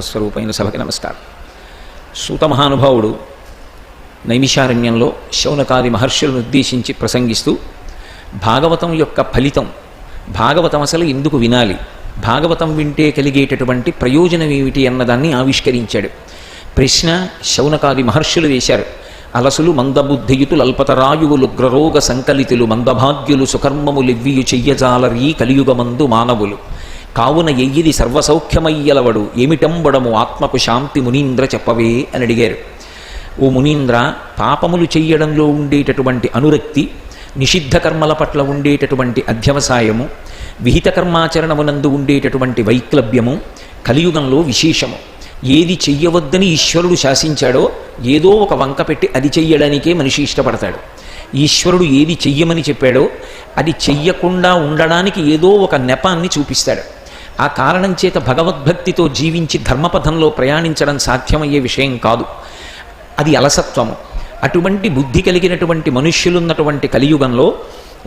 స్వరూపైన సభకి నమస్కారం. సూత మహానుభావుడు నైమిషారణ్యంలో శౌనకాది మహర్షులను ఉద్దేశించి ప్రసంగిస్తూ భాగవతం యొక్క ఫలితం, భాగవతం అసలు ఎందుకు వినాలి, భాగవతం వింటే కలిగేటటువంటి ప్రయోజనం ఏమిటి అన్నదాన్ని ఆవిష్కరించాడు. ప్రశ్న శౌనకాది మహర్షులు వేశారు. అలసులు మందబుద్ధియుతులు అల్పతరాయువులు గ్రరోగ సంకలితులు మందభాగ్యులు సుకర్మములివ్వియు చెయ్యజాలరీ కలియుగమందు మానవులు కావున ఎయ్యిది సర్వసౌఖ్యమయ్యలవడు ఏమిటంబడము ఆత్మకు శాంతి మునీంద్ర చెప్పవే అని అడిగారు. ఓ మునీంద్ర, పాపములు చెయ్యడంలో ఉండేటటువంటి అనురక్తి, నిషిద్ధ కర్మల పట్ల ఉండేటటువంటి అధ్యవసాయము, విహిత కర్మాచరణమునందు ఉండేటటువంటి వైక్లభ్యము కలియుగంలో విశేషము. ఏది చెయ్యవద్దని ఈశ్వరుడు శాసించాడో ఏదో ఒక వంక పెట్టి అది చెయ్యడానికే మనిషి ఇష్టపడతాడు. ఈశ్వరుడు ఏది చెయ్యమని చెప్పాడో అది చెయ్యకుండా ఉండడానికి ఏదో ఒక నెపాన్ని చూపిస్తాడు. ఆ కారణం చేత భగవద్భక్తితో జీవించి ధర్మపథంలో ప్రయాణించడం సాధ్యమయ్యే విషయం కాదు. అది అలసత్వము. అటువంటి బుద్ధి కలిగినటువంటి మనుష్యులున్నటువంటి కలియుగంలో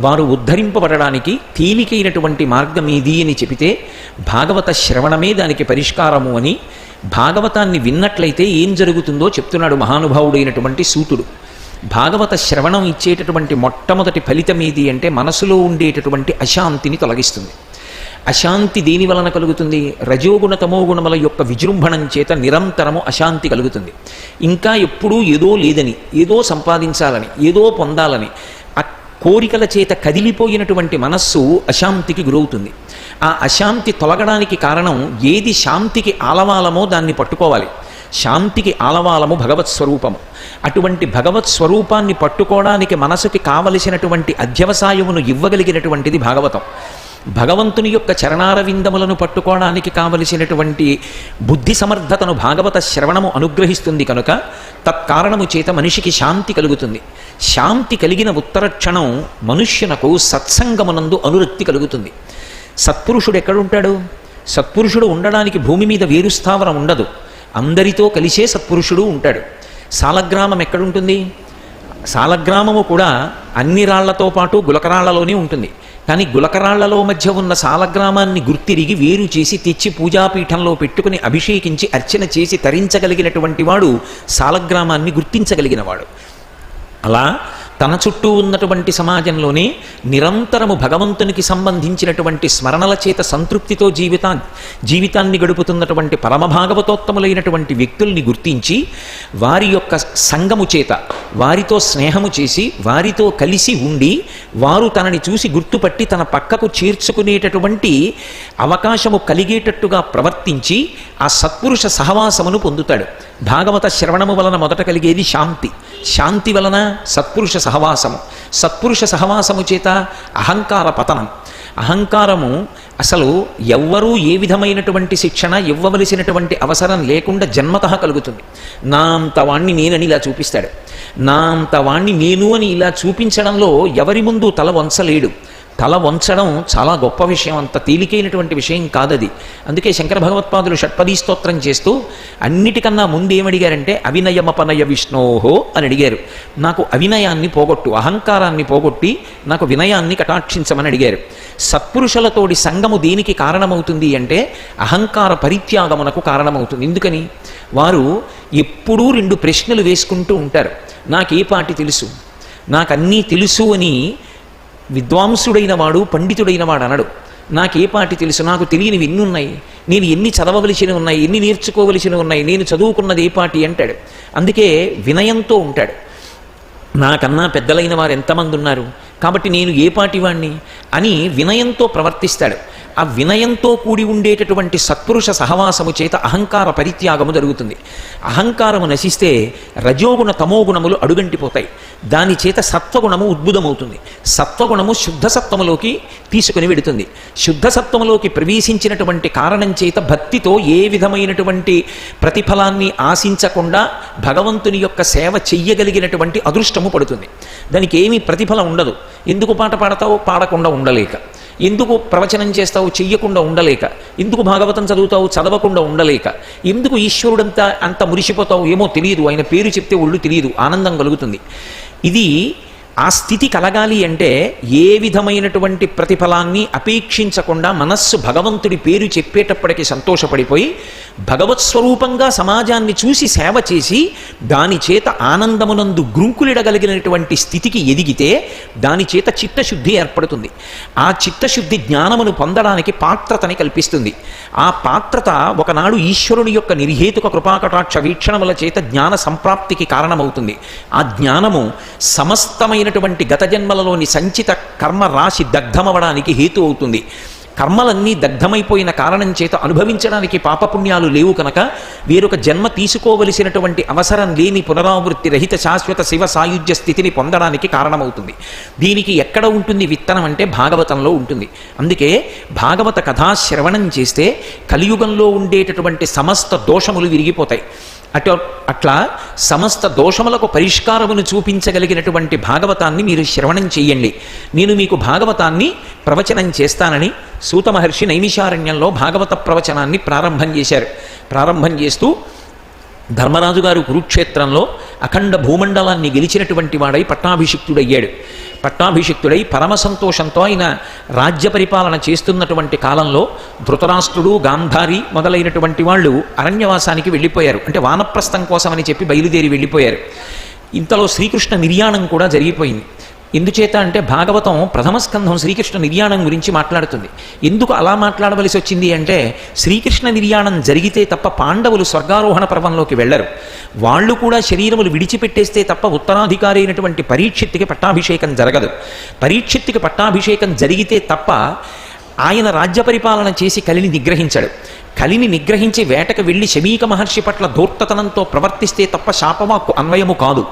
వారు ఉద్ధరింపబడడానికి తేలికైనటువంటి మార్గం ఏది అని చెబితే భాగవత శ్రవణమే దానికి పరిష్కారము అని, భాగవతాన్ని విన్నట్లయితే ఏం జరుగుతుందో చెప్తున్నాడు మహానుభావుడైనటువంటి సూతుడు. భాగవత శ్రవణం ఇచ్చేటటువంటి మొట్టమొదటి ఫలితం ఏది అంటే మనసులో ఉండేటటువంటి అశాంతిని తొలగిస్తుంది. అశాంతి దేని వలన కలుగుతుంది? రజోగుణ తమోగుణముల యొక్క విజృంభణం చేత నిరంతరము అశాంతి కలుగుతుంది. ఇంకా ఎప్పుడూ ఏదో లేదని, ఏదో సంపాదించాలని, ఏదో పొందాలని ఆ కోరికల చేత కదిలిపోయినటువంటి మనస్సు అశాంతికి గురవుతుంది. ఆ అశాంతి తొలగడానికి కారణం ఏది శాంతికి ఆలవాలమో దాన్ని పట్టుకోవాలి. శాంతికి ఆలవాలము భగవత్ స్వరూపము. అటువంటి భగవత్ స్వరూపాన్ని పట్టుకోవడానికి మనసుకి కావలసినటువంటి అధ్యవసాయమును ఇవ్వగలిగినటువంటిది భాగవతం. భగవంతుని యొక్క చరణారవిందములను పట్టుకోవడానికి కావలసినటువంటి బుద్ధి సమర్థతను భాగవత శ్రవణము అనుగ్రహిస్తుంది కనుక తత్కారణము చేత మనిషికి శాంతి కలుగుతుంది. శాంతి కలిగిన ఉత్తర క్షణం మనుష్యునకు సత్సంగమునందు అనురక్తి కలుగుతుంది. సత్పురుషుడు ఎక్కడుంటాడు? సత్పురుషుడు ఉండడానికి భూమి మీద వేరు స్థావరం ఉండదు. అందరితో కలిసే సత్పురుషుడు ఉంటాడు. సాలగ్రామం ఎక్కడుంటుంది? సాలగ్రామము కూడా అన్ని రాళ్లతో పాటు గులకరాళ్లలోనే ఉంటుంది. కానీ గులకరాళ్లలో మధ్య ఉన్న సాలగ్రామాన్ని గుర్తిరిగి వేరు చేసి తెచ్చి పూజాపీఠంలో పెట్టుకుని అభిషేకించి అర్చన చేసి తరించగలిగినటువంటి వాడు సాలగ్రామాన్ని గుర్తించగలిగినవాడు. అలా తన చుట్టూ ఉన్నటువంటి సమాజంలోనే నిరంతరము భగవంతునికి సంబంధించినటువంటి స్మరణల చేత సంతృప్తితో జీవితాన్ని గడుపుతున్నటువంటి పరమభాగవతోత్తములైనటువంటి వ్యక్తుల్ని గుర్తించి వారి యొక్క సంగము చేత వారితో స్నేహము చేసి వారితో కలిసి ఉండి వారు తనని చూసి గుర్తుపట్టి తన పక్కకు చేర్చుకునేటటువంటి అవకాశము కలిగేటట్టుగా ప్రవర్తించి ఆ సత్పురుష సహవాసమును పొందుతాడు. భాగవత శ్రవణము వలన మొదట కలిగేది శాంతి. శాంతి వలన సత్పురుష సహవాసము. సత్పురుష సహవాసము చేత అహంకార పతనం. అహంకారము అసలు ఎవ్వరూ ఏ విధమైనటువంటి శిక్షణ ఇవ్వవలసినటువంటి అవసరం లేకుండా జన్మతః కలుగుతుంది. నా అంతవాణ్ణి నేనని ఇలా చూపిస్తాడు. నా అంతవాణ్ణి నేను అని ఇలా చూపించడంలో ఎవరి ముందు తల వంచలేడు. తల వంచడం చాలా గొప్ప విషయం, అంత తేలికైనటువంటి విషయం కాదది. అందుకే శంకర భగవత్పాదులు షట్పదీ స్తోత్రం చేస్తూ అన్నిటికన్నా ముందు ఏమడిగారంటే అవినయమపనయ విష్ణోహో అని అడిగారు. నాకు అవినయాన్ని పోగొట్టు, అహంకారాన్ని పోగొట్టి నాకు వినయాన్ని కటాక్షించమని అడిగారు. సత్పురుషులతోటి సంగము దేనికి కారణమవుతుంది అంటే అహంకార పరిత్యాగమునకు కారణమవుతుంది. ఎందుకని? వారు ఎప్పుడూ రెండు ప్రశ్నలు వేసుకుంటూ ఉంటారు. నాకే పాటి తెలుసు, నాకన్నీ తెలుసు అని విద్వాంసుడైన వాడు, పండితుడైన వాడు అనడు. నాకే పాటి తెలుసు, నాకు తెలియనివి ఎన్ని ఉన్నాయి, నేను ఎన్ని చదవవలసినవి ఉన్నాయి, ఎన్ని నేర్చుకోవలసినవి ఉన్నాయి, నేను చదువుకున్నది ఏ పాటి అంటాడు. అందుకే వినయంతో ఉంటాడు. నాకన్నా పెద్దలైన వారు ఎంతమంది ఉన్నారు కాబట్టి నేను ఏ పాటి వాణ్ణి అని వినయంతో ప్రవర్తిస్తాడు. ఆ వినయంతో కూడి ఉండేటటువంటి సత్పురుష సహవాసము చేత అహంకార పరిత్యాగము జరుగుతుంది. అహంకారము నశిస్తే రజోగుణ తమోగుణములు అడుగంటిపోతాయి. దాని చేత సత్వగుణము ఉద్భుతమవుతుంది. సత్వగుణము శుద్ధ సత్వములోకి తీసుకుని వెడుతుంది. శుద్ధ సత్వములోకి ప్రవేశించినటువంటి కారణం చేత భక్తితో ఏ విధమైనటువంటి ప్రతిఫలాన్ని ఆశించకుండా భగవంతుని యొక్క సేవ చెయ్యగలిగినటువంటి అదృష్టము పడుతుంది. దానికి ఏమీ ప్రతిఫలం ఉండదు. ఎందుకు పాట పాడతావు? పాడకుండా ఉండలేక. ఎందుకు ప్రవచనం చేస్తావు? చెయ్యకుండా ఉండలేక. ఎందుకు భాగవతం చదువుతావు? చదవకుండా ఉండలేక. ఎందుకు ఈశ్వరుడంతా అంత మురిసిపోతావు? ఏమో తెలియదు, ఆయన పేరు చెప్తే ఒళ్ళు తెలియదు, ఆనందం కలుగుతుంది. ఇది ఆ స్థితి కలగాలి అంటే ఏ విధమైనటువంటి ప్రతిఫలాన్ని అపేక్షించకుండా మనస్సు భగవంతుడి పేరు చెప్పేటప్పటికి సంతోషపడిపోయి భగవత్ స్వరూపంగా సమాజాన్ని చూసి సేవ చేసి దాని చేత ఆనందమునందు గ్రుంకులిడగలిగినటువంటి స్థితికి ఎదిగితే దాని చేత చిత్తశుద్ధి ఏర్పడుతుంది. ఆ చిత్తశుద్ధి జ్ఞానమును పొందడానికి పాత్రతని కల్పిస్తుంది. ఆ పాత్రత ఒకనాడు ఈశ్వరుని యొక్క నిర్హేతుక కృపాకటాక్ష వీక్షణముల చేత జ్ఞాన సంప్రాప్తికి కారణమవుతుంది. ఆ జ్ఞానము సమస్తమైనటువంటి గత జన్మలలోని సంచిత కర్మ రాశి దగ్ధమవడానికి హేతు అవుతుంది. కర్మలన్నీ దగ్ధమైపోయిన కారణం చేత అనుభవించడానికి పాపపుణ్యాలు లేవు కనుక వేరొక జన్మ తీసుకోవలసినటువంటి అవసరం లేని పునరావృత్తి రహిత శాశ్వత శివ సాయుధ్య స్థితిని పొందడానికి కారణమవుతుంది. దీనికి ఎక్కడ ఉంటుంది విత్తనం అంటే భాగవతంలో ఉంటుంది. అందుకే భాగవత కథాశ్రవణం చేస్తే కలియుగంలో ఉండేటటువంటి సమస్త దోషములు విరిగిపోతాయి. అట్లా సమస్త దోషములకు పరిష్కారమును చూపించగలిగినటువంటి భాగవతాన్ని మీరు శ్రవణం చెయ్యండి. నేను మీకు భాగవతాన్ని ప్రవచనం చేస్తానని సూత మహర్షి నైమిషారణ్యంలో భాగవత ప్రవచనాన్ని ప్రారంభం చేశారు. ప్రారంభం చేస్తూ ధర్మరాజు గారు కురుక్షేత్రంలో అఖండ భూమండలాన్ని గెలిచినటువంటి వాడై పట్టాభిషిక్తుడయ్యాడు. పట్టాభిషిక్తుడై పరమ సంతోషంతో ఆయన రాజ్య పరిపాలన చేస్తున్నటువంటి కాలంలో ధృతరాష్ట్రుడు, గాంధారి మొదలైనటువంటి వాళ్ళు అరణ్యవాసానికి వెళ్ళిపోయారు. అంటే వానప్రస్థం కోసమని చెప్పి బయలుదేరి వెళ్ళిపోయారు. ఇంతలో శ్రీకృష్ణ నిర్యాణం కూడా జరిగిపోయింది. ఎందుచేత అంటే భాగవతం ప్రథమ స్కంధం శ్రీకృష్ణ నిర్యాణం గురించి మాట్లాడుతుంది. ఎందుకు అలా మాట్లాడవలసి వచ్చింది అంటే శ్రీకృష్ణ నిర్యాణం జరిగితే తప్ప పాండవులు స్వర్గారోహణ పర్వంలోకి వెళ్ళరు. వాళ్ళు కూడా శరీరములు విడిచిపెట్టేస్తే తప్ప ఉత్తరాధికారి అయినటువంటి పరీక్షిత్తుకి పట్టాభిషేకం జరగదు. పరీక్షిత్తుకి పట్టాభిషేకం జరిగితే తప్ప ఆయన రాజ్య పరిపాలన చేసి కలిని నిగ్రహించాడు. కలిని నిగ్రహించి వేటకు వెళ్ళి శమీక మహర్షి పట్ల ధూర్తతనంతో ప్రవర్తిస్తే తప్ప శాపవాక్కు అన్వయము కాదు.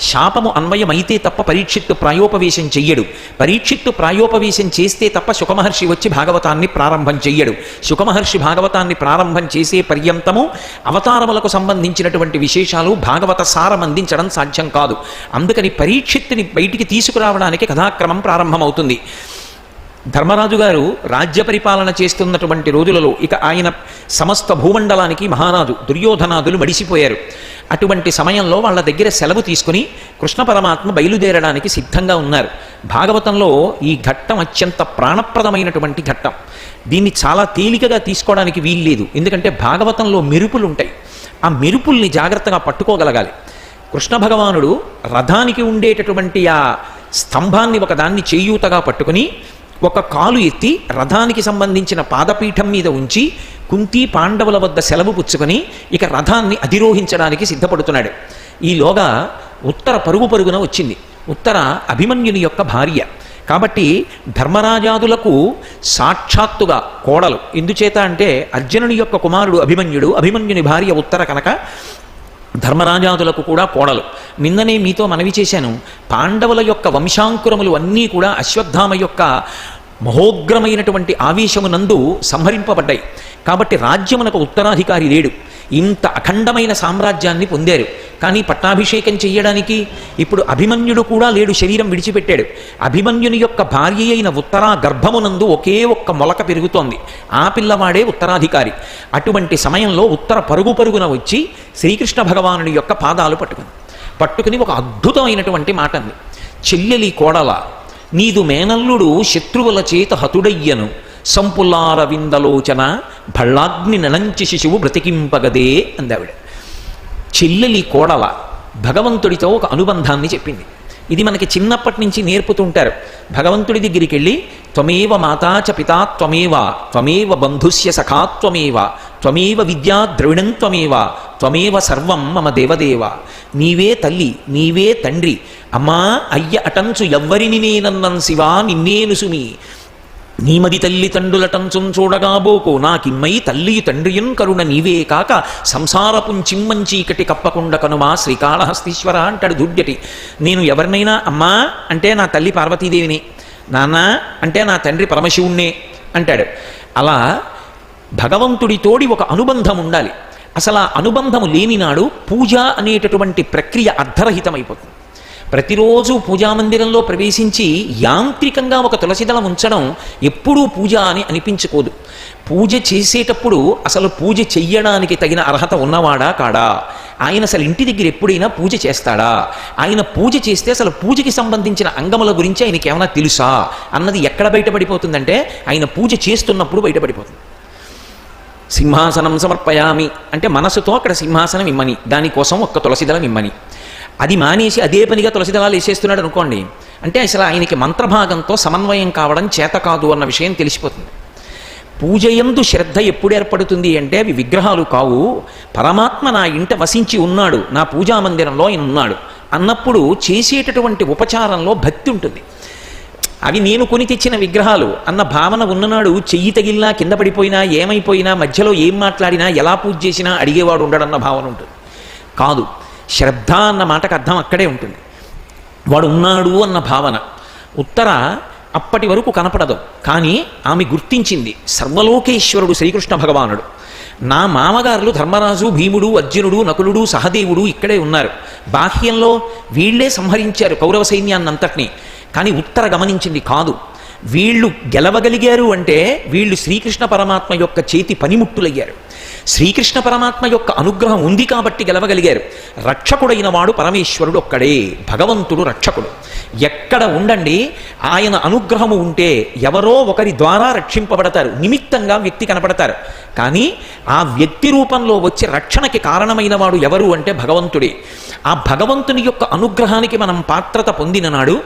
శాపము అన్వయమైతే తప్ప పరీక్షిత్తు ప్రాయోపవేశం చెయ్యడు. పరీక్షిత్తు ప్రాయోపవేశం చేస్తే తప్ప శుకమహర్షి వచ్చి భాగవతాన్ని ప్రారంభం చెయ్యడు. శుకమహర్షి భాగవతాన్ని ప్రారంభం చేసే పర్యంతము అవతారములకు సంబంధించినటువంటి విశేషాలు భాగవత సారం అందించడం సాధ్యం కాదు. అందుకని పరీక్షిత్తుని బయటికి తీసుకురావడానికి కథాక్రమం ప్రారంభమవుతుంది. ధర్మరాజు గారు రాజ్య పరిపాలన చేస్తున్నటువంటి రోజులలో ఇక ఆయన సమస్త భూమండలానికి మహారాజు, దుర్యోధనాదులు మడిసిపోయారు. అటువంటి సమయంలో వాళ్ళ దగ్గర సెలవు తీసుకుని కృష్ణ పరమాత్మ బయలుదేరడానికి సిద్ధంగా ఉన్నారు. భాగవతంలో ఈ ఘట్టం అత్యంత ప్రాణప్రదమైనటువంటి ఘట్టం. దీన్ని చాలా తేలికగా తీసుకోవడానికి వీల్లేదు. ఎందుకంటే భాగవతంలో మెరుపులు ఉంటాయి. ఆ మెరుపుల్ని జాగ్రత్తగా పట్టుకోగలగాలి. కృష్ణ భగవానుడు రథానికి ఉండేటటువంటి ఆ స్తంభాన్ని ఒకదాన్ని చేయూతగా పట్టుకుని ఒక కాలు ఎత్తి రథానికి సంబంధించిన పాదపీఠం మీద ఉంచి కుంతి పాండవుల వద్ద సెలవు పుచ్చుకొని ఇక రథాన్ని అధిరోహించడానికి సిద్ధపడుతున్నాడు. ఈలోగా ఉత్తర పరుగున వచ్చింది. ఉత్తర అభిమన్యుని యొక్క భార్య కాబట్టి ధర్మరాజాదులకు సాక్షాత్తుగా కోడలు. ఎందుచేత అంటే అర్జునుని యొక్క కుమారుడు అభిమన్యుడు, అభిమన్యుని భార్య ఉత్తర కనుక ధర్మరాజాదులకు కూడా కోడలు. నిన్ననే మీతో మనవి చేశాను, పాండవుల యొక్క వంశాంకురములు అన్నీ కూడా అశ్వత్థామ యొక్క మహోగ్రమైనటువంటి ఆవేశమునందు సంహరింపబడ్డాయి. కాబట్టి రాజ్యమునకు ఉత్తరాధికారి లేడు. ఇంత అఖండమైన సామ్రాజ్యాన్ని పొందారు. కానీ పట్టాభిషేకం చెయ్యడానికి ఇప్పుడు అభిమన్యుడు కూడా లేడు, శరీరం విడిచిపెట్టాడు. అభిమన్యుని యొక్క భార్య అయిన ఉత్తరా గర్భమునందు ఒకే ఒక్క మొలక పెరుగుతోంది. ఆ పిల్లవాడే ఉత్తరాధికారి. అటువంటి సమయంలో ఉత్తర పరుగున వచ్చి శ్రీకృష్ణ భగవానుని యొక్క పాదాలు పట్టుకుని ఒక అద్భుతమైనటువంటి మాట అంది. చెల్లెలి కోడల, నీదు మేనల్లుడు శత్రువుల చేత హతుడయ్యను, సంపులార విందలోచన భళ్ళాగ్ని ననంచి శిశువు బ్రతికింపగదే అందావిడ. చెల్లెలి కోడల భగవంతుడితో ఒక అనుబంధాన్ని చెప్పింది. ఇది మనకి చిన్నప్పటి నుంచి నేర్పుతుంటారు. భగవంతుడి దగ్గరికి వెళ్ళి త్వమేవ మాతాచ పితా త్వమేవ బంధుస్య సఖాత్వమేవ త్వమేవ విద్యా ద్రవిణం త్వమేవ సర్వం మమ దేవదేవ. నీవే తల్లి, నీవే తండ్రి, అమ్మా అయ్య అటంచు ఎవ్వరిని నేనన్నం శివా నిన్నేను సుమి. నీమది తల్లి తండ్రులటంచుం చూడగాబోకు, నాకిమ్మై తల్లియు తండ్రియున్ కరుణ నీవే కాక సంసారపుం చిమ్మంచీకటి కప్పకుండా కనుమా శ్రీకాళహస్తీశ్వర అంటాడు దుర్జటి. నేను ఎవరినైనా అమ్మా అంటే నా తల్లి పార్వతీదేవిని, నాన్న అంటే నా తండ్రి పరమశివుణ్ణే అంటాడు. అలా భగవంతుడితోడి ఒక అనుబంధం ఉండాలి. అసలు ఆ అనుబంధము లేనినాడు పూజ అనేటటువంటి ప్రక్రియ అర్ధరహితమైపోతుంది. ప్రతిరోజు పూజామందిరంలో ప్రవేశించి యాంత్రికంగా ఒక తులసిదళం ఉంచడం ఎప్పుడూ పూజ అని అనిపించుకోదు. పూజ చేసేటప్పుడు అసలు పూజ చెయ్యడానికి తగిన అర్హత ఉన్నవాడా కాడా, ఆయన అసలు ఇంటి దగ్గర ఎప్పుడైనా పూజ చేస్తాడా, ఆయన పూజ చేస్తే అసలు పూజకి సంబంధించిన అంగముల గురించి ఆయనకి ఏమైనా తెలుసా అన్నది ఎక్కడ బయటపడిపోతుందంటే ఆయన పూజ చేస్తున్నప్పుడు బయటపడిపోతుంది. సింహాసనం సమర్పయామి అంటే మనసుతో అక్కడ సింహాసనం ఇమ్మని, దానికోసం ఒక్క తులసిదళం ఇమ్మని. అది మానేసి అదే పనిగా తులసిదళాలు వేసేస్తున్నాడు అనుకోండి, అంటే అసలు ఆయనకి మంత్రభాగంతో సమన్వయం కావడం చేత కాదు అన్న విషయం తెలిసిపోతుంది. పూజయందు శ్రద్ధ ఎప్పుడు ఏర్పడుతుంది అంటే అవి విగ్రహాలు కావు, పరమాత్మ నా ఇంట వసించి ఉన్నాడు, నా పూజామందిరంలో ఆయన ఉన్నాడు అన్నప్పుడు చేసేటటువంటి ఉపచారంలో భక్తి ఉంటుంది. అవి నేను కొని తెచ్చిన విగ్రహాలు అన్న భావన ఉన్ననాడు చెయ్యి తగిలినా కింద పడిపోయినా ఏమైపోయినా మధ్యలో ఏం మాట్లాడినా ఎలా పూజ చేసినా అడిగేవాడు ఉండడన్న భావన ఉంటుంది. కాదు, శ్రద్ధ అన్న మాటకు అర్థం అక్కడే ఉంటుంది. వాడు ఉన్నాడు అన్న భావన. ఉత్తర అప్పటి వరకు కనపడదు, కానీ ఆమె గుర్తించింది సర్వలోకేశ్వరుడు శ్రీకృష్ణ భగవానుడు. నా మామగారులు ధర్మరాజు, భీముడు, అర్జునుడు, నకులుడు, సహదేవుడు ఇక్కడే ఉన్నారు. బాహ్యంలో వీళ్లే సంహరించారు కౌరవ సైన్యాన్నంతటినీ. కానీ ఉత్తర గమనించింది కాదు, వీళ్ళు గెలవగలిగారు అంటే వీళ్ళు శ్రీకృష్ణ పరమాత్మ యొక్క చేతి పనిముట్టులయ్యారు. శ్రీకృష్ణ పరమాత్మ యొక్క అనుగ్రహం ఉంది కాబట్టి గెలవగలిగారు. రక్షకుడైన వాడు పరమేశ్వరుడు ఒక్కడే, భగవంతుడు రక్షకుడు. ఎక్కడ ఉండండి ఆయన అనుగ్రహము ఉంటే ఎవరో ఒకరి ద్వారా రక్షింపబడతారు, నిమిత్తంగా వ్యక్తి కనపడతారు. కానీ ఆ వ్యక్తి రూపంలో వచ్చే రక్షణకి కారణమైన వాడు ఎవరు అంటే భగవంతుడే. ఆ భగవంతుని యొక్క అనుగ్రహానికి మనం పాత్రత పొందిన నాడు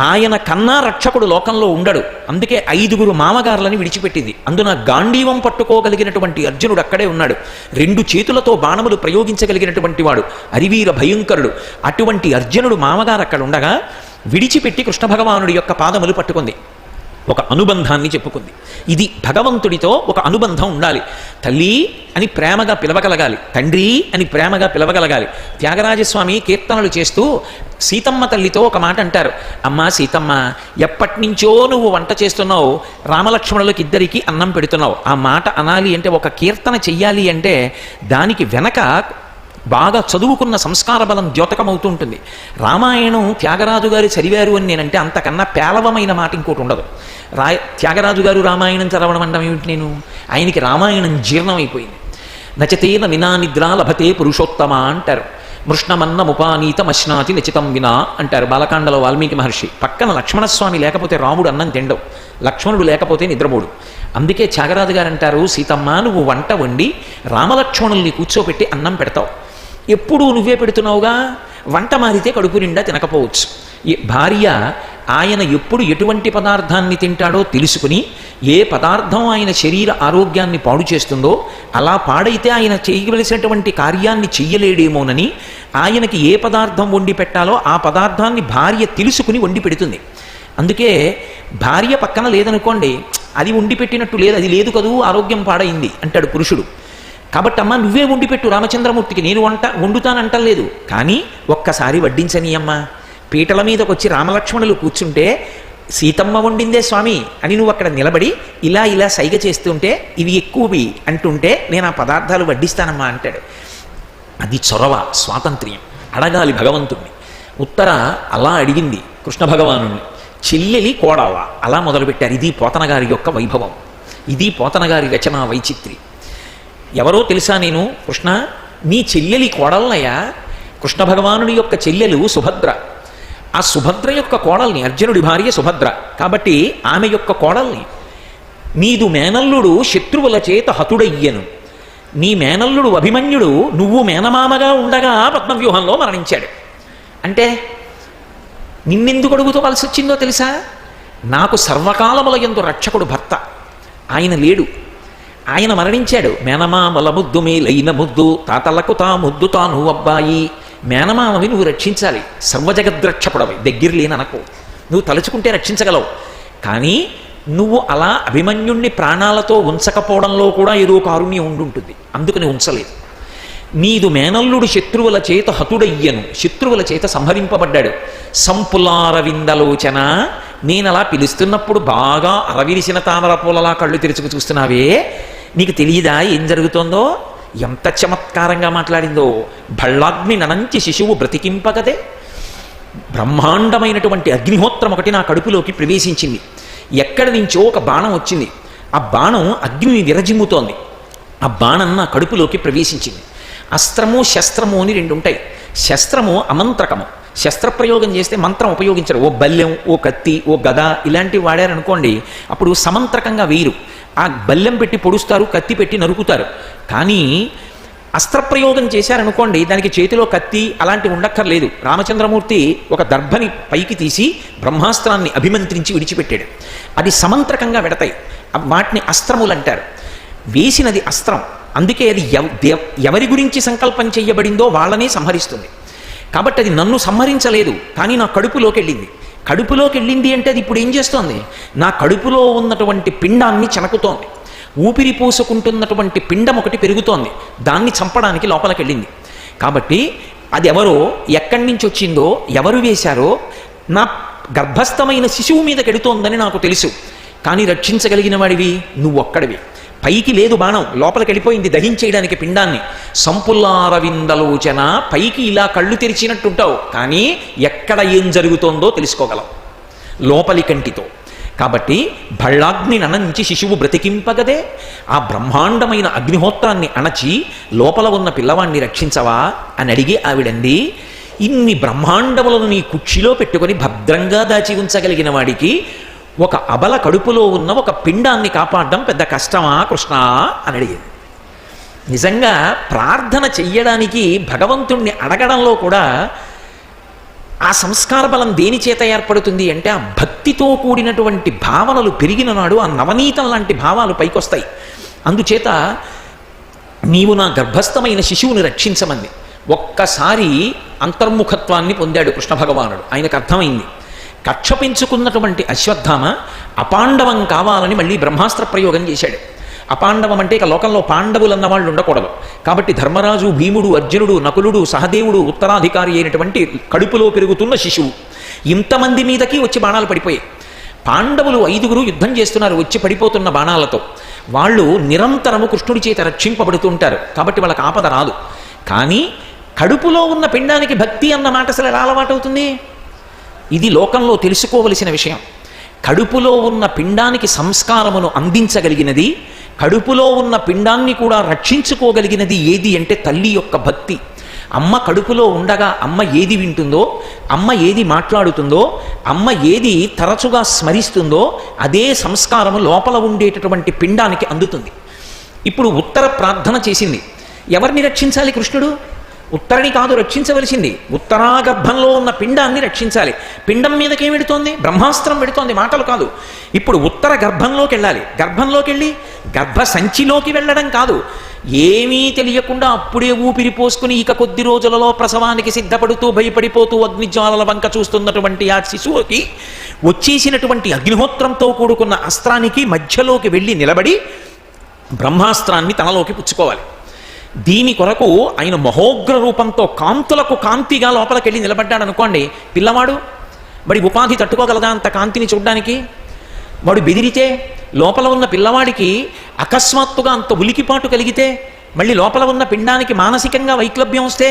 ఆయన కన్నా రక్షకుడు లోకంలో ఉండడు. అందుకే 5 మామగారులని విడిచిపెట్టింది. అందున గాంధీవం పట్టుకోగలిగినటువంటి అర్జునుడు అక్కడే ఉన్నాడు. 2 చేతులతో బాణములు ప్రయోగించగలిగినటువంటి వాడు, అరివీర భయంకరుడు. అటువంటి అర్జునుడు మామగారు అక్కడ ఉండగా విడిచిపెట్టి కృష్ణ భగవానుడి యొక్క పాదములు పట్టుకుంది. ఒక అనుబంధాన్ని చెప్పుకుంది. ఇది భగవంతుడితో ఒక అనుబంధం ఉండాలి. తల్లి అని ప్రేమగా పిలవగలగాలి, తండ్రి అని ప్రేమగా పిలవగలగాలి. త్యాగరాజస్వామి కీర్తనలు చేస్తూ సీతమ్మ తల్లితో ఒక మాట అంటారు, అమ్మా సీతమ్మ, ఎప్పటి నుంచో నువ్వు వంట చేస్తున్నావు, రామలక్ష్మణులకు ఇద్దరికి అన్నం పెడుతున్నావు. ఆ మాట అనాలి అంటే, ఒక కీర్తన చెయ్యాలి అంటే దానికి వెనక బాగా చదువుకున్న సంస్కార బలం ద్యోతకమవుతూ ఉంటుంది. రామాయణం త్యాగరాజు గారు చదివారు అని నేనంటే అంతకన్నా పేలవమైన మాట ఇంకోటి ఉండదు. త్యాగరాజు గారు రామాయణం చదవడం అంటే ఏమిటి, నేను ఆయనకి రామాయణం జీర్ణమైపోయింది. నచతేన వినా నిద్రా లభతే పురుషోత్తమ అంటారు. మృష్ణమన్నముపానీతమశ్నాతి నిచితం వినా అంటారు బాలకాండలో వాల్మీకి మహర్షి. పక్కన లక్ష్మణస్వామి లేకపోతే రాముడు అన్నం తిండవు, లక్ష్మణుడు లేకపోతే నిద్రపోడు. అందుకే త్యాగరాజు గారు అంటారు, సీతమ్మ నువ్వు వంట వండి రామలక్ష్మణుల్ని కూర్చోపెట్టి అన్నం పెడతావు, ఎప్పుడూ నువ్వే పెడుతున్నావుగా, వంట మారితే కడుపు నిండా తినకపోవచ్చు. ఈ భార్య ఆయన ఎప్పుడు ఎటువంటి పదార్థాన్ని తింటాడో తెలుసుకుని ఏ పదార్థం ఆయన శరీర ఆరోగ్యాన్ని పాడు చేస్తుందో, అలా పాడైతే ఆయన చేయవలసినటువంటి కార్యాన్ని చెయ్యలేడేమోనని ఆయనకి ఏ పదార్థం వండి పెట్టాలో ఆ పదార్థాన్ని భార్య తెలుసుకుని వండి పెడుతుంది. అందుకే భార్య పక్కన లేదనుకోండి, అది వండి పెట్టినట్టు లేదు, అది లేదు కదూ, ఆరోగ్యం పాడైంది అంటాడు పురుషుడు. కాబట్టి అమ్మ నువ్వే వండిపెట్టు రామచంద్రమూర్తికి, నేను వండుతానంటలేదు, కానీ ఒక్కసారి వడ్డించని అమ్మ. పీటల మీదకి వచ్చి రామలక్ష్మణులు కూర్చుంటే సీతమ్మ వండిందే స్వామి అని నువ్వు అక్కడ నిలబడి ఇలా ఇలా సైగ చేస్తుంటే ఇవి ఎక్కువవి అంటుంటే నేను ఆ పదార్థాలు వడ్డిస్తానమ్మా అంటాడు. అది చొరవ, స్వాతంత్ర్యం. అడగాలి భగవంతుణ్ణి. ఉత్తర అలా అడిగింది కృష్ణ భగవానుణ్ణి, చెల్లెలి కోడవ అలా మొదలుపెట్టారు. ఇది పోతనగారి యొక్క వైభవం, ఇది పోతనగారి రచనా వైచిత్రి. ఎవరో తెలుసా నేను, కృష్ణ నీ చెల్లెలి కోడలనయ్యా. కృష్ణ భగవానుడి యొక్క చెల్లెలు సుభద్ర. ఆ సుభద్ర యొక్క కోడల్ని, అర్జునుడి భార్య సుభద్ర కాబట్టి ఆమె యొక్క కోడల్ని, నీదు మేనల్లుడు శత్రువుల చేత హతుడయ్యను, నీ మేనల్లుడు అభిమన్యుడు నువ్వు మేనమామగా ఉండగా పద్మవ్యూహంలో మరణించాడు. అంటే నిన్నెందుకు అడుగుతోవలసి వచ్చిందో తెలుసా, నాకు సర్వకాలముల యందు రక్షకుడు భర్త ఆయన లేడు, ఆయన మరణించాడు. మేనమామల ముద్దు మేలైన ముద్దు, తాతలకు తా ముద్దు తాను అబ్బాయి. మేనమామవి నువ్వు రక్షించాలి, సర్వజగద్రక్షకుడవి, దగ్గర లేననకు, నువ్వు తలుచుకుంటే రక్షించగలవు. కానీ నువ్వు అలా అభిమన్యుణ్ణి ప్రాణాలతో ఉంచకపోవడంలో కూడా ఏదో కారుణ్యం ఉండుంటుంది, అందుకని ఉంచలేదు. నీదు మేనల్లుడు శత్రువుల చేత హతుడయ్యను, శత్రువుల చేత సంహరింపబడ్డాడు. సంపులారవిందలోచన, నేనలా పిలుస్తున్నప్పుడు బాగా అరవిరిసిన తామర పూలలా కళ్ళు తెరుచుకు చూస్తున్నావే, నీకు తెలియదా ఏం జరుగుతోందో? ఎంత చమత్కారంగా మాట్లాడిందో. భళ్ళాగ్ని ననంచి శిశువు బ్రతికింపగదే. బ్రహ్మాండమైనటువంటి అగ్నిహోత్రం ఒకటి నా కడుపులోకి ప్రవేశించింది. ఎక్కడి నుంచో ఒక బాణం వచ్చింది. ఆ బాణం అగ్నిని విరజిమ్ముతోంది. ఆ బాణం నా కడుపులోకి ప్రవేశించింది. అస్త్రము శస్త్రము అని రెండు ఉంటాయి. శస్త్రము అమంత్రకము. శస్త్రప్రయోగం చేస్తే మంత్రం ఉపయోగించరు. ఓ బల్లెం, ఓ కత్తి, ఓ గద ఇలాంటివి వాడారనుకోండి, అప్పుడు సమంత్రకంగా వేయరు. ఆ బల్లెం పెట్టి పొడుస్తారు, కత్తి పెట్టి నరుకుతారు. కానీ అస్త్రప్రయోగం చేశారనుకోండి, దానికి చేతిలో కత్తి అలాంటివి ఉండక్కర్లేదు. రామచంద్రమూర్తి ఒక దర్భని పైకి తీసి బ్రహ్మాస్త్రాన్ని అభిమంత్రించి విడిచిపెట్టాడు. అది సమంత్రకంగా వెడతాయి. వాటిని అస్త్రములు అంటారు. వేసినది అస్త్రం. అందుకే అది ఎవరి గురించి సంకల్పం చెయ్యబడిందో వాళ్ళనే సంహరిస్తుంది. కాబట్టి అది నన్ను సంహరించలేదు, కానీ నా కడుపులోకి వెళ్ళింది. కడుపులోకి వెళ్ళింది అంటే అది ఇప్పుడు ఏం చేస్తోంది? నా కడుపులో ఉన్నటువంటి పిండాన్ని చెనకుతోంది. ఊపిరి పోసుకుంటున్నటువంటి పిండం ఒకటి పెరుగుతోంది. దాన్ని చంపడానికి లోపలికి వెళ్ళింది. కాబట్టి అది ఎవరో, ఎక్కడి నుంచి వచ్చిందో, ఎవరు వేశారో, నా గర్భస్థమైన శిశువు మీద కెడుతోందని నాకు తెలుసు. కానీ రక్షించగలిగిన వాడివి నువ్వొక్కడివి. పైకి లేదు బాణం, లోపలికి వెళ్ళిపోయింది దహించేయడానికి పిండాన్ని. సంపుల్లారవిందలోచన, పైకి ఇలా కళ్ళు తెరిచినట్టుంటావు, కానీ ఎక్కడ ఏం జరుగుతోందో తెలుసుకోగలవు లోపలి కంటితో. కాబట్టి భళ్ళాగ్నిని అణంచి శిశువు బ్రతికింపగదే. ఆ బ్రహ్మాండమైన అగ్నిహోత్రాన్ని అణచి లోపల ఉన్న పిల్లవాడిని రక్షించవా అని అడిగి ఆవిడంది, ఇన్ని బ్రహ్మాండములను నీ కుక్షిలో పెట్టుకొని భద్రంగా దాచి ఉంచగలిగిన వాడికి ఒక అబల కడుపులో ఉన్న ఒక పిండాన్ని కాపాడడం పెద్ద కష్టమా కృష్ణ అని అడిగింది. నిజంగా ప్రార్థన చెయ్యడానికి, భగవంతుణ్ణి అడగడంలో కూడా ఆ సంస్కార బలం దేని చేత ఏర్పడుతుంది అంటే, ఆ భక్తితో కూడినటువంటి భావనలు పెరిగిన నాడు ఆ నవనీతం లాంటి భావాలు పైకొస్తాయి. అందుచేత నీవు నా గర్భస్థమైన శిశువుని రక్షించమంది. ఒక్కసారి అంతర్ముఖత్వాన్ని పొందాడు కృష్ణ భగవానుడు. ఆయనకు అర్థమైంది, కక్ష పెంచుకున్నటువంటి అశ్వత్థామ అపాండవం కావాలని మళ్ళీ బ్రహ్మాస్త్ర ప్రయోగం చేశాడు. అపాండవం అంటే ఇక లోకంలో పాండవులు అన్న వాళ్ళు ఉండకూడదు. కాబట్టి ధర్మరాజు, భీముడు, అర్జునుడు, నకులుడు, సహదేవుడు, ఉత్తరాధికారి అయినటువంటి కడుపులో పెరుగుతున్న శిశువు, ఇంతమంది మీదకి వచ్చి బాణాలు పడిపోయాయి. పాండవులు 5గురు యుద్ధం చేస్తున్నారు వచ్చి పడిపోతున్న బాణాలతో. వాళ్ళు నిరంతరము కృష్ణుడి చేత రక్షింపబడుతుంటారు. కాబట్టి వాళ్ళకి ఆపద రాదు. కానీ కడుపులో ఉన్న పిండానికి భక్తి అన్న మాట అసలు ఎలా అలవాటవుతుంది? ఇది లోకంలో తెలుసుకోవలసిన విషయం. కడుపులో ఉన్న పిండానికి సంస్కారమును అందించగలిగినది, కడుపులో ఉన్న పిండాన్ని కూడా రక్షించుకోగలిగినది ఏది అంటే తల్లి యొక్క భక్తి. అమ్మ కడుపులో ఉండగా అమ్మ ఏది వింటుందో, అమ్మ ఏది మాట్లాడుతుందో, అమ్మ ఏది తరచుగా స్మరిస్తుందో అదే సంస్కారము లోపల ఉండేటటువంటి పిండానికి అందుతుంది. ఇప్పుడు ఉత్తర ప్రార్థన చేసింది. ఎవరిని రక్షించాలి కృష్ణుడు? ఉత్తరని కాదు రక్షించవలసింది, ఉత్తరాగర్భంలో ఉన్న పిండాన్ని రక్షించాలి. పిండం మీదకి ఏం పెడుతోంది? బ్రహ్మాస్త్రం పెడుతోంది, మాటలు కాదు. ఇప్పుడు ఉత్తర గర్భంలోకి వెళ్ళాలి. గర్భంలోకి వెళ్ళి గర్భ సంచిలోకి వెళ్ళడం కాదు, ఏమీ తెలియకుండా అప్పుడే ఊపిరి పోసుకుని ఇక కొద్ది రోజులలో ప్రసవానికి సిద్ధపడుతూ భయపడిపోతూ అగ్నిజ్వాలల వంక చూస్తున్నటువంటి ఆ శిశువుకి వచ్చేసినటువంటి అగ్నిహోత్రంతో కూడుకున్న అస్త్రానికి మధ్యలోకి వెళ్ళి నిలబడి బ్రహ్మాస్త్రాన్ని తనలోకి పుచ్చుకోవాలి. దీని కొరకు ఆయన మహోగ్ర రూపంతో కాంతులకు కాంతిగా లోపలికెళ్ళి నిలబడ్డాడు అనుకోండి. పిల్లవాడు మరి ఉపాధి తట్టుకోగలదా అంత కాంతిని చూడ్డానికి? వాడు బెదిరితే, లోపల ఉన్న పిల్లవాడికి అకస్మాత్తుగా అంత ఉలికిపాటు కలిగితే, మళ్ళీ లోపల ఉన్న పిండానికి మానసికంగా వైక్లభ్యం వస్తే,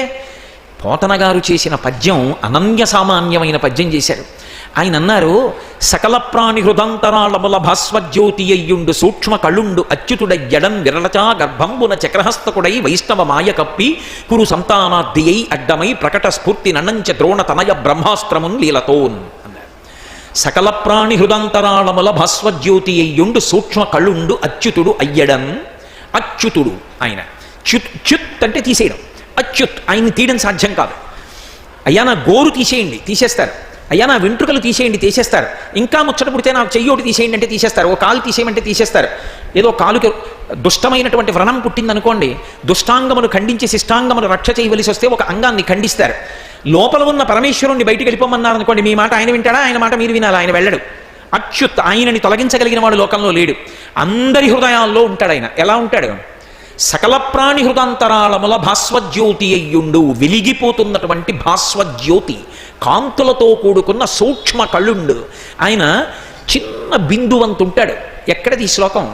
పోతన గారు చేసిన పద్యం అనన్య సామాన్యమైన పద్యం చేశారు. ఆయన అన్నారు, సకల ప్రాణి హృదంతరాళముల భాస్వజ్యోతి అయ్యుండు సూక్ష్మ కళుండు అచ్యుతుడయ్యడం విరళచా గర్భంబున చక్రహస్తకుడై వైష్ణవ మాయ కప్పి కురు సంతానార్థి అయి అడ్డమై ప్రకట స్ఫూర్తి ననంచ ద్రోణ తనయ బ్రహ్మాస్త్రమున్ లీలతోన్ అన్నారు. సకల ప్రాణి హృదంతరాళముల భాస్వజ్యోతి అయ్యుండు సూక్ష్మ కళుండు అచ్యుతుడు అయ్యడం. అచ్యుతుడు ఆయన. చ్యుత్ అంటే తీసేయడం. అచ్యుత్ ఆయన్ని తీయడం సాధ్యం కాదు. అయ్యా నా గోరు తీసేయండి, తీసేస్తారు. అయ్యా నా వెంట్రుకలు తీసేయండి, తీసేస్తారు. ఇంకా ముచ్చట పుడితే నాకు చెయ్యోటి తీసేయండి అంటే తీసేస్తారు. ఓ కాలు తీసేయమంటే తీసేస్తారు. ఏదో కాలుకి దుష్టమైనటువంటి వ్రణం పుట్టిందనుకోండి, దుష్టాంగమును ఖండించి శిష్టాంగమును రక్ష చేయవలసి వస్తే ఒక అంగాన్ని ఖండిస్తారు. లోపల ఉన్న పరమేశ్వరుణ్ణి బయటికి వెళ్ళిపోమన్నారనుకోండి, మీ మాట ఆయన వింటాడా? ఆయన మాట మీరు వినాలా? ఆయన వెళ్ళడు. అచ్యుత్, ఆయనని తొలగించగలిగిన వాడు లోకంలో లేడు. అందరి హృదయాల్లో ఉంటాడు ఆయన. ఎలా ఉంటాడు? సకల ప్రాణి హృదంతరాళముల భాస్వజ్యోతి అయ్యుండు, వెలిగిపోతున్నటువంటి భాస్వజ్యోతి, కాంతులతో కూడుకున్న సూక్ష్మ కళ్ళుండు. ఆయన చిన్న బిందువంత ఉంటాడు. ఎక్కడది ఈ శ్లోకం?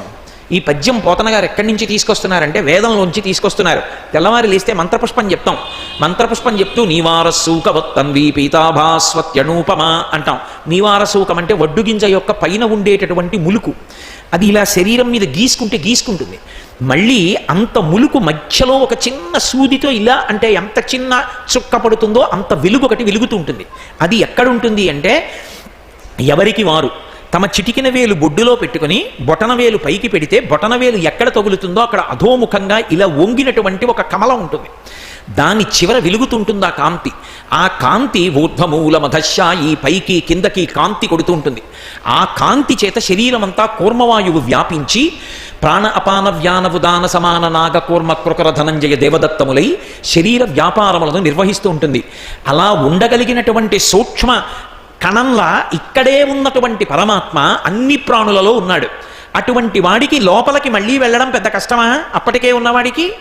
ఈ పద్యం పోతన గారు ఎక్కడి నుంచి తీసుకొస్తున్నారంటే వేదంలోంచి తీసుకొస్తున్నారు. తెల్లవారి లేస్తే మంత్రపుష్పం చెప్తాం. మంత్రపుష్పం చెప్తూ నీవారసూకవత్తన్వి పీతాభాస్వత్యనూపమా అంటాం. నీవారసూకం అంటే వడ్డుగింజ యొక్క పైన ఉండేటటువంటి ములుకు. అది ఇలా శరీరం మీద గీసుకుంటుంది. మళ్ళీ అంత ములుకు మధ్యలో ఒక చిన్న సూదితో ఇలా అంటే ఎంత చిన్న చుక్క పడుతుందో అంత వెలుగు ఒకటి వెలుగుతూ ఉంటుంది. అది ఎక్కడుంటుంది అంటే ఎవరికి వారు తమ చిటికిన వేలు బొడ్డులో పెట్టుకుని బొటన వేలు పైకి పెడితే బొటన వేలు ఎక్కడ తగులుతుందో అక్కడ అధోముఖంగా ఇలా వంగినటువంటి ఒక కమలం ఉంటుంది. దాని చివర వెలుగుతుంటుంది ఆ కాంతి ఊర్ధ్వమూల మధశ్యాయి పైకి కిందకి కాంతి కొడుతూ ఉంటుంది. ఆ కాంతి చేత శరీరం అంతా కూర్మవాయువు వ్యాపించి ప్రాణ అపాన వ్యాన ఉదాన సమాన నాగ కూర్మ కృకర ధనంజయ దేవదత్తములై శరీర వ్యాపారములను నిర్వహిస్తూ ఉంటుంది. అలా ఉండగలిగినటువంటి సూక్ష్మ కణంలా ఇక్కడే ఉన్నటువంటి పరమాత్మ అన్ని ప్రాణులలో ఉన్నాడు. అటువంటి వాడికి లోపలికి మళ్ళీ వెళ్ళడం పెద్ద కష్టమా? అప్పటికే ఉన్నవాడికి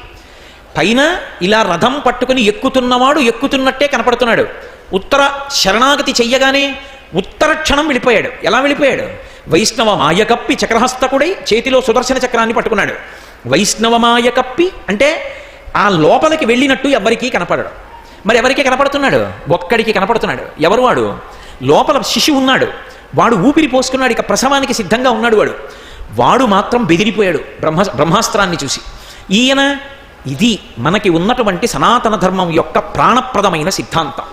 పైన ఇలా రథం పట్టుకుని ఎక్కుతున్నవాడు ఎక్కుతున్నట్టే కనపడుతున్నాడు. ఉత్తర శరణాగతి చెయ్యగానే ఉత్తర క్షణం వెళ్ళిపోయాడు. ఎలా వెళ్ళిపోయాడు? వైష్ణవ మాయకప్పి చక్రహస్తకుడై చేతిలో సుదర్శన చక్రాన్ని పట్టుకున్నాడు. వైష్ణవ మాయకప్పి అంటే ఆ లోపలికి వెళ్ళినట్టు ఎవరికీ కనపడడు. మరి ఎవరికి కనపడుతున్నాడు? ఒక్కడికి కనపడుతున్నాడు. ఎవరు వాడు? లోపల శిశువు ఉన్నాడు. వాడు ఊపిరి పోసుకున్నాడు. ఇక ప్రసవానికి సిద్ధంగా ఉన్నాడు. వాడు మాత్రం బెదిరిపోయాడు బ్రహ్మాస్త్రాన్ని చూసి. ఈయన ఇది మనకి ఉన్నటువంటి సనాతన ధర్మం యొక్క ప్రాణప్రదమైన సిద్ధాంతం.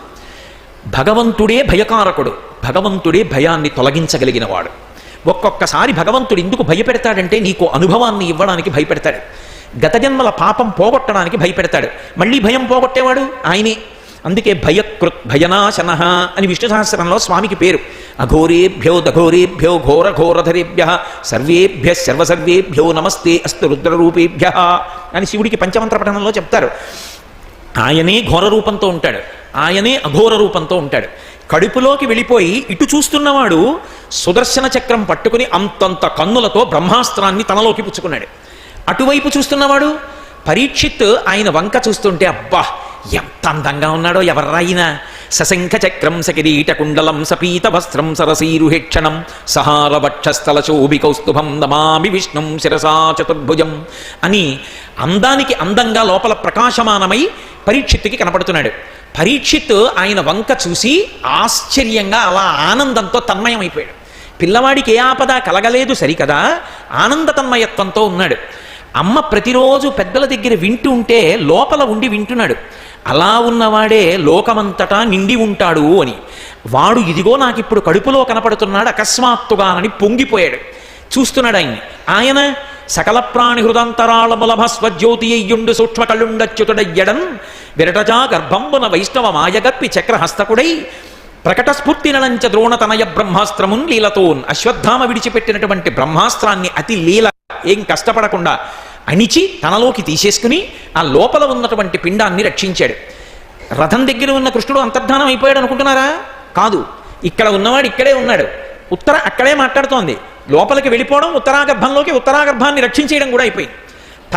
భగవంతుడే భయకారకుడు. భగవంతుడే భయాన్ని తొలగించగలిగిన వాడు. ఒక్కొక్కసారి భగవంతుడు ఎందుకు భయపెడతాడంటే నీకు అనుభవాన్ని ఇవ్వడానికి భయపెడతాడు. గత జన్మల పాపం పోగొట్టడానికి భయపెడతాడు. మళ్ళీ భయం పోగొట్టేవాడు ఆయనే. అందుకే భయకృత్ భయనాశన అని విష్ణు సహస్రంలో స్వామికి పేరు. అఘోరేభ్యో దఘోరేభ్యో ఘోర ఘోరధరేభ్య సర్వేభ్య సర్వసర్వేభ్యో నమస్తే అస్తు రుద్రరూపేభ్య అని శివుడికి పంచమంత్ర పఠనంలో చెప్తారు. ఆయనే ఘోర రూపంతో ఉంటాడు. ఆయనే అఘోర రూపంతో ఉంటాడు. కడుపులోకి వెళ్ళిపోయి ఇటు చూస్తున్నవాడు సుదర్శన చక్రం పట్టుకుని అంతంత కన్నులతో బ్రహ్మాస్త్రాన్ని తనలోకి పుచ్చుకున్నాడు. అటువైపు చూస్తున్నవాడు పరీక్షిత్ ఆయన వంక చూస్తుంటే అబ్బా ఎంత అందంగా ఉన్నాడో ఎవర్రాయినా. సశంఖ చక్రం సకిరీట కుండలం సపీత వస్త్రం సరసీరుహేక్షణం సహార వక్షస్థల శోభికౌస్తుభం నమామి విష్ణుం శిరసా చతుర్భుజం అని అందానికి అందంగా లోపల ప్రకాశమానమై పరీక్షిత్తుకి కనపడుతున్నాడు. పరీక్షిత్ ఆయన వంక చూసి ఆశ్చర్యంగా అలా ఆనందంతో తన్మయమైపోయాడు. పిల్లవాడికి ఏ ఆపద కలగలేదు సరికదా, ఆనంద తన్మయత్వంతో ఉన్నాడు. అమ్మ ప్రతిరోజు పెద్దల దగ్గర వింటూ ఉంటే లోపల ఉండి వింటున్నాడు. అలా ఉన్నవాడే లోకమంతటా నిండి ఉంటాడు అని. వాడు ఇదిగో నాకు ఇప్పుడు కడుపులో కనపడుతున్నాడు అకస్మాత్తుగానని పొంగిపోయాడు. చూస్తున్నాడు ఆయన్ని. ఆయన సకల ప్రాణి హృదంతరాళములభ స్వజ్యోతి అయ్యుండు సూక్ష్మ కళ్ళుండచ్యుతుడయ్యడన్ విరటజా గర్భంబున వైష్ణవ మాయగప్పి చక్రహస్తకుడై ప్రకట స్ఫూర్తి నలంచ ద్రోణతనయ బ్రహ్మాస్త్రమున్ లీలతోన్ అశ్వత్థామ విడిచిపెట్టినటువంటి బ్రహ్మాస్త్రాన్ని అతి లీల ఏం కష్టపడకుండా అణిచి తనలోకి తీసేసుకుని ఆ లోపల ఉన్నటువంటి పిండాన్ని రక్షించాడు. రథం దగ్గర ఉన్న కృష్ణుడు అంతర్ధానం అయిపోయాడు అనుకుంటున్నారా? కాదు. ఇక్కడ ఉన్నవాడు ఇక్కడే ఉన్నాడు. ఉత్తర అక్కడే మాట్లాడుతోంది. లోపలికి వెళ్ళిపోవడం ఉత్తరాగర్భంలోకి ఉత్తరాగర్భాన్ని రక్షించేయడం కూడా అయిపోయింది.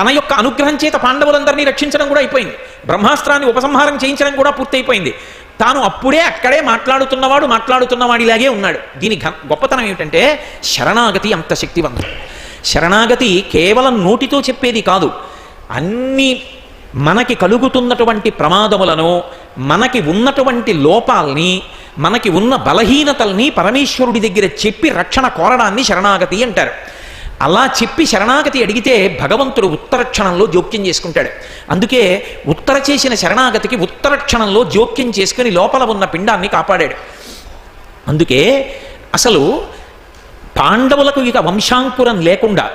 తన యొక్క అనుగ్రహం చేత పాండవులందరినీ రక్షించడం కూడా అయిపోయింది. బ్రహ్మాస్త్రాన్ని ఉపసంహారం చేయించడం కూడా పూర్తయిపోయింది. తాను అప్పుడే అక్కడే మాట్లాడుతున్నవాడిలాగే ఉన్నాడు. దీని గొప్పతనం ఏమిటంటే శరణాగతి అంత శక్తివంతం. శరణాగతి కేవలం నోటితో చెప్పేది కాదు. అన్ని మనకి కలుగుతున్నటువంటి ప్రమాదములను, మనకి ఉన్నటువంటి లోపాల్ని, మనకి ఉన్న బలహీనతల్ని పరమేశ్వరుడి దగ్గర చెప్పి రక్షణ కోరడాన్ని శరణాగతి అంటారు. అలా చెప్పి శరణాగతి అడిగితే భగవంతుడు ఉత్తర క్షణంలో జోక్యం చేసుకుంటాడు. అందుకే ఉత్తర చేసిన శరణాగతికి ఉత్తర క్షణంలో జోక్యం చేసుకుని లోపల ఉన్న పిండాన్ని కాపాడాడు. అందుకే అసలు పాండవులకు ఇక వంశాంకురం లేకుండా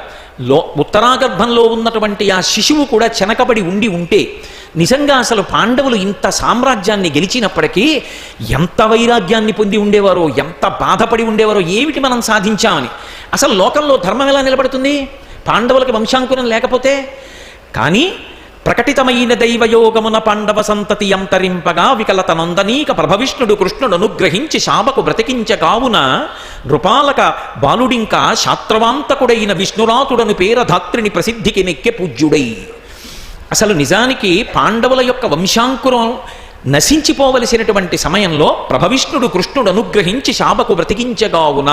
ఉత్తరాగర్భంలో ఉన్నటువంటి ఆ శిశువు కూడా చెనకబడి ఉంటే నిజంగా అసలు పాండవులు ఇంత సామ్రాజ్యాన్ని గెలిచినప్పటికీ ఎంత వైరాగ్యాన్ని పొంది ఉండేవారో, ఎంత బాధపడి ఉండేవారో, ఏమిటి మనం సాధించామని. అసలు లోకంలో ధర్మం ఎలా నిలబడుతుంది పాండవులకి వంశాంకురం లేకపోతే? కానీ ప్రకటితమైన దైవయోగమున పాండవ సంతతి అంతరింపగా వికలత నందనీక ప్రభవిష్ణుడు కృష్ణుడు అనుగ్రహించి శాపకు బ్రతికించగావున నృపాలక బాలుడింకా శాస్త్రవాంతకుడైన విష్ణురాతుడను పేరధాత్రిని ప్రసిద్ధికి నెక్కె పూజ్యుడై. అసలు నిజానికి పాండవుల యొక్క వంశాంకురం నశించిపోవలసినటువంటి సమయంలో ప్రభవిష్ణుడు కృష్ణుడు అనుగ్రహించి శాపకు బ్రతికించగావున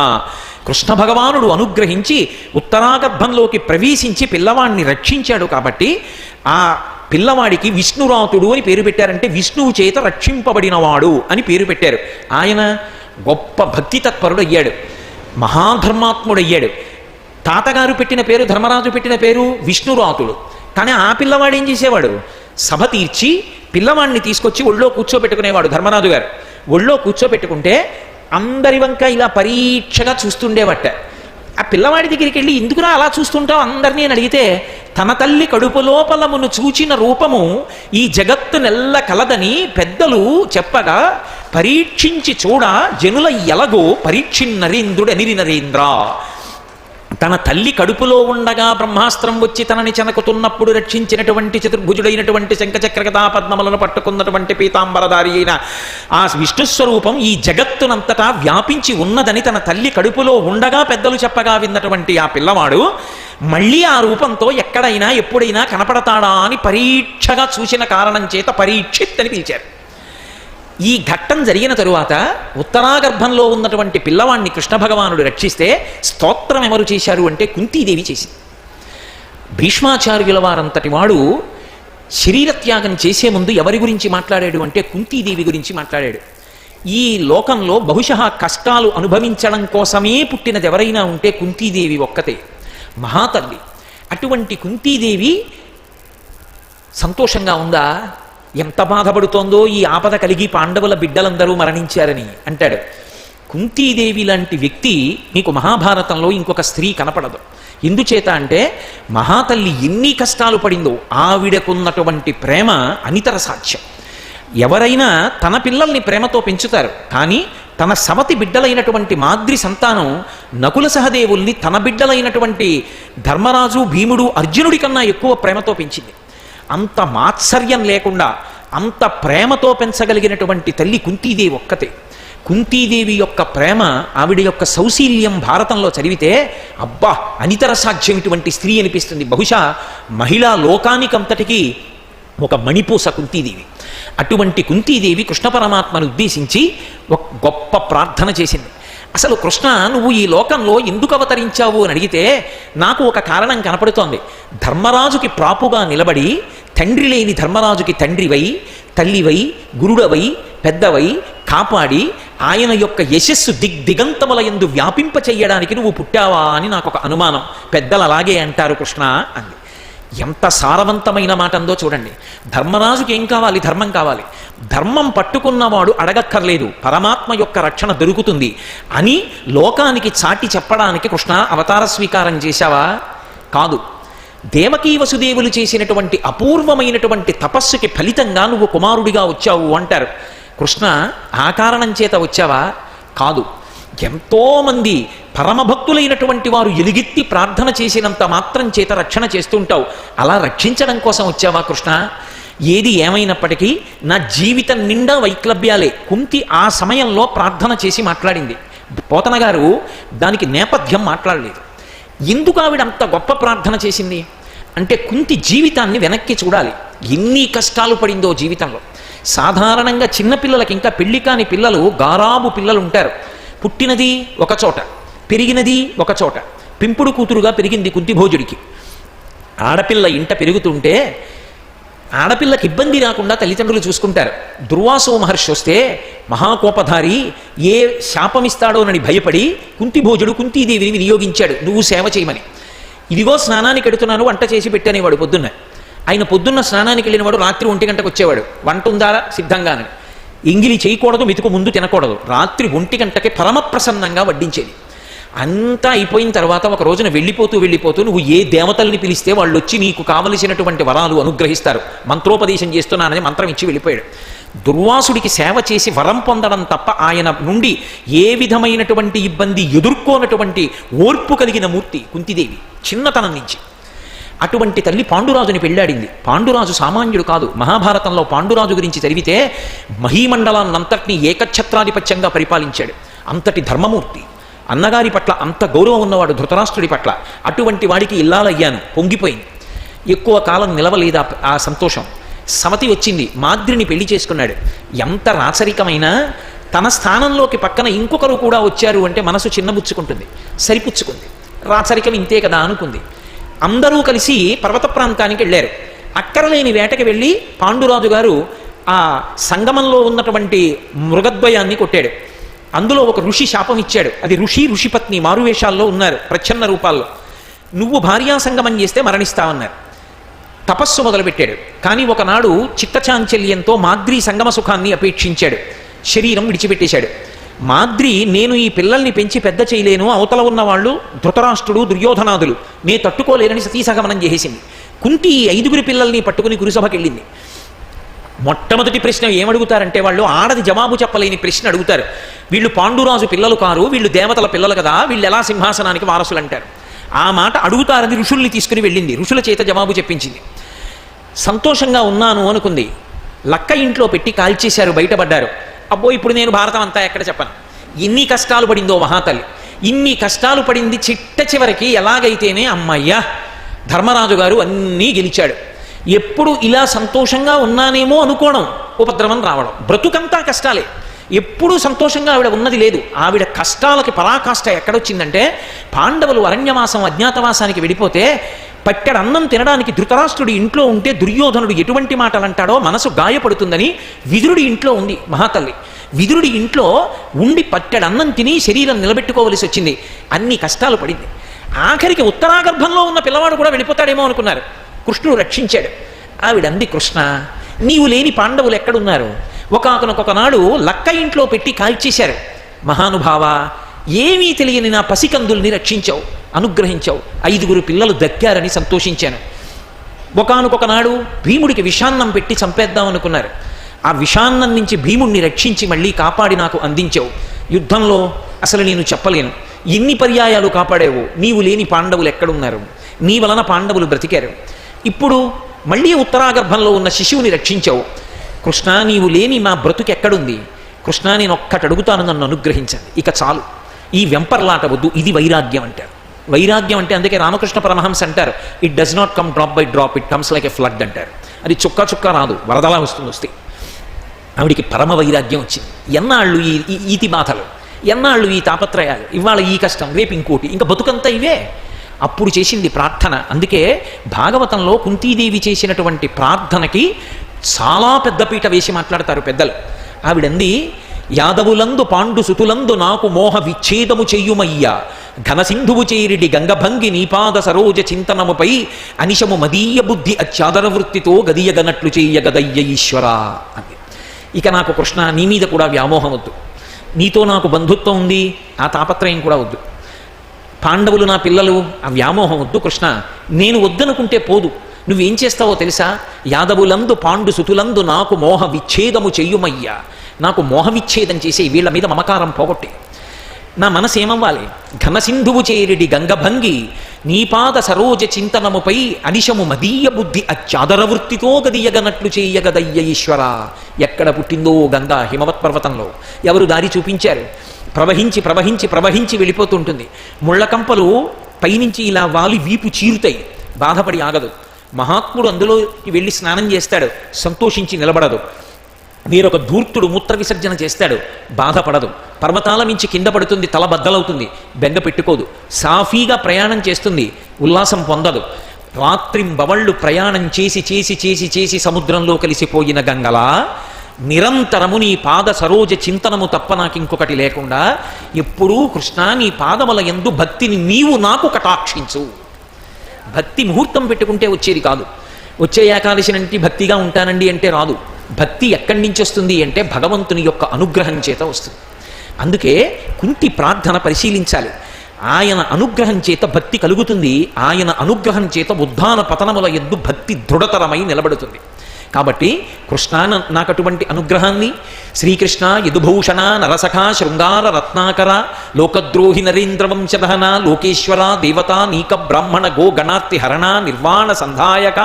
కృష్ణ భగవానుడు అనుగ్రహించి ఉత్తరాగర్భంలోకి ప్రవేశించి పిల్లవాడిని రక్షించాడు కాబట్టి ఆ పిల్లవాడికి విష్ణురాతుడు అని పేరు పెట్టారంటే విష్ణువు చేత రక్షింపబడినవాడు అని పేరు పెట్టారు. ఆయన గొప్ప భక్తి తత్పరుడు అయ్యాడు, మహాధర్మాత్ముడయ్యాడు. తాతగారు పెట్టిన పేరు, ధర్మరాజు పెట్టిన పేరు విష్ణురాతుడు. కానీ ఆ పిల్లవాడు ఏం చేసేవాడు, సభ తీర్చి పిల్లవాడిని తీసుకొచ్చి ఒళ్ళో కూర్చోబెట్టుకునేవాడు. ధర్మరాజు గారు ఒళ్ళో కూర్చోబెట్టుకుంటే అందరి వంక ఇలా పరీక్షగా చూస్తుండేవట. ఆ పిల్లవాడి దగ్గరికి వెళ్ళి ఎందుకురా అలా చూస్తుంటావు అందరినీ అని అడిగితే, తన తల్లి కడుపు లోపలమును చూచిన రూపము ఈ జగత్తు నెల్ల కలదని పెద్దలు చెప్పగా పరీక్షించి చూడ జనుల ఎలగో పరీక్షిన్నరేంద్రుడు అనిరి నరేంద్ర. తన తల్లి కడుపులో ఉండగా బ్రహ్మాస్త్రం వచ్చి తనని చెనకుతున్నప్పుడు రక్షించినటువంటి చతుర్భుజుడైనటువంటి శంఖచక్రగదా పద్మములను పట్టుకున్నటువంటి పీతాంబరధారి అయిన ఆ విష్ణుస్వరూపం ఈ జగత్తునంతటా వ్యాపించి ఉన్నదని తన తల్లి కడుపులో ఉండగా పెద్దలు చెప్పగా విన్నటువంటి ఆ పిల్లవాడు మళ్ళీ ఆ రూపంతో ఎక్కడైనా ఎప్పుడైనా కనపడతాడా అని పరీక్షగా చూసిన కారణం చేత పరీక్షిత్ అని పిలిచారు. ఈ ఘట్టం జరిగిన తరువాత ఉత్తరాగర్భంలో ఉన్నటువంటి పిల్లవాడిని కృష్ణ భగవానుడు రక్షిస్తే స్తోత్రం ఎవరు చేశారు అంటే కుంతీదేవి చేసింది. భీష్మాచార్యుల వారంతటి వాడు శరీరత్యాగం చేసే ముందు ఎవరి గురించి మాట్లాడాడు అంటే కుంతీదేవి గురించి మాట్లాడాడు. ఈ లోకంలో బహుశः కష్టాలు అనుభవించడం కోసమే పుట్టినది ఎవరైనా ఉంటే కుంతీదేవి ఒక్కతే, మహాతల్లి. అటువంటి కుంతీదేవి సంతోషంగా ఉందా? ఎంత బాధపడుతోందో ఈ ఆపద కలిగి పాండవుల బిడ్డలందరూ మరణించారని అంటాడు. కుంతీదేవి లాంటి వ్యక్తి మీకు మహాభారతంలో ఇంకొక స్త్రీ కనపడదు. ఎందుచేత అంటే మహాతల్లి ఎన్ని కష్టాలు పడిందో ఆవిడకున్నటువంటి ప్రేమ అనితర సాధ్యం. ఎవరైనా తన పిల్లల్ని ప్రేమతో పెంచుతారు, కానీ తన సవతి బిడ్డలైనటువంటి మాద్రి సంతానం నకుల సహదేవుల్ని తన బిడ్డలైనటువంటి ధర్మరాజు, భీముడు, అర్జునుడి కన్నా ఎక్కువ ప్రేమతో పెంచింది. అంత మాత్సర్యం లేకుండా అంత ప్రేమతో పెంచగలిగినటువంటి తల్లి కుంతీదేవి ఒక్కతే. కుంతీదేవి యొక్క ప్రేమ, ఆవిడ యొక్క సౌశీల్యం భారతంలో చదివితే అబ్బా అనితర సాధ్యం ఇటువంటి స్త్రీ అనిపిస్తుంది. బహుశా మహిళా లోకానికంతటికీ ఒక మణిపూస కుంతీదేవి. అటువంటి కుంతీదేవి కృష్ణ పరమాత్మను ఉద్దేశించి ఒక గొప్ప ప్రార్థన చేసింది. అసలు కృష్ణ నువ్వు ఈ లోకంలో ఎందుకు అవతరించావు అని అడిగితే నాకు ఒక కారణం కనపడుతోంది. ధర్మరాజుకి ప్రాపుగా నిలబడి తండ్రి లేని ధర్మరాజుకి తండ్రివై, తల్లివై, గురుడవై, పెద్దవై కాపాడి ఆయన యొక్క యశస్సు దిగంతముల యందు వ్యాపింప చెయ్యడానికి నువ్వు పుట్టావా అని నాకు ఒక అనుమానం. పెద్దలు అలాగే అంటారు కృష్ణ అంది. ఎంత సారవంతమైన మాట అందో చూడండి. ధర్మరాజుకి ఏం కావాలి? ధర్మం కావాలి. ధర్మం పట్టుకున్నవాడు అడగక్కర్లేదు, పరమాత్మ యొక్క రక్షణ దొరుకుతుంది అని లోకానికి చాటి చెప్పడానికి కృష్ణ అవతార స్వీకారం చేశావా? కాదు. దేవకీ వసుదేవులు చేసినటువంటి అపూర్వమైనటువంటి తపస్సుకి ఫలితంగా నువ్వు కుమారుడిగా వచ్చావు అంటారు. కృష్ణ ఆ కారణం చేత వచ్చావా? కాదు. ఎంతోమంది పరమభక్తులైనటువంటి వారు ఎలుగెత్తి ప్రార్థన చేసినంత మాత్రం చేత రక్షణ చేస్తుంటావు. అలా రక్షించడం కోసం వచ్చావా కృష్ణ? ఏది ఏమైనప్పటికీ నా జీవితం నిండా వైక్లభ్యాలే. కుంతి ఆ సమయంలో ప్రార్థన చేసి మాట్లాడింది. పోతన గారు దానికి నేపథ్యం మాట్లాడలేదు. ఎందుకు ఆవిడ అంత గొప్ప ప్రార్థన చేసింది అంటే కుంతి జీవితాన్ని వెనక్కి చూడాలి. ఎన్ని కష్టాలు పడిందో జీవితంలో. సాధారణంగా చిన్నపిల్లలకి, ఇంకా పెళ్లి కాని పిల్లలు, గారాబు పిల్లలు ఉంటారు. పుట్టినది ఒక చోట, పెరిగినది ఒక చోట. పెంపుడు కూతురుగా పెరిగింది కుంతిభోజుడికి. ఆడపిల్ల ఇంట పెరుగుతుంటే ఆడపిల్లకి ఇబ్బంది రాకుండా తల్లిదండ్రులు చూసుకుంటారు. దుర్వాసో మహర్షి వస్తే మహాకోపధారి ఏ శాపమిస్తాడోనని భయపడి కుంతిభోజుడు కుంతీదేవిని వినియోగించాడు, నువ్వు సేవ చేయమని. ఇదిగో స్నానానికి ఎడుతున్నాను, వంట చేసి పెట్టనేవాడు పొద్దున్న. ఆయన పొద్దున్న స్నానానికి వెళ్ళినవాడు రాత్రి 1 గంటకు వచ్చేవాడు. వంట ఉందా సిద్ధంగానని. ఎంగిలి చేయకూడదు, మెతుకు ముందు తినకూడదు. రాత్రి 1 గంటకి పరమప్రసన్నంగా వడ్డించేది. అంతా అయిపోయిన తర్వాత ఒక రోజున వెళ్ళిపోతూ నువ్వు ఏ దేవతల్ని పిలిస్తే వాళ్ళు వచ్చి నీకు కావలసినటువంటి వరాలు అనుగ్రహిస్తారు, మంత్రోపదేశం చేస్తున్నానని మంత్రం ఇచ్చి వెళ్ళిపోయాడు. దుర్వాసుడికి సేవ చేసి వరం పొందడం తప్ప ఆయన నుండి ఏ విధమైనటువంటి ఇబ్బంది ఎదుర్కోనటువంటి ఓర్పు కలిగిన మూర్తి కుంతిదేవి చిన్నతనం నుంచి. అటువంటి తల్లి పాండురాజుని పెళ్ళాడింది. పాండురాజు సామాన్యుడు కాదు. మహాభారతంలో పాండురాజు గురించి చదివితే మహీమండలాన్నంతటినీ ఏకఛత్రాధిపత్యంగా పరిపాలించాడు. అంతటి ధర్మమూర్తి, అన్నగారి పట్ల అంత గౌరవం ఉన్నవాడు ధృతరాష్ట్రుడి పట్ల. అటువంటి వాడికి ఇల్లాలయ్యాను, పొంగిపోయింది. ఎక్కువ కాలం నిలవలేదు ఆ సంతోషం. సమతి వచ్చింది, మాద్రిని పెళ్లి చేసుకున్నాడు. ఎంత రాచరికమైనా తన స్థానంలోకి పక్కన ఇంకొకరు కూడా వచ్చారు అంటే మనసు చిన్నబుచ్చుకుంటుంది, సరిపుచ్చుకుంది. రాచరికం ఇంతే కదా అనుకుంది. అందరూ కలిసి పర్వత ప్రాంతానికి వెళ్ళారు. అక్కరలేని వేటకి వెళ్ళి పాండురాజు గారు ఆ సంగమంలో ఉన్నటువంటి మృగద్వయాన్ని కొట్టాడు. అందులో ఒక ఋషి శాపం ఇచ్చాడు. అది ఋషిపత్ని మారువేషాల్లో ఉన్నారు, ప్రచ్ఛన్న రూపాల్లో. నువ్వు భార్యా సంగమం చేస్తే మరణిస్తావన్నారు. తపస్సు మొదలుపెట్టాడు. కానీ ఒకనాడు చిత్తచాంచల్యంతో మాద్రి సంగమ సుఖాన్ని అపేక్షించాడు. శరీరం విడిచిపెట్టేశాడు. మాద్రి, నేను ఈ పిల్లల్ని పెంచి పెద్ద చేయలేను, అవతల ఉన్న వాళ్ళు ధృతరాష్ట్రుడు దుర్యోధనాదులు, నే తట్టుకోలేనని సతీసగమనం చేసేసింది. కుంతి 5 పిల్లల్ని పట్టుకుని గురుసభకి వెళ్ళింది. మొట్టమొదటి ప్రశ్న ఏమడుగుతారంటే, వాళ్ళు ఆడది జవాబు చెప్పలేని ప్రశ్న అడుగుతారు. వీళ్ళు పాండురాజు పిల్లలు కారు, వీళ్ళు దేవతల పిల్లలు కదా, వీళ్ళు ఎలా సింహాసనానికి వారసులు అంటారు. ఆ మాట అడుగుతారని ఋషుల్ని తీసుకుని వెళ్ళింది. ఋషుల చేత జవాబు చెప్పించింది. సంతోషంగా ఉన్నాను అనుకుంది. లక్క ఇంట్లో పెట్టి కాల్చేశారు, బయటపడ్డారు. అబ్బో, ఇప్పుడు నేను భారతం అంతా ఎక్కడ చెప్పను. ఎన్ని కష్టాలు పడిందో మహాతల్లి, ఇన్ని కష్టాలు పడింది. చిట్ట చివరికి ఎలాగైతేనే అమ్మయ్యా ధర్మరాజు గారు అన్నీ గెలిచాడు. ఎప్పుడు ఇలా సంతోషంగా ఉన్నానేమో అనుకోవడం, ఉపద్రవం రావడం, బ్రతుకంతా కష్టాలే. ఎప్పుడూ సంతోషంగా ఆవిడ ఉన్నది లేదు. ఆవిడ కష్టాలకి పరాకాష్ట ఎక్కడొచ్చిందంటే, పాండవులు అరణ్యవాసం అజ్ఞాతవాసానికి వెళ్ళిపోతే పట్టెడు అన్నం తినడానికి ధృతరాష్ట్రుడి ఇంట్లో ఉంటే దుర్యోధనుడు ఎటువంటి మాటలు అంటాడో మనసు గాయపడుతుందని విదురుడి ఇంట్లో ఉంది మహాతల్లి. విదురుడి ఇంట్లో ఉండి పట్టెడు అన్నం తిని శరీరం నిలబెట్టుకోవలసి వచ్చింది. అన్ని కష్టాలు పడింది. ఆఖరికి ఉత్తరాగర్భంలో ఉన్న పిల్లవాడు కూడా వెళ్ళిపోతాడేమో అనుకున్నారు. కృష్ణుడు రక్షించాడు. ఆవిడంది, కృష్ణ, నీవు లేని పాండవులు ఎక్కడున్నారు? ఒకనొకనాడు లక్క ఇంట్లో పెట్టి కాల్చేశారు. మహానుభావ, ఏమీ తెలియని నా పసికందుల్ని రక్షించావు, అనుగ్రహించావు. 5 పిల్లలు దక్కారని సంతోషించాను. ఒకనొకనాడు భీముడికి విషాన్నం పెట్టి చంపేద్దాం అనుకున్నారు. ఆ విషాన్నం నుంచి భీముడిని రక్షించి మళ్ళీ కాపాడి నాకు అందించావు. యుద్ధంలో అసలు నేను చెప్పలేను, ఎన్ని పర్యాయాలు కాపాడావు. నీవు లేని పాండవులు ఎక్కడున్నారు? నీ వలన పాండవులు బ్రతికారు. ఇప్పుడు మళ్ళీ ఉత్తరాగర్భంలో ఉన్న శిశువుని రక్షించావు. కృష్ణ, నీవు లేని మా బ్రతుకు ఎక్కడుంది? కృష్ణ, నేను ఒక్కటి అడుగుతాను, నన్ను అనుగ్రహించండి, ఇక చాలు, ఈ వెంపర్లాట వద్దు. ఇది వైరాగ్యం అంటారు. వైరాగ్యం అంటే, అందుకే రామకృష్ణ పరమహంస అంటారు, it does not come drop by drop, it comes like a flood అంటారు. అది చుక్క చుక్క రాదు, వరదలా వస్తే. ఆవిడికి పరమ వైరాగ్యం వచ్చింది. ఎన్నాళ్ళు ఈ ఈతి బాధలు, ఎన్నాళ్ళు ఈ తాపత్రయాలు, ఇవాళ ఈ కష్టం, రేపు ఇంకోటి, ఇంకా బతుకంతా ఇవే. అప్పుడు చేసింది ప్రార్థన. అందుకే భాగవతంలో కుంతీదేవి చేసినటువంటి ప్రార్థనకి చాలా పెద్ద పీట వేసి మాట్లాడతారు పెద్దలు. ఆవిడంది, యాదవులందు పాండు సుతులందు నాకు మోహ విచ్ఛేదము చెయ్యుమయ్యా, ఘనసింధువు చేరిడి గంగభంగి నీపాద సరోజ చింతనముపై అనిశము మదీయ బుద్ధి అత్యాదర వృత్తితో గదియగనట్లు చెయ్యగదయ్య ఈశ్వరా అంది. ఇక నాకు కృష్ణ నీ మీద కూడా వ్యామోహం వద్దు, నీతో నాకు బంధుత్వం ఉంది, ఆ తాపత్రయం కూడా వద్దు. పాండవులు నా పిల్లలు, ఆ వ్యామోహం వద్దు కృష్ణ. నేను వద్దనుకుంటే పోదు. నువ్వేం చేస్తావో తెలుసా? యాదవులందు పాండు సుతులందు నాకు మోహ విచ్ఛేదము చెయ్యుమయ్యా, నాకు మోహ విచ్ఛేదం చేసి వీళ్ళ మీద మమకారం పోగొట్టి నా మనసు ఏమవ్వాలి? ఘనసింధువు చేరిడి గంగభంగి నీపాద సరోజ చింతనముపై అనిశము మదీయ బుద్ధి అత్యాదర వృత్తితో గదియగనట్లు చేయగదయ్య ఈశ్వర. ఎక్కడ పుట్టిందో గంగా? హిమవత్ పర్వతంలో. ఎవరు దారి చూపించారు? ప్రవహించి ప్రవహించి ప్రవహించి వెళ్ళిపోతుంటుంది. ముళ్ళకంపలు పైనుంచి ఇలా వాలి వీపు చీరుతాయి, బాధపడి ఆగదు. మహాత్ముడు అందులోకి వెళ్ళి స్నానం చేస్తాడు, సంతోషించి నిలబడదు. వీరొక ధూర్తుడు మూత్ర విసర్జన చేస్తాడు, బాధపడదు. పర్వతాల మించి కింద పడుతుంది, తల బద్దలవుతుంది, బెంగ పెట్టుకోదు. సాఫీగా ప్రయాణం చేస్తుంది, ఉల్లాసం పొందదు. రాత్రింబవళ్ళు ప్రయాణం చేసి చేసి చేసి చేసి సముద్రంలో కలిసిపోయిన గంగలా నిరంతరము నీ పాద సరోజ చింతనము తప్ప నాకు ఇంకొకటి లేకుండా ఎప్పుడూ కృష్ణ నీ పాదముల యందు భక్తిని నీవు నాకు కటాక్షించు. భక్తి ముహూర్తం పెట్టుకుంటే వచ్చేది కాదు. వచ్చే ఏకాదశి నుండి భక్తిగా ఉంటానండి అంటే రాదు. భక్తి ఎక్కడి నుంచి వస్తుంది అంటే భగవంతుని యొక్క అనుగ్రహం చేత వస్తుంది. అందుకే కుంతి ప్రార్థన పరిశీలించాలి. ఆయన అనుగ్రహం చేత భక్తి కలుగుతుంది, ఆయన అనుగ్రహం చేత ఉద్ధాన పతనముల యందు భక్తి దృఢతరమై నిలబడుతుంది. కాబట్టి కృష్ణ నాకు అటువంటి అనుగ్రహాన్ని, శ్రీకృష్ణ యదుభూషణ నరసఖ శృంగార రత్నాకర లోకద్రోహి నరేంద్రవంశదహన లోకేశ్వర దేవతా నీక బ్రాహ్మణ గో గణార్తి హరణ నిర్వాణ సంధాయక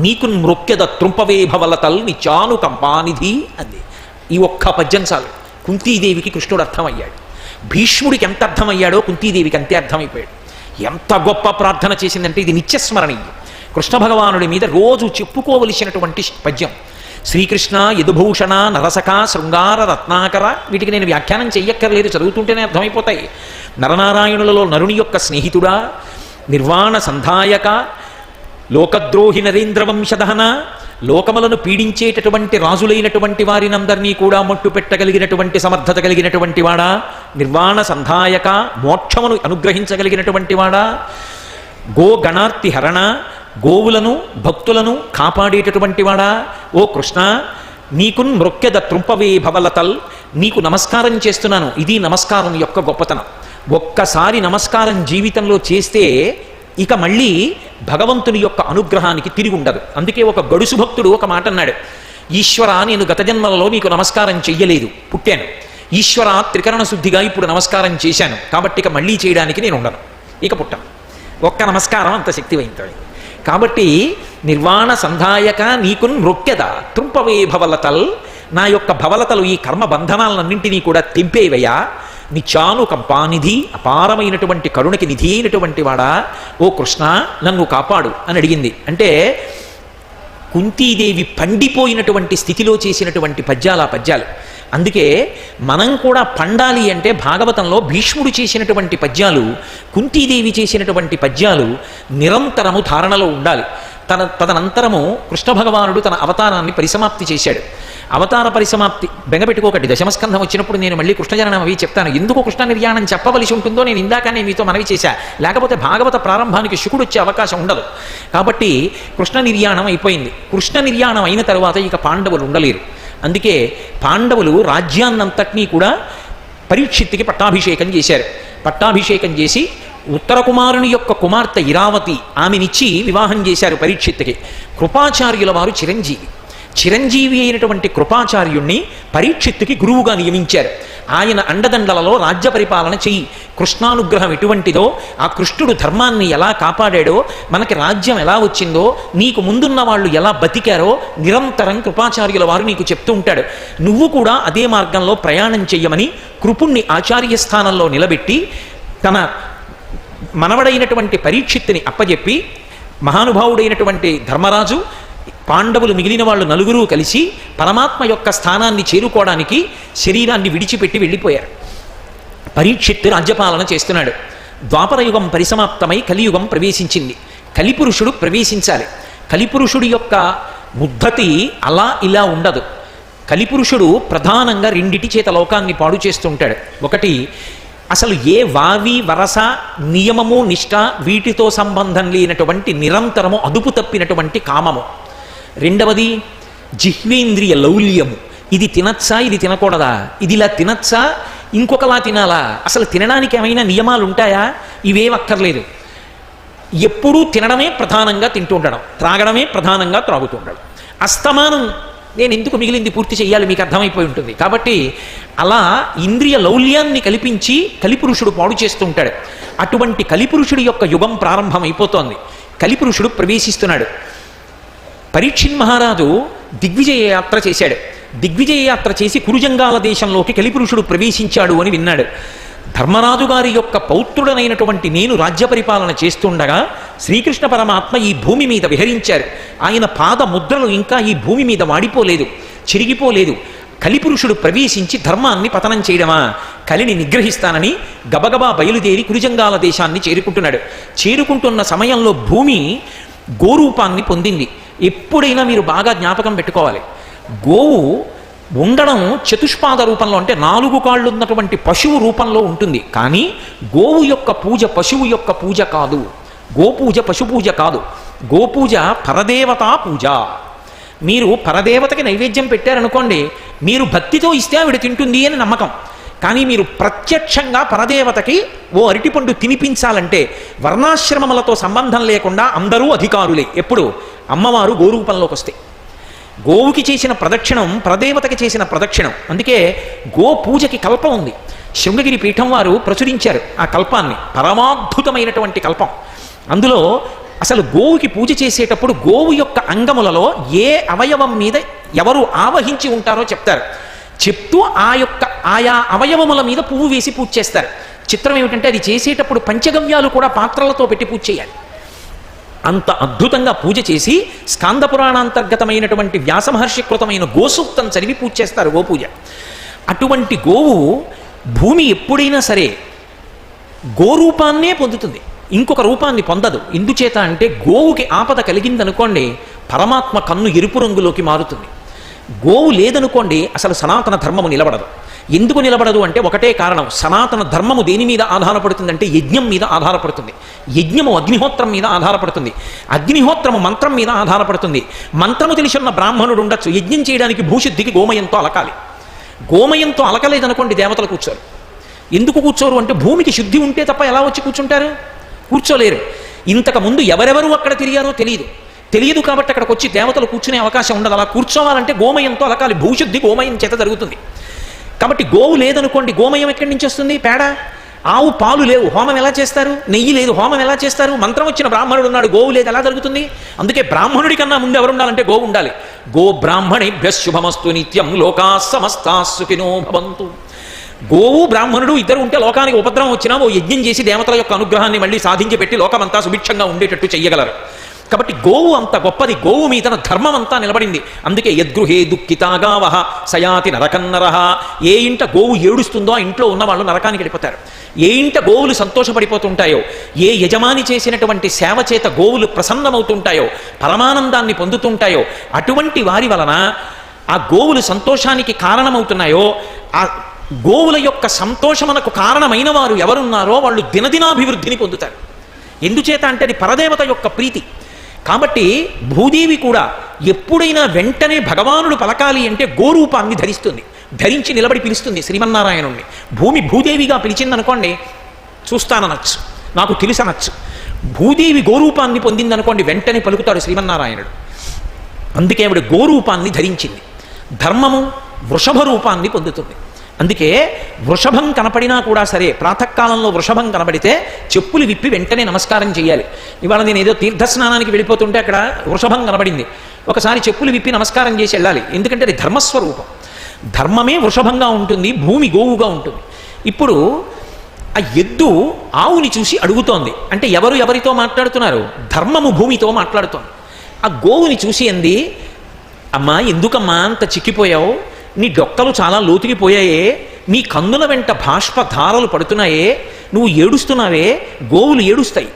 నీకు మృక్యద త్రుంపవే భవలతల్ నిత్యాను కంపానిధి అంది. ఈ ఒక్క పద్యం చాలు. కుంతీదేవికి కృష్ణుడు అర్థమయ్యాడు. భీష్ముడికి ఎంత అర్థమయ్యాడో కుంతీదేవికి అంతే అర్థమైపోయాడు. ఎంత గొప్ప ప్రార్థన చేసిందంటే ఇది నిత్యస్మరణీయం. కృష్ణ భగవానుడి మీద రోజు చెప్పుకోవలసినటువంటి పద్యం. శ్రీకృష్ణ యదుభూషణ నరసక శృంగార రత్నాకర, వీటికి నేను వ్యాఖ్యానం చెయ్యక్కర్లేదు, చదువుతుంటేనే అర్థమైపోతాయి. నరనారాయణులలో నరుని యొక్క స్నేహితుడా, నిర్వాణ సంధాయక, లోకద్రోహి నరేంద్రవంశదహన, లోకములను పీడించేటటువంటి రాజులైనటువంటి వారినందరినీ కూడా మట్టు పెట్టగలిగినటువంటి సమర్థత కలిగినటువంటి వాడా, నిర్వాణ సంధాయక, మోక్షమును అనుగ్రహించగలిగినటువంటి వాడా, గోగణార్తి హరణ, గోవులను భక్తులను కాపాడేటటువంటి వాడా, ఓ కృష్ణ నీకున్ మృక్యద త్రుంపవే భవలతల్, నీకు నమస్కారం చేస్తున్నాను. ఇది నమస్కారం యొక్క గొప్పతనం. ఒక్కసారి నమస్కారం జీవితంలో చేస్తే ఇక మళ్ళీ భగవంతుని యొక్క అనుగ్రహానికి తిరిగి ఉండదు. అందుకే ఒక గడుసు భక్తుడు ఒక మాట అన్నాడు, ఈశ్వర నేను గత జన్మలలో నీకు నమస్కారం చెయ్యలేదు, పుట్టాను. ఈశ్వర త్రికరణ శుద్ధిగా ఇప్పుడు నమస్కారం చేశాను, కాబట్టి ఇక మళ్ళీ చేయడానికి నేను ఉండను, ఇక పుట్టను. ఒక్క నమస్కారం అంత శక్తివంతమైంది. కాబట్టి నిర్వాణ సంధాయక నీకున్ మృక్యద త్రుంపవే భవలతల్, నా యొక్క భవలతలు ఈ కర్మ బంధనాలన్నింటినీ కూడా తెంపేవయ్యా. నిత్యానుకంపానిధి, అపారమైనటువంటి కరుణకి నిధి అయినటువంటి వాడా, ఓ కృష్ణ నన్ను కాపాడు అని అడిగింది. అంటే కుంతీదేవి పండిపోయినటువంటి స్థితిలో చేసినటువంటి పద్యాలు. అందుకే మనం కూడా పండాలి అంటే భాగవతంలో భీష్ముడు చేసినటువంటి పద్యాలు, కుంతీదేవి చేసినటువంటి పద్యాలు నిరంతరము ధారణలో ఉండాలి. తదనంతరము కృష్ణ భగవానుడు తన అవతారాన్ని పరిసమాప్తి చేశాడు. అవతార పరిసమాప్తి బెంగపెట్టుకోకండి. దశమస్కంధం వచ్చినప్పుడు నేను మళ్ళీ కృష్ణజననం అవి చెప్తాను. ఎందుకు కృష్ణ నిర్యాణం చెప్పవలసి ఉంటుందో నేను ఇందాకనే మీతో మనవి చేశా. లేకపోతే భాగవత ప్రారంభానికి శుకుడు వచ్చే అవకాశం ఉండదు. కాబట్టి కృష్ణ నిర్యాణం అయిపోయింది. కృష్ణ నిర్యాణం అయిన తర్వాత ఇక పాండవులు ఉండలేరు. అందుకే పాండవులు రాజ్యాన్నంతటినీ కూడా పరీక్షిత్తుకి పట్టాభిషేకం చేశారు. పట్టాభిషేకం చేసి ఉత్తర కుమారుని యొక్క కుమార్తె ఇరావతి ఆమెనిచ్చి వివాహం చేశారు పరీక్షిత్తుకి. కృపాచార్యుల వారు చిరంజీవి అయినటువంటి కృపాచార్యుణ్ణి పరీక్షిత్తుకి గురువుగా నియమించారు. ఆయన అండదండలలో రాజ్య పరిపాలన చెయ్యి. కృష్ణానుగ్రహం ఎటువంటిదో, ఆ కృష్ణుడు ధర్మాన్ని ఎలా కాపాడాడో, మనకి రాజ్యం ఎలా వచ్చిందో, నీకు ముందున్న వాళ్ళు ఎలా బతికారో నిరంతరం కృపాచార్యుల వారు నీకు చెప్తూ ఉంటాడు. నువ్వు కూడా అదే మార్గంలో ప్రయాణం చెయ్యమని కృపుణ్ణి ఆచార్య స్థానంలో నిలబెట్టి తన మనవడైనటువంటి పరీక్షిత్తుని అప్పజెప్పి మహానుభావుడైనటువంటి ధర్మరాజు, పాండవులు మిగిలిన వాళ్ళు నలుగురు కలిసి పరమాత్మ యొక్క స్థానాన్ని చేరుకోవడానికి శరీరాన్ని విడిచిపెట్టి వెళ్ళిపోయారు. పరీక్షిత్తు రాజ్యపాలన చేస్తున్నాడు. ద్వాపరయుగం పరిసమాప్తమై కలియుగం ప్రవేశించింది. కలిపురుషుడు ప్రవేశించాలి. కలిపురుషుడి యొక్క ఉద్ధతి అలా ఇలా ఉండదు. కలిపురుషుడు ప్రధానంగా రెండిటి చేత లోకాన్ని పాడు చేస్తుంటాడు. ఒకటి, అసలు ఏ వావి వరస నియమము నిష్ఠ వీటితో సంబంధం లేనటువంటి నిరంతరము అదుపు తప్పినటువంటి కామము. రెండవది జిహ్వేంద్రియ లౌల్యము. ఇది తినచ్చా, ఇది తినకూడదా, ఇది ఇలా తినచ్చా, ఇంకొకలా తినాలా, అసలు తినడానికి ఏమైనా నియమాలు ఉంటాయా, ఇవేమక్కర్లేదు. ఎప్పుడూ తినడమే ప్రధానంగా తింటూ ఉండడం, త్రాగడమే ప్రధానంగా త్రాగుతూ ఉండడం. అస్తమానం నేను ఎందుకు మిగిలింది పూర్తి చేయాలి మీకు అర్థమైపోయి ఉంటుంది. కాబట్టి అలా ఇంద్రియ లౌల్యాన్ని కల్పించి కలిపురుషుడు పాడు చేస్తూ ఉంటాడు. అటువంటి కలిపురుషుడి యొక్క యుగం ప్రారంభమైపోతోంది. కలిపురుషుడు ప్రవేశిస్తున్నాడు. పరీక్షిత్ మహారాజు దిగ్విజయ యాత్ర చేశాడు. దిగ్విజయ యాత్ర చేసి కురుజంగాల దేశంలోకి కలిపురుషుడు ప్రవేశించాడు అని విన్నాడు. ధర్మరాజు గారి యొక్క పౌత్రుడనైనటువంటి నేను రాజ్య పరిపాలన చేస్తుండగా శ్రీకృష్ణ పరమాత్మ ఈ భూమి మీద విహరించారు. ఆయన పాద ముద్రలు ఇంకా ఈ భూమి మీద వాడిపోలేదు, చిరిగిపోలేదు. కలిపురుషుడు ప్రవేశించి ధర్మాన్ని పతనం చేయడమా, కలిని నిగ్రహిస్తానని గబగబా బయలుదేరి కురుజంగాల దేశాన్ని చేరుకుంటున్నాడు. చేరుకుంటున్న సమయంలో భూమి గోరూపాన్ని పొందింది. ఎప్పుడైనా మీరు బాగా జ్ఞాపకం పెట్టుకోవాలి, గోవు ఉండడం చతుష్పాద రూపంలో, అంటే 4 కాళ్ళు ఉన్నటువంటి పశువు రూపంలో ఉంటుంది. కానీ గోవు యొక్క పూజ పశువు యొక్క పూజ కాదు. గోపూజ పశుపూజ కాదు. గోపూజ పరదేవతా పూజ. మీరు పరదేవతకి నైవేద్యం పెట్టారనుకోండి, మీరు భక్తితో ఇస్తే ఆవిడ తింటుంది అని నమ్మకం. కానీ మీరు ప్రత్యక్షంగా పరదేవతకి ఓ అరటిపండు తినిపించాలంటే వర్ణాశ్రమములతో సంబంధం లేకుండా అందరూ అధికారులే. ఎప్పుడు అమ్మవారు గోరూపంలోకి వస్తే గోవుకి చేసిన ప్రదక్షిణం పరదేవతకి చేసిన ప్రదక్షిణం. అందుకే గో పూజకి కల్పం ఉంది. శృంగగిరి పీఠం వారు ప్రచురించారు ఆ కల్పాన్ని. పరమాద్భుతమైనటువంటి కల్పం. అందులో అసలు గోవుకి పూజ చేసేటప్పుడు గోవు యొక్క అంగములలో ఏ అవయవం మీద ఎవరు ఆవహించి ఉంటారో చెప్తారు. చెప్తూ ఆయా అవయవముల మీద పువ్వు వేసి పూజ చేస్తారు. చిత్రం ఏమిటంటే అది చేసేటప్పుడు పంచగవ్యాలు కూడా పాత్రలతో పెట్టి పూజ చేయాలి. అంత అద్భుతంగా పూజ చేసి స్కాంద పురాణాంతర్గతమైనటువంటి వ్యాసమహర్షికృతమైన గోసూక్తం చదివి పూజ చేస్తారు గోపూజ. అటువంటి గోవు భూమి ఎప్పుడైనా సరే గోరూపాన్నే పొందుతుంది, ఇంకొక రూపాన్ని పొందదు. ఎందుచేత అంటే గోవుకి ఆపద కలిగిందనుకోండి పరమాత్మ కన్ను ఎరుపు రంగులోకి మారుతుంది. గోవు లేదనుకోండి అసలు సనాతన ధర్మము నిలబడదు. ఎందుకు నిలబడదు అంటే ఒకటే కారణం, సనాతన ధర్మము దేని మీద ఆధారపడుతుందంటే యజ్ఞం మీద ఆధారపడుతుంది. యజ్ఞము అగ్నిహోత్రం మీద ఆధారపడుతుంది, అగ్నిహోత్రము మంత్రం మీద ఆధారపడుతుంది. మంత్రము తెలిసిన బ్రాహ్మణుడు ఉండొచ్చు, యజ్ఞం చేయడానికి భూశుద్ధికి గోమయంతో అలకాలి. గోమయంతో అలకలేదనుకోండి దేవతలు కూర్చోరు. ఎందుకు కూర్చోరు అంటే భూమికి శుద్ధి ఉంటే తప్ప ఎలా వచ్చి కూర్చుంటారు? కూర్చోలేరు. ఇంతకుముందు ఎవరెవరు అక్కడ తిరిగారో తెలియదు కాబట్టి అక్కడికి వచ్చి దేవతలు కూర్చునే అవకాశం ఉండదు. అలా కూర్చోవాలంటే గోమయంతో అలకాలి, భూశుద్ధి గోమయం చేత జరుగుతుంది. కాబట్టి గోవు లేదనుకోండి గోమయం ఎక్కడి నుంచి వస్తుంది? పేడ. ఆవు పాలు లేవు, హోమం ఎలా చేస్తారు? నెయ్యి లేదు, హోమం ఎలా చేస్తారు? మంత్రం వచ్చిన బ్రాహ్మణుడు ఉన్నాడు, గోవు లేదు, ఎలా జరుగుతుంది? అందుకే బ్రాహ్మణుడి కన్నా ముందు ఎవరు ఉండాలంటే గోవు ఉండాలి. గో బ్రాహ్మణేభ్యః శుభమస్తు నిత్యం లోకాః సమస్తాః సుఖినో భవంతు. గోవు బ్రాహ్మణుడు ఇద్దరు ఉంటే లోకానికి ఉపద్రవం వచ్చినా ఓ యజ్ఞం చేసి దేవతల యొక్క అనుగ్రహాన్ని మళ్ళీ సాధించి పెట్టి లోకమంతా సుభిక్షంగా ఉండేటట్టు చెయ్యగలరు. కాబట్టి గోవు అంత గొప్పది, గోవు మీద ధర్మం అంతా నిలబడింది. అందుకే యద్గృహే దుఃఖితాగావః సయాతి నరకన్నరః. ఏ ఇంట గోవు ఏడుస్తుందో ఆ ఇంట్లో ఉన్న వాళ్ళు నరకానికి వెళ్ళిపోతారు. ఏ ఇంట గోవులు సంతోషపడిపోతుంటాయో, ఏ యజమాని చేసినటువంటి సేవ చేత గోవులు ప్రసన్నమవుతుంటాయో, పరమానందాన్ని పొందుతుంటాయో, అటువంటి వారి వలన ఆ గోవులు సంతోషానికి కారణమవుతున్నాయో, ఆ గోవుల యొక్క సంతోషమునకు కారణమైన వారు ఎవరున్నారో వాళ్ళు దినదినాభివృద్ధిని పొందుతారు. ఎందుచేత అంటే అది పరదేవత యొక్క ప్రీతి. కాబట్టి భూదేవి కూడా ఎప్పుడైనా వెంటనే భగవానుడు పలకాలి అంటే గోరూపాన్ని ధరిస్తుంది, ధరించి నిలబడి పిలుస్తుంది శ్రీమన్నారాయణుణ్ణి. భూమి భూదేవిగా పిలిచిందనుకోండి చూస్తాననొచ్చు, నాకు తెలుసనొచ్చు. భూదేవి గోరూపాన్ని పొందిందనుకోండి వెంటనే పలుకుతాడు శ్రీమన్నారాయణుడు. అందుకే ఆవిడ గోరూపాన్ని ధరించింది. ధర్మము వృషభ రూపాన్ని పొందుతుంది. అందుకే వృషభం కనపడినా కూడా సరే ప్రాతకాలంలో వృషభం కనబడితే చెప్పులు విప్పి వెంటనే నమస్కారం చేయాలి. ఇవాళ నేను ఏదో తీర్థస్నానానికి వెళ్ళిపోతుంటే అక్కడ వృషభం కనబడింది, ఒకసారి చెప్పులు విప్పి నమస్కారం చేసి వెళ్ళాలి. ఎందుకంటే అది ధర్మస్వరూపం. ధర్మమే వృషభంగా ఉంటుంది, భూమి గోవుగా ఉంటుంది. ఇప్పుడు ఆ ఎద్దు ఆవుని చూసి అడుగుతోంది అంటే ఎవరితో మాట్లాడుతున్నారు? ధర్మము భూమితో మాట్లాడుతోంది. ఆ గోవుని చూసి అంది, అమ్మా ఎందుకమ్మా అంత చిక్కిపోయావు? నీ డొక్కలు చాలా లోతుకిపోయాయే, నీ కన్నుల వెంట బాష్పధారలు పడుతున్నాయే, నువ్వు ఏడుస్తున్నావే. గోవులు ఏడుస్తాయి.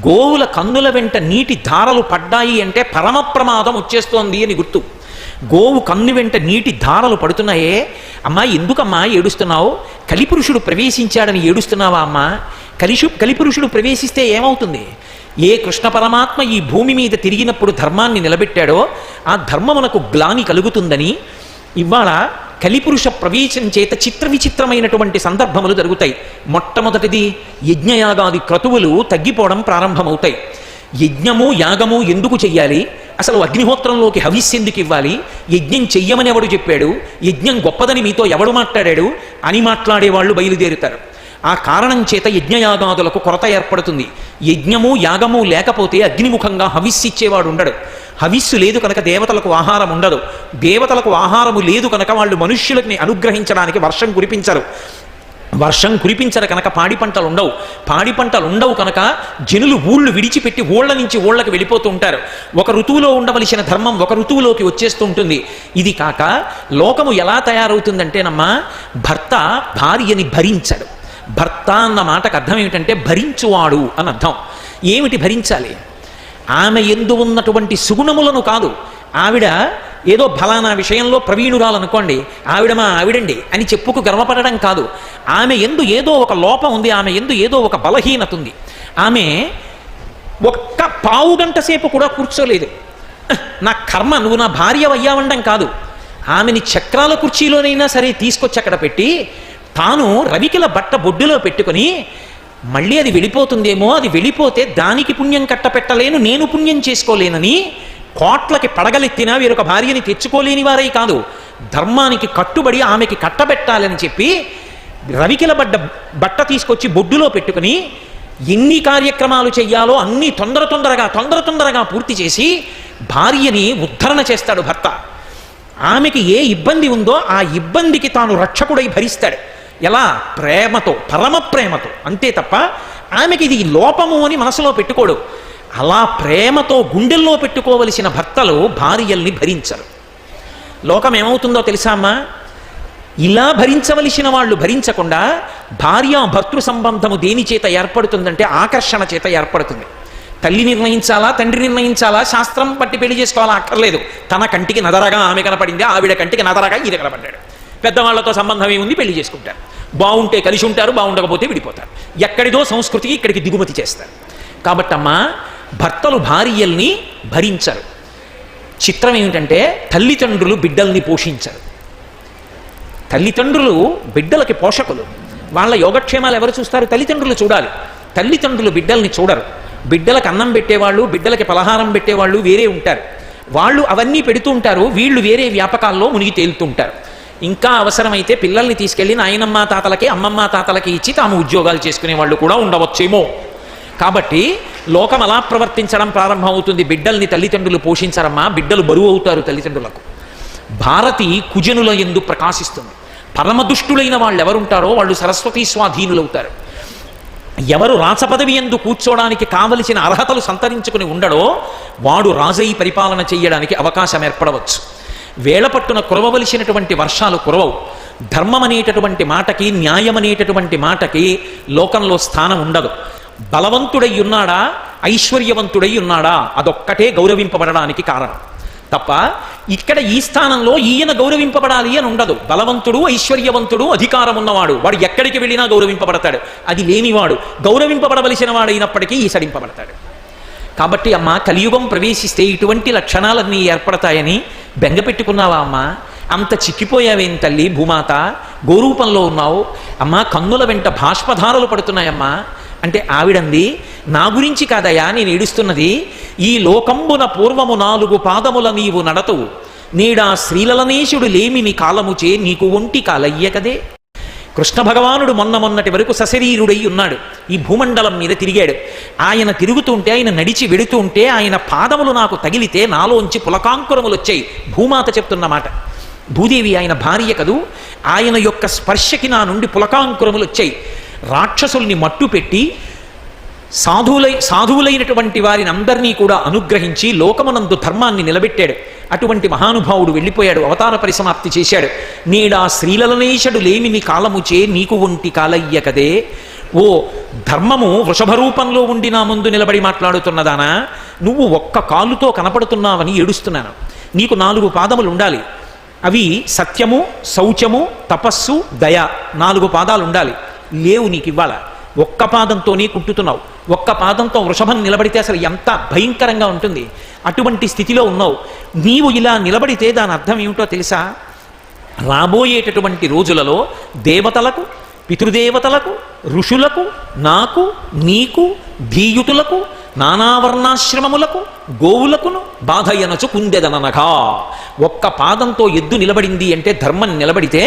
గోవుల కన్నుల వెంట నీటి ధారలు పడ్డాయి అంటే పరమ ప్రమాదం వచ్చేస్తోంది అని గుర్తు. గోవు కన్ను వెంట నీటి ధారలు పడుతున్నాయే, అమ్మా ఎందుకమ్మా ఏడుస్తున్నావు? కలిపురుషుడు ప్రవేశించాడని ఏడుస్తున్నావా అమ్మా? కలిపురుషుడు ప్రవేశిస్తే ఏమవుతుంది? ఏ కృష్ణ పరమాత్మ ఈ భూమి మీద తిరిగినప్పుడు ధర్మాన్ని నిలబెట్టాడో ఆ ధర్మమునకు గ్లాని కలుగుతుందని ఇవాళ కలిపురుష ప్రవేశం చేత చిత్ర విచిత్రమైనటువంటి సందర్భములు జరుగుతాయి. మొట్టమొదటిది యజ్ఞయాగాది క్రతువులు తగ్గిపోవడం ప్రారంభమవుతాయి. యజ్ఞము యాగము ఎందుకు చెయ్యాలి? అసలు అగ్నిహోత్రంలోకి హవిస్సెందుకు ఇవ్వాలి? యజ్ఞం చెయ్యమని ఎవడు చెప్పాడు? యజ్ఞం గొప్పదని మీతో ఎవడు మాట్లాడాడు అని మాట్లాడేవాళ్ళు బయలుదేరుతారు. ఆ కారణం చేత యజ్ఞయాగాదులకు కొరత ఏర్పడుతుంది. యజ్ఞము యాగము లేకపోతే అగ్నిముఖంగా హవిస్సిచ్చేవాడు ఉండడు. హవిస్సు లేదు కనుక దేవతలకు ఆహారం ఉండదు. దేవతలకు ఆహారము లేదు కనుక వాళ్ళు మనుష్యులని అనుగ్రహించడానికి వర్షం కురిపించరు. వర్షం కురిపించరు కనుక పాడి పంటలు ఉండవు. పాడి పంటలు ఉండవు కనుక జనులు ఊళ్ళు విడిచిపెట్టి ఊళ్ళ నుంచి ఊళ్ళకి వెళ్ళిపోతూ ఉంటారు. ఒక ఋతువులో ఉండవలసిన ధర్మం ఒక ఋతువులోకి వచ్చేస్తూ ఉంటుంది. ఇది కాక లోకము ఎలా తయారవుతుందంటేనమ్మా, భర్త భార్యని భరించడు. భర్త అన్న మాటకు అర్థం ఏమిటంటే భరించువాడు అని అర్థం. ఏమిటి భరించాలి? ఆమె యందు ఉన్నటువంటి సుగుణములను కాదు. ఆవిడ ఏదో ఫలానా విషయంలో ప్రవీణురాలనుకోండి, ఆవిడ మా ఆవిడండి అని చెప్పుకు గర్వపడడం కాదు. ఆమె యందు ఏదో ఒక లోపం ఉంది, ఆమె యందు ఏదో ఒక బలహీనత ఉంది. ఆమె ఒక్క పావు గంట సేపు కూడా కూర్చోలేదు. నా కర్మ నువ్వు నా భార్య అయ్యావండం కాదు. ఆమెని చక్రాల కుర్చీలోనైనా సరే తీసుకొచ్చి అక్కడ పెట్టి తాను రవికిల బట్ట బొడ్డులో పెట్టుకుని మళ్ళీ అది వెళ్ళిపోతుందేమో, అది వెళ్ళిపోతే దానికి పుణ్యం కట్టపెట్టలేను, నేను పుణ్యం చేసుకోలేనని కోట్లకి పడగలెత్తినా వీరొక భార్యని తెచ్చుకోలేని వారై కాదు. ధర్మానికి కట్టుబడి ఆమెకి కట్టబెట్టాలని చెప్పి రవికిల బట్ట తీసుకొచ్చి బొడ్డులో పెట్టుకుని ఎన్ని కార్యక్రమాలు చెయ్యాలో అన్నీ తొందరగా పూర్తి చేసి భార్యని ఉద్ధరణ చేస్తాడు భర్త. ఆమెకి ఏ ఇబ్బంది ఉందో ఆ ఇబ్బందికి తాను రక్షకుడై భరిస్తాడు. ఎలా? ప్రేమతో, పరమ ప్రేమతో. అంతే తప్ప ఆమెకి ఇది లోపము అని మనసులో పెట్టుకోడు. అలా ప్రేమతో గుండెల్లో పెట్టుకోవలసిన భర్తలు భార్యల్ని భరించరు. లోకం ఏమవుతుందో తెలుసా అమ్మా? ఇలా భరించవలసిన వాళ్ళు భరించకుండా భార్యాభర్తృ సంబంధము దేని చేత ఏర్పడుతుందంటే ఆకర్షణ చేత ఏర్పడుతుంది. తల్లి నిర్ణయించాలా, తండ్రి నిర్ణయించాలా, శాస్త్రం పట్టి పెళ్లి చేసుకోవాలా అక్కర్లేదు. తన కంటికి నదరగా ఆమె కనపడింది, ఆవిడ కంటికి నదరగా ఈయన కనపడ్డాడు. పెద్దవాళ్లతో సంబంధం ఏముంది, పెళ్లి చేసుకుంటారు. బాగుంటే కలిసి ఉంటారు, బాగుండకపోతే విడిపోతారు. ఎక్కడిదో సంస్కృతికి ఇక్కడికి దిగుమతి చేస్తారు. కాబట్టి అమ్మా, భర్తలు భార్యల్ని భరించరు. చిత్రం ఏమిటంటే తల్లిదండ్రులు బిడ్డల్ని పోషించరు. తల్లిదండ్రులు బిడ్డలకి పోషకులు. వాళ్ళ యోగక్షేమాలు ఎవరు చూస్తారు? తల్లిదండ్రులు చూడాలి. తల్లిదండ్రులు బిడ్డల్ని చూడరు. బిడ్డలకు అన్నం పెట్టేవాళ్ళు, బిడ్డలకి పలహారం పెట్టేవాళ్ళు వేరే ఉంటారు. వాళ్ళు అవన్నీ పెడుతూ ఉంటారు, వీళ్ళు వేరే వ్యాపకాల్లో మునిగి తేలుతుంటారు. ఇంకా అవసరమైతే పిల్లల్ని తీసుకెళ్ళి నాయనమ్మ తాతలకి, అమ్మమ్మ తాతలకి ఇచ్చి తాము ఉద్యోగాలు చేసుకునే వాళ్ళు కూడా ఉండవచ్చేమో. కాబట్టి లోకం అలా ప్రవర్తించడం ప్రారంభమవుతుంది. బిడ్డల్ని తల్లిదండ్రులు పోషించరమ్మా, బిడ్డలు బరువు అవుతారు తల్లిదండ్రులకు. భారతి కుజనుల యందు ప్రకాశిస్తుంది. పరమదుష్టులైన వాళ్ళు ఎవరుంటారో వాళ్ళు సరస్వతీ స్వాధీనులవుతారు. ఎవరు రాచపదవి యందు కూర్చోడానికి కావలసిన అర్హతలు సంతరించుకుని ఉండడో వాడు రాజై పరిపాలన చేయడానికి అవకాశం ఏర్పడవచ్చు. వేళపట్టున కురవవలసినటువంటి వర్షాలు కురవవు. ధర్మం అనేటటువంటి మాటకి, న్యాయం అనేటటువంటి మాటకి లోకంలో స్థానం ఉండదు. బలవంతుడై ఉన్నాడా, ఐశ్వర్యవంతుడై ఉన్నాడా, అదొక్కటే గౌరవింపబడడానికి కారణం తప్ప ఇక్కడ ఈ స్థానంలో ఈయన గౌరవింపబడాలి అని ఉండదు. బలవంతుడు, ఐశ్వర్యవంతుడు, అధికారం ఉన్నవాడు వాడు ఎక్కడికి వెళ్ళినా గౌరవింపబడతాడు. అది లేనివాడు గౌరవింపబడవలసిన వాడైనప్పటికీ ఈసడింపబడతాడు. కాబట్టి అమ్మ, కలియుగం ప్రవేశిస్తే ఇటువంటి లక్షణాలన్నీ ఏర్పడతాయని బెంగపెట్టుకున్నావా అమ్మా? అంత చిక్కిపోయావేం తల్లి భూమాత? గోరూపంలో ఉన్నావు అమ్మా, కన్నుల వెంట బాష్పధారలు పడుతున్నాయమ్మా అంటే ఆవిడంది, నా గురించి కాదయా నేను ఏడుస్తున్నది. ఈ లోకంబున పూర్వము 4 పాదముల నీవు నడతవు, నీడా శ్రీలలనేశుడు లేమిని కాలముచే నీకు ఒంటి కాలయ్య కదే. కృష్ణ భగవానుడు మొన్నటి వరకు సశరీరుడై ఉన్నాడు. ఈ భూమండలం మీద తిరిగాడు. ఆయన తిరుగుతుంటే, ఆయన నడిచి వెడుతూ ఉంటే ఆయన పాదములు నాకు తగిలితే నాలోంచి పులకాంకురములు వచ్చాయి. భూమాత చెప్తున్న మాట. భూదేవి ఆయన భార్య కదూ. ఆయన యొక్క స్పర్శకి నా నుండి పులకాంకురములు వచ్చాయి. రాక్షసుల్ని మట్టు పెట్టి సాధువులైనటువంటి వారిని అందరినీ కూడా అనుగ్రహించి లోకమునందు ధర్మాన్ని నిలబెట్టాడు. అటువంటి మహానుభావుడు వెళ్ళిపోయాడు, అవతార పరిసమాప్తి చేశాడు. నీడా శ్రీలలనేశుడు లేమిని కాలముచే నీకు ఒంటి కాలయ్య కదే. ఓ ధర్మము వృషభ రూపంలో ఉండి నా ముందు నిలబడి మాట్లాడుతున్నదానా, నువ్వు ఒక్క కాలుతో కనపడుతున్నావని ఏడుస్తున్నాను. నీకు 4 పాదములు ఉండాలి. అవి సత్యము, శౌచము, తపస్సు, దయ. 4 పాదాలు ఉండాలి. లేవు నీకు ఇవ్వాల. ఒక్క పాదంతోనే కుంటుతున్నావు. ఒక్క పాదంతో వృషభం నిలబడితే అసలు ఎంత భయంకరంగా ఉంటుంది. అటువంటి స్థితిలో ఉన్నావు. నీవు ఇలా నిలబడితే దాని అర్థం ఏమిటో తెలుసా? రాబోయేటటువంటి రోజులలో దేవతలకు, పితృదేవతలకు, ఋషులకు, నాకు, నీకు, ధీయుతులకు, నానావర్ణాశ్రమములకు, గోవులకును బాధయనచు కుందెదననగా. ఒక్క పాదంతో ఎద్దు నిలబడింది అంటే, ధర్మం నిలబడితే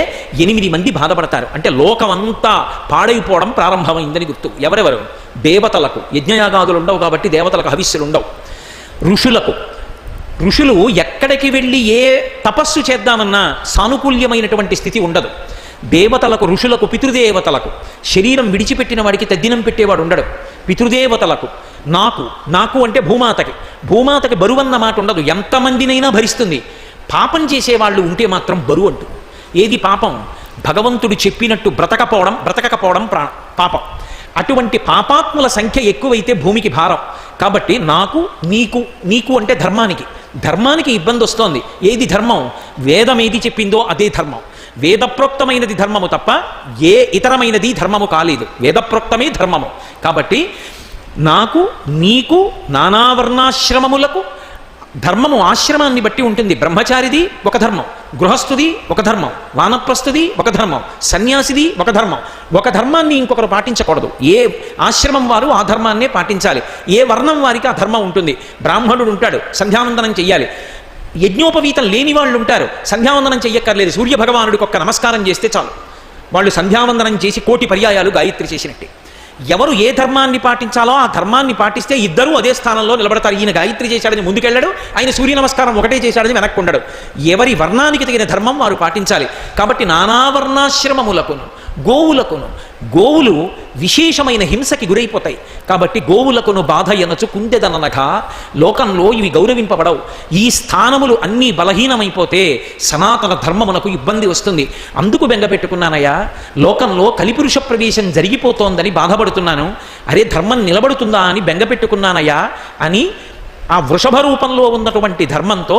8 మంది బాధపడతారు. అంటే లోకమంతా పాడైపోవడం ప్రారంభమైందని గుర్తు. ఎవరెవరు? దేవతలకు యజ్ఞయాగాదులు ఉండవు కాబట్టి దేవతలకు హవిస్సులు ఉండవు. ఋషులు ఎక్కడికి వెళ్ళి ఏ తపస్సు చేద్దామన్నా సానుకూల్యమైనటువంటి స్థితి ఉండదు. దేవతలకు, ఋషులకు, పితృదేవతలకు, శరీరం విడిచిపెట్టిన వాడికి తద్దినం పెట్టేవాడు ఉండడు. పితృదేవతలకు, నాకు అంటే భూమాతకి బరువన్న మాట ఉండదు. ఎంతమందినైనా భరిస్తుంది. పాపం చేసేవాళ్ళు ఉంటే మాత్రం బరువు అంటూ. ఏది పాపం? భగవంతుడు చెప్పినట్టు బ్రతకకపోవడం పాపం. అటువంటి పాపాత్ముల సంఖ్య ఎక్కువైతే భూమికి భారం. కాబట్టి నాకు, నీకు అంటే ధర్మానికి ఇబ్బంది వస్తోంది. ఏది ధర్మం? వేదం ఏది చెప్పిందో అదే ధర్మం. వేదప్రోక్తమైనది ధర్మము తప్ప ఏ ఇతరమైనది ధర్మము కాలేదు. వేదప్రోక్తమే ధర్మము. కాబట్టి నాకు, నీకు, నానావర్ణాశ్రమములకు ధర్మము ఆశ్రమాన్ని బట్టి ఉంటుంది. బ్రహ్మచారిది ఒక ధర్మం, గృహస్థుది ఒక ధర్మం, వానప్రస్థుది ఒక ధర్మం, సన్యాసిది ఒక ధర్మం. ఒక ధర్మాన్ని ఇంకొకరు పాటించకూడదు. ఏ ఆశ్రమం వారు ఆ ధర్మాన్నే పాటించాలి. ఏ వర్ణం వారికి ఆ ధర్మం ఉంటుంది. బ్రాహ్మణుడు ఉంటాడు, సంధ్యావందనం చెయ్యాలి. యజ్ఞోపవీతం లేని వాళ్ళు ఉంటారు, సంధ్యావందనం చెయ్యక్కర్లేదు. సూర్యభగవానుడికి ఒక్క నమస్కారం చేస్తే చాలు, వాళ్ళు సంధ్యావందనం చేసి 1,000,000 పర్యాయాలు గాయత్రి చేసినట్టే. ఎవరు ఏ ధర్మాన్ని పాటించాలో ఆ ధర్మాన్ని పాటిస్తే ఇద్దరూ అదే స్థానంలో నిలబడతారు. ఈయన గాయత్రి చేశాడని ముందుకెళ్ళాడు, ఆయన సూర్య నమస్కారం ఒకటే చేశాడని వెనక్కుండడు. ఎవరి వర్ణానికి తగిన ధర్మం వారు పాటించాలి. కాబట్టి నానావర్ణాశ్రమములకును గోవులకును. గోవులు విశేషమైన హింసకి గురైపోతాయి. కాబట్టి గోవులకును బాధ ఎనచు కుందెదననగా లోకంలో ఇవి గౌరవింపబడవు. ఈ స్థానములు అన్నీ బలహీనమైపోతే సనాతన ధర్మమునకు ఇబ్బంది వస్తుంది. అందుకు బెంగపెట్టుకున్నానయ్యా. లోకంలో కలిపురుష ప్రవేశం జరిగిపోతోందని బాధపడుతున్నాను. అరే ధర్మం నిలబడుతుందా అని బెంగపెట్టుకున్నానయ్యా అని ఆ వృషభ రూపంలో ఉన్నటువంటి ధర్మంతో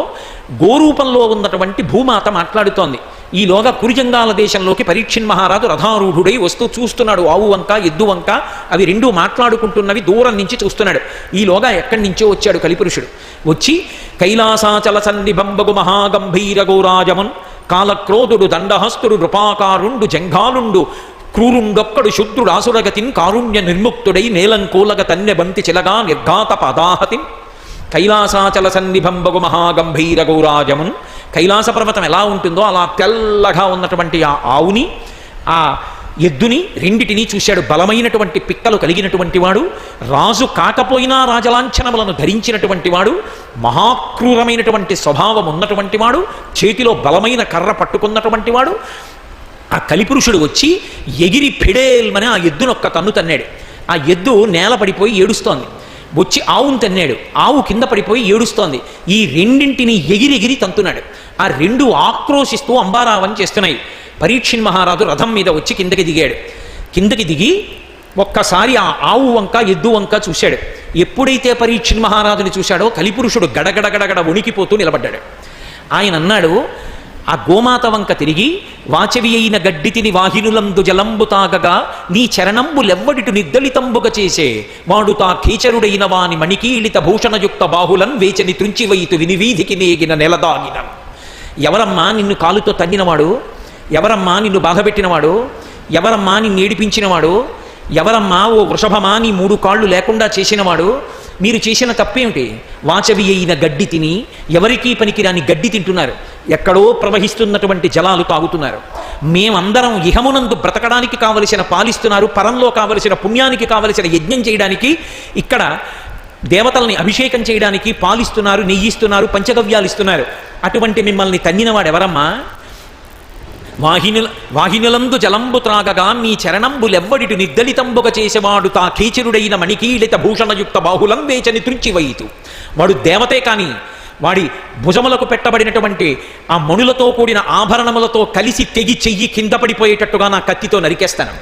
గోరూపంలో ఉన్నటువంటి భూమాత మాట్లాడుతోంది. ఈలోగా కురుజంగాల దేశంలోకి పరీక్షిన్ మహారాజు రథారూఢుడై వస్తూ చూస్తున్నాడు. ఆవు వంక ఎద్దు వంక అవి రెండూ మాట్లాడుకుంటున్నవి దూరం నుంచి చూస్తున్నాడు. ఈలోగా ఎక్కడి నుంచో వచ్చాడు కలిపురుషుడు. వచ్చి కైలాసాచల సన్నిభంబగు మహాగంభీర గోరాజమున్ కాలక్రోధుడు దండహస్తుడు నృపాకారుండు జంఘాలుండు క్రూరుండొక్కడు శుద్రుడాసురగతిన్ కారుణ్య నిర్ముక్తుడై నేలంకోలగ తన్నె బంతి చిలగా నిర్ఘాత పదాహతిన్ కైలాసాచల సన్నిభంబగు మహాగంభీర గౌరాజమున్. కైలాస పర్వతం ఎలా ఉంటుందో అలా తెల్లగా ఉన్నటువంటి ఆ ఆవుని ఆ ఎద్దుని రెండిటినీ చూశాడు. బలమైనటువంటి పిక్కలు కలిగినటువంటి వాడు, రాజు కాకపోయినా రాజలాంఛనములను ధరించినటువంటి వాడు, మహాక్రూరమైనటువంటి స్వభావం ఉన్నటువంటి వాడు, చేతిలో బలమైన కర్ర పట్టుకున్నటువంటి వాడు. ఆ కలిపురుషుడు వచ్చి ఎగిరి ఫిడేల్మని ఆ ఎద్దునొక్క తన్ను తన్నాడు. ఆ ఎద్దు నేల పడిపోయి ఏడుస్తోంది. వచ్చి ఆవును తన్నాడు. ఆవు కింద పడిపోయి ఏడుస్తోంది. ఈ రెండింటిని ఎగిరెగిరి తంతున్నాడు. ఆ రెండు ఆక్రోశిస్తూ అంబారావం చేస్తున్నాయి. పరీక్షిన్ మహారాజు రథం మీద వచ్చి కిందకి దిగాడు. కిందకి దిగి ఒక్కసారి ఆ ఆవు వంక ఎద్దు వంక చూశాడు. ఎప్పుడైతే పరీక్షిన్ మహారాజుని చూశాడో కలిపురుషుడు గడగడగడగడ వణికిపోతూ నిలబడ్డాడు. ఆయన అన్నాడు, ఆ గోమాత వంక తిరిగి వాచవి అయిన గడ్డితిని వాహినులందు జలంబు తాగగా నీ చరణంబులెవ్వడిటు నిర్దళితంబుగ చేసే వాడు తా కీచరుడైన వాని మణికీళిత భూషణయుక్త బాహులన్ వేచని త్రుంచివైతు వినివీధికి నేగిన నెలదాగిన. ఎవరమ్మా నిన్ను కాలుతో తన్నినవాడు? ఎవరమ్మా నిన్ను బాధపెట్టినవాడు? ఎవరమ్మా నిన్ను ఏడిపించినవాడు? ఎవరమ్మా ఓ వృషభమా నీ 3 కాళ్ళు లేకుండా చేసినవాడు? మీరు చేసిన తప్పేమిటి? వాచవి అయిన గడ్డి తిని, ఎవరికీ పనికిరాని గడ్డి తింటున్నారు. ఎక్కడో ప్రవహిస్తున్నటువంటి జలాలు తాగుతున్నారు. మేమందరం ఇహమునందు బ్రతకడానికి కావలసిన పాలిస్తున్నారు, పరంలో కావలసిన పుణ్యానికి కావలసిన యజ్ఞం చేయడానికి, ఇక్కడ దేవతల్ని అభిషేకం చేయడానికి పాలిస్తున్నారు, నెయ్యిస్తున్నారు, పంచగవ్యాలు ఇస్తున్నారు. అటువంటి మిమ్మల్ని తన్నినవాడు ఎవరమ్మా? వాహినులందు జలంబు త్రాగగా నీ చరణంబులెవ్వడిటు నిర్దళితంబుగ చేసేవాడు తా కీచరుడైన మణికీళిత భూషణయుక్త బాహులం వేచని త్రుంచివైతు. వాడు దేవతే కానీ వాడి భుజములకు పెట్టబడినటువంటి ఆ మణులతో కూడిన ఆభరణములతో కలిసి తెగి చెయ్యి కింద పడిపోయేటట్టుగా నా కత్తితో నరికేస్తాను.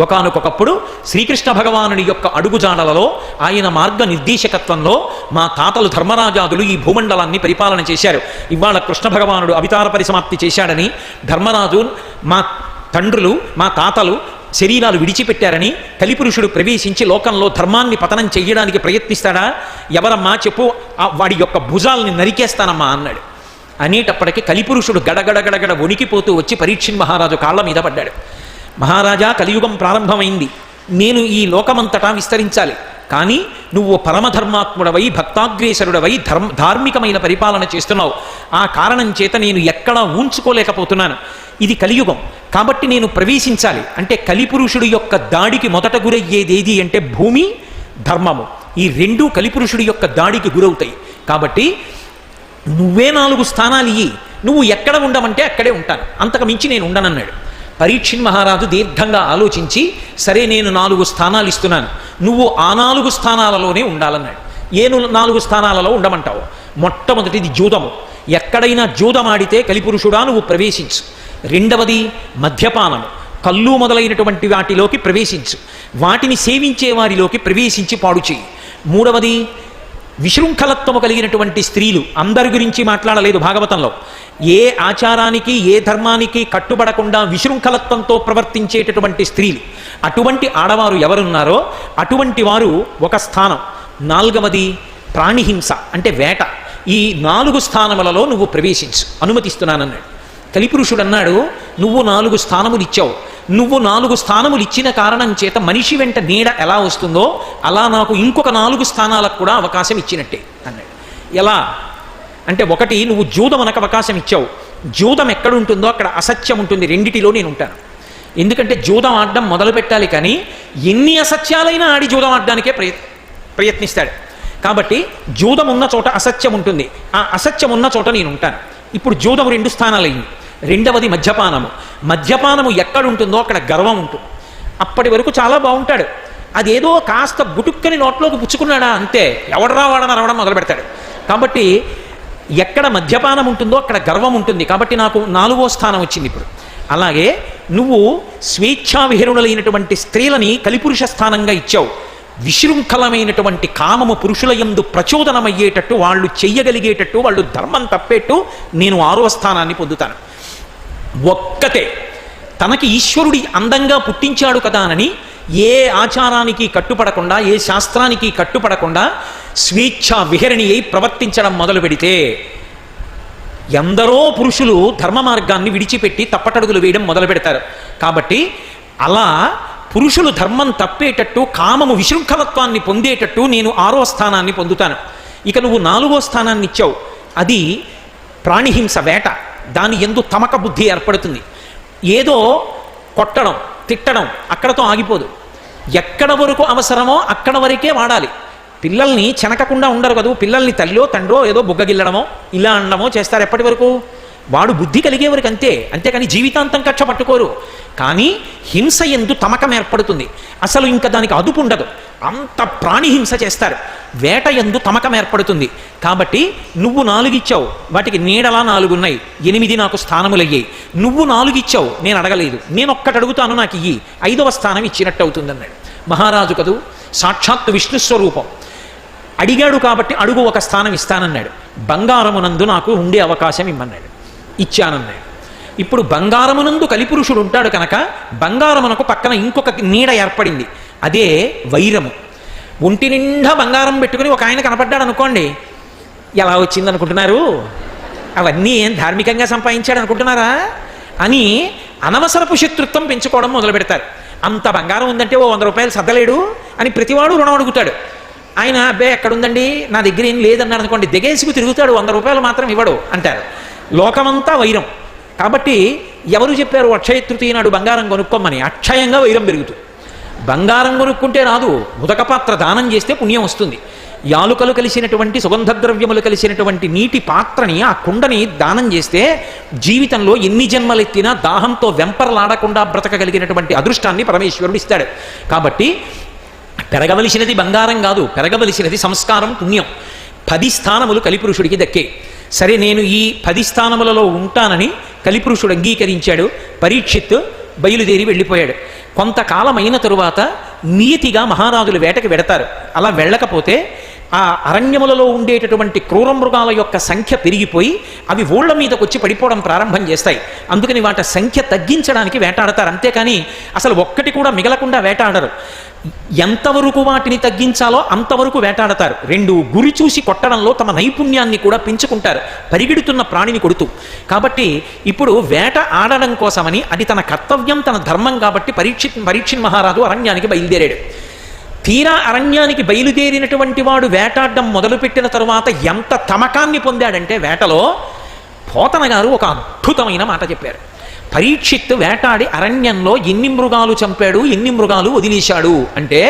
ఒకానొకప్పుడు శ్రీకృష్ణ భగవానుని యొక్క అడుగుజాడలలో ఆయన మార్గ నిర్దేశకత్వంలో మా తాతలు ధర్మరాజాదులు ఈ భూమండలాన్ని పరిపాలన చేశారు. ఇవాళ కృష్ణ భగవానుడు అవతార పరిసమాప్తి చేశాడని ధర్మరాజు మా తండ్రులు మా తాతలు శరీరాలు విడిచిపెట్టారని కలిపురుషుడు ప్రవేశించి లోకంలో ధర్మాన్ని పతనం చెయ్యడానికి ప్రయత్నిస్తాడా? ఎవరమ్మా చెప్పు, వాడి యొక్క భుజాల్ని నరికేస్తానమ్మా అన్నాడు. అనేటప్పటికీ కలిపురుషుడు గడగడగడగడ వణికిపోతూ వచ్చి పరీక్షిన్ మహారాజు కాళ్ళ మీద పడ్డాడు. మహారాజా, కలియుగం ప్రారంభమైంది. నేను ఈ లోకమంతటా విస్తరించాలి. కానీ నువ్వు పరమధర్మాత్ముడవై భక్తాగ్రేసరుడవై ధార్మికమైన పరిపాలన చేస్తున్నావు. ఆ కారణం చేత నేను ఎక్కడా ఊంచుకోలేకపోతున్నాను. ఇది కలియుగం కాబట్టి నేను ప్రవేశించాలి. అంటే కలిపురుషుడు యొక్క దాడికి మొదట గురయ్యేదేది అంటే భూమి, ధర్మము. ఈ రెండూ కలిపురుషుడి యొక్క దాడికి గురవుతాయి. కాబట్టి నువ్వే 4 స్థానాలు ఇయ్యి, నువ్వు ఎక్కడ ఉండమంటే అక్కడే ఉంటాను, అంతకు మించి నేను ఉండనన్నాడు. పరీక్షిన్ మహారాజు దీర్ఘంగా ఆలోచించి, సరే నేను 4 స్థానాలు ఇస్తున్నాను, నువ్వు ఆ 4 స్థానాలలోనే ఉండాలన్నాడు. ఏ 4 స్థానాలలో ఉండమంటావు? మొట్టమొదటిది జూదము. ఎక్కడైనా జూదమాడితే కలిపురుషుడా నువ్వు ప్రవేశించు. రెండవది మద్యపానము, కళ్ళు మొదలైనటువంటి వాటిలోకి ప్రవేశించు. వాటిని సేవించే వారిలోకి ప్రవేశించి పాడు చేయి. మూడవది విశృంఖలత్వము కలిగినటువంటి స్త్రీలు. అందరి గురించి మాట్లాడలేదు భాగవతంలో. ఏ ఆచారానికి ఏ ధర్మానికి కట్టుబడకుండా విశృంఖలత్వంతో ప్రవర్తించేటటువంటి స్త్రీలు, అటువంటి ఆడవారు ఎవరున్నారో అటువంటి వారు ఒక స్థానం. 4వది ప్రాణిహింస అంటే వేట. ఈ 4 స్థానములలో నువ్వు ప్రవేశించు, అనుమతిస్తున్నానన్నాడు. కలిపురుషుడు అన్నాడు, నువ్వు 4 స్థానములు ఇచ్చావు, నువ్వు 4 స్థానములు ఇచ్చిన కారణం చేత మనిషి వెంట నీడ ఎలా వస్తుందో అలా నాకు ఇంకొక 4 స్థానాలకు కూడా అవకాశం ఇచ్చినట్టే అన్నాడు. ఎలా అంటే, ఒకటి నువ్వు జూదమునకు అవకాశం ఇచ్చావు. జూదం ఎక్కడుంటుందో అక్కడ అసత్యం ఉంటుంది. రెండిటిలో నేను ఉంటాను. ఎందుకంటే జూదం ఆడడం మొదలు పెట్టాలి, కానీ ఎన్ని అసత్యాలైనా ఆడి జూదం ఆడడానికే ప్రయత్నిస్తాడు. కాబట్టి జూదం ఉన్న చోట అసత్యం ఉంటుంది, ఆ అసత్యం ఉన్న చోట నేను ఉంటాను. ఇప్పుడు జూదం 2 స్థానాలు అయింది. రెండవది మద్యపానము. మద్యపానము ఎక్కడుంటుందో అక్కడ గర్వం ఉంటుంది. అప్పటి వరకు చాలా బాగుంటాడు. అదేదో కాస్త గుటుక్కని నోట్లోకి పుచ్చుకున్నాడా అంతే, ఎవడరా వాడని అరవడం మొదలు పెడతాడు. కాబట్టి ఎక్కడ మద్యపానం ఉంటుందో అక్కడ గర్వం ఉంటుంది. కాబట్టి నాకు 4వ స్థానం వచ్చింది ఇప్పుడు. అలాగే నువ్వు స్వేచ్ఛా విహరుణులైనటువంటి స్త్రీలని కలిపురుష స్థానంగా ఇచ్చావు. విశృంఖలమైనటువంటి కామము పురుషుల యందు ప్రచోదనమయ్యేటట్టు, వాళ్ళు చెయ్యగలిగేటట్టు, వాళ్ళు ధర్మం తప్పేట్టు నేను 6వ స్థానాన్ని పొందుతాను. ఒక్కతే తనకి ఈశ్వరుడి అందంగా పుట్టించాడు కదా అని ఏ ఆచారానికి కట్టుపడకుండా, ఏ శాస్త్రానికి కట్టుపడకుండా స్వేచ్ఛా విహరణి అయి ప్రవర్తించడం మొదలు పెడితే ఎందరో పురుషులు ధర్మ మార్గాన్ని విడిచిపెట్టి తప్పటడుగులు వేయడం మొదలు పెడతారు. కాబట్టి అలా పురుషులు ధర్మం తప్పేటట్టు, కామము విశృంఖలత్వాన్ని పొందేటట్టు నేను 6వ స్థానాన్ని పొందుతాను. ఇక నువ్వు 4వ స్థానాన్ని ఇచ్చావు. అది ప్రాణిహింస, వేట. దాని యందు తమక బుద్ధి ఏర్పడుతుంది. ఏదో కొట్టడం, తిట్టడం అక్కడతో ఆగిపోదు. ఎక్కడ వరకు అవసరమో అక్కడ వరకే వాడాలి. పిల్లల్ని చెనకకుండా ఉండరు కదా, పిల్లల్ని తల్లో తండ్రో ఏదో బుగ్గగిల్లడమో ఇలా అనడమో చేస్తారు. ఎప్పటి వరకు? వాడు బుద్ధి కలిగే వరకు అంతే, అంతేకాని జీవితాంతం కక్ష పట్టుకోరు. కానీ హింస ఎందు తమకం ఏర్పడుతుంది. అసలు ఇంకా దానికి అదుపు ఉండదు, అంత ప్రాణిహింస చేస్తారు. వేట ఎందు తమకం ఏర్పడుతుంది. కాబట్టి నువ్వు 4 ఇచ్చావు, వాటికి నీడలా 4 ఉన్నాయి, 8 నాకు స్థానములు అయ్యాయి. నువ్వు 4 ఇచ్చావు, నేను అడగలేదు, నేను ఒక్కటి అడుగుతాను, నాకు ఇయ్యి, 5వ స్థానం ఇచ్చినట్టు అవుతుంది అన్నాడు. మహారాజు కదూ, సాక్షాత్తు విష్ణు స్వరూపం. అడిగాడు కాబట్టి అడుగు, ఒక స్థానం ఇస్తానన్నాడు. బంగారమునందు నాకు ఉండే అవకాశం ఇమ్మన్నాడు. ఇచ్చానన్నాడు. ఇప్పుడు బంగారమునందు కలిపురుషుడు ఉంటాడు కనుక బంగారమునకు పక్కన ఇంకొక నీడ ఏర్పడింది. అదే వైరము. ఒంటి నిండా బంగారం పెట్టుకుని ఒక ఆయన కనపడ్డాడు అనుకోండి, ఎలా వచ్చిందనుకుంటున్నారు? అవన్నీ ఏం ధార్మికంగా సంపాదించాడు అనుకుంటున్నారా అని అనవసరపు శత్రుత్వం పెంచుకోవడం మొదలు పెడతారు. అంత బంగారం ఉందంటే ఓ 100 రూపాయలు సర్దలేడు అని ప్రతివాడు రుణం అడుగుతాడు. ఆయన అబ్బే ఎక్కడుందండి, నా దగ్గర ఏం లేదన్నాడు అనుకోండి, దిగేసుకు తిరుగుతాడు, 100 రూపాయలు మాత్రం ఇవ్వడు అంటారు. లోకమంతా వైరం. కాబట్టి ఎవరు చెప్పారు అక్షయ తృతీయ నాడు బంగారం కొనుక్కోమని? అక్షయంగా వైరం పెరుగుతుంది. బంగారం కొనుక్కుంటే రాదు, ఉదకపాత్ర దానం చేస్తే పుణ్యం వస్తుంది. యాలుకలు కలిసినటువంటి, సుగంధ ద్రవ్యములు కలిసినటువంటి నీటి పాత్రని, ఆ కుండని దానం చేస్తే జీవితంలో ఎన్ని జన్మలెత్తినా దాహంతో వెంపర్లాడకుండా బ్రతకగలిగినటువంటి అదృష్టాన్ని పరమేశ్వరుడు ఇస్తాడు. కాబట్టి పెరగవలసినది బంగారం కాదు, పెరగవలసినది సంస్కారం, పుణ్యం. 10 స్థానములు కలిపురుషుడికి దక్కే. సరే, నేను ఈ 10 స్థానములలో ఉంటానని కలిపురుషుడు అంగీకరించాడు. పరీక్షిత్ బయలుదేరి వెళ్ళిపోయాడు. కొంతకాలం అయిన తరువాత నియతిగా మహారాజులు వేటకి వెడతారు. అలా వెళ్ళకపోతే ఆ అరణ్యములలో ఉండేటటువంటి క్రూర మృగాల యొక్క సంఖ్య పెరిగిపోయి అవి ఊళ్ళ మీదకి వచ్చి పడిపోవడం ప్రారంభం చేస్తాయి. అందుకని వాటి సంఖ్య తగ్గించడానికి వేటాడతారు. అంతేకాని అసలు ఒక్కటి కూడా మిగలకుండా వేటాడరు. ఎంతవరకు వాటిని తగ్గించాలో అంతవరకు వేటాడతారు. 2 గురి చూసి కొట్టడంలో తమ నైపుణ్యాన్ని కూడా పెంచుకుంటారు, పరిగెడుతున్న ప్రాణిని కొడుతూ. కాబట్టి ఇప్పుడు వేట ఆడడం కోసమని, అది తన కర్తవ్యం, తన ధర్మం కాబట్టి పరీక్షిత్ మహారాజు అరణ్యానికి బయలుదేరాడు. తీరా అరణ్యానికి బయలుదేరినటువంటి వాడు వేటాడడం మొదలుపెట్టిన తరువాత ఎంత తమకాన్ని పొందాడంటే, వేటలో పోతన గారు ఒక అద్భుతమైన మాట చెప్పారు. పరీక్షిత్తు వేటాడి అరణ్యంలో ఎన్ని మృగాలు చంపాడు, ఎన్ని మృగాలు వదిలేశాడు అంటే,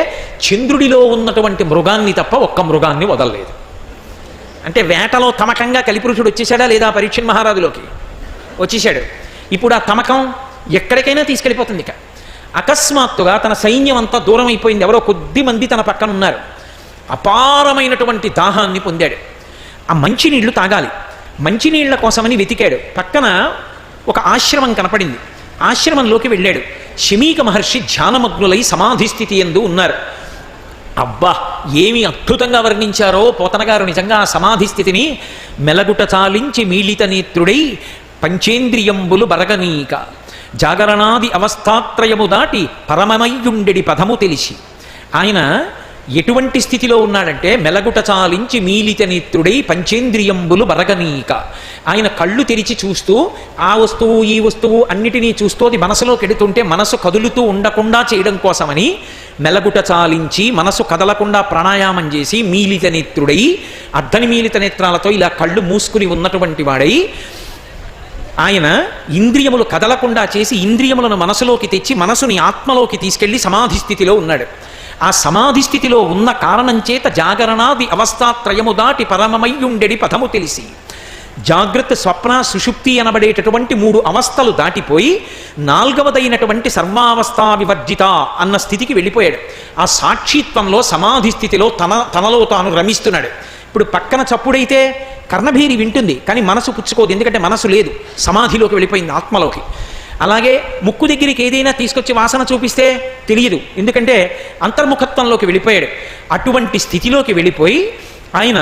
చంద్రుడిలో ఉన్నటువంటి మృగాన్ని తప్ప ఒక్క మృగాన్ని వదలలేదు. అంటే వేటలో తమకంగా కలిపురుషుడు వచ్చేసాడా లేదా? పరీక్షిత్ మహారాజులోకి వచ్చేసాడు. ఇప్పుడు ఆ తమకం ఎక్కడికైనా తీసుకెళ్ళిపోతుంది. ఇక అకస్మాత్తుగా తన సైన్యం అంతా దూరం అయిపోయింది. ఎవరో కొద్ది మంది తన పక్కన ఉన్నారు. అపారమైనటువంటి దాహాన్ని పొందాడు. ఆ మంచినీళ్లు తాగాలి. మంచినీళ్ల కోసమని వెతికాడు. పక్కన ఒక ఆశ్రమం కనపడింది. ఆశ్రమంలోకి వెళ్ళాడు. శమీక మహర్షి ధ్యానమగ్నులై సమాధి స్థితి యందు ఉన్నారు. అబ్బా, ఏమి అద్భుతంగా వర్ణించారో పోతన గారు. నిజంగా ఆ సమాధి స్థితిని మెలగుట చాలించి మీలిత నేత్రుడై పంచేంద్రియంబులు బరగనీక జాగరణాది అవస్థాత్రయము దాటి పరమమయ్యుండెడి పదము తెలిసి. ఆయన ఎటువంటి స్థితిలో ఉన్నాడంటే, మెలగుట చాలించి మీలిత నేత్రుడై పంచేంద్రియంబులు బరగనీక. ఆయన కళ్ళు తెరిచి చూస్తూ ఆ వస్తువు ఈ వస్తువు అన్నిటినీ చూస్తూ అది మనసులోకి ఎడుతుంటే మనసు కదులుతూ ఉండకుండా చేయడం కోసమని మెలగుట చాలించి మనసు కదలకుండా ప్రాణాయామం చేసి మీలిత నేత్రుడై, అర్ధనిమీలిత నేత్రాలతో ఇలా కళ్ళు మూసుకుని ఉన్నటువంటి వాడై, ఆయన ఇంద్రియములు కదలకుండా చేసి ఇంద్రియములను మనసులోకి తెచ్చి మనసుని ఆత్మలోకి తీసుకెళ్లి సమాధి స్థితిలో ఉన్నాడు. ఆ సమాధి స్థితిలో ఉన్న కారణం చేత జాగరణాది అవస్థాత్రయము దాటి పరమమయ్యుండెడి పదము తెలిసి. జాగ్రత్త, స్వప్న, సుషుప్తి అనబడేటటువంటి 3 అవస్థలు దాటిపోయి 4వదైనటువంటి సర్వావస్థా వివర్జిత అన్న స్థితికి వెళ్ళిపోయాడు. ఆ సాక్షిత్వంలో, సమాధి స్థితిలో తనలో తాను రమిస్తున్నాడు. ఇప్పుడు పక్కన చప్పుడైతే కర్ణభేరి వింటుంది, కానీ మనసు పుచ్చుకోదు, ఎందుకంటే మనసు లేదు, సమాధిలోకి వెళ్ళిపోయింది, ఆత్మలోకి. అలాగే ముక్కు దగ్గరికి ఏదైనా తీసుకొచ్చి వాసన చూపిస్తే తెలియదు, ఎందుకంటే అంతర్ముఖత్వంలోకి వెళ్ళిపోయాడు. అటువంటి స్థితిలోకి వెళ్ళిపోయి ఆయన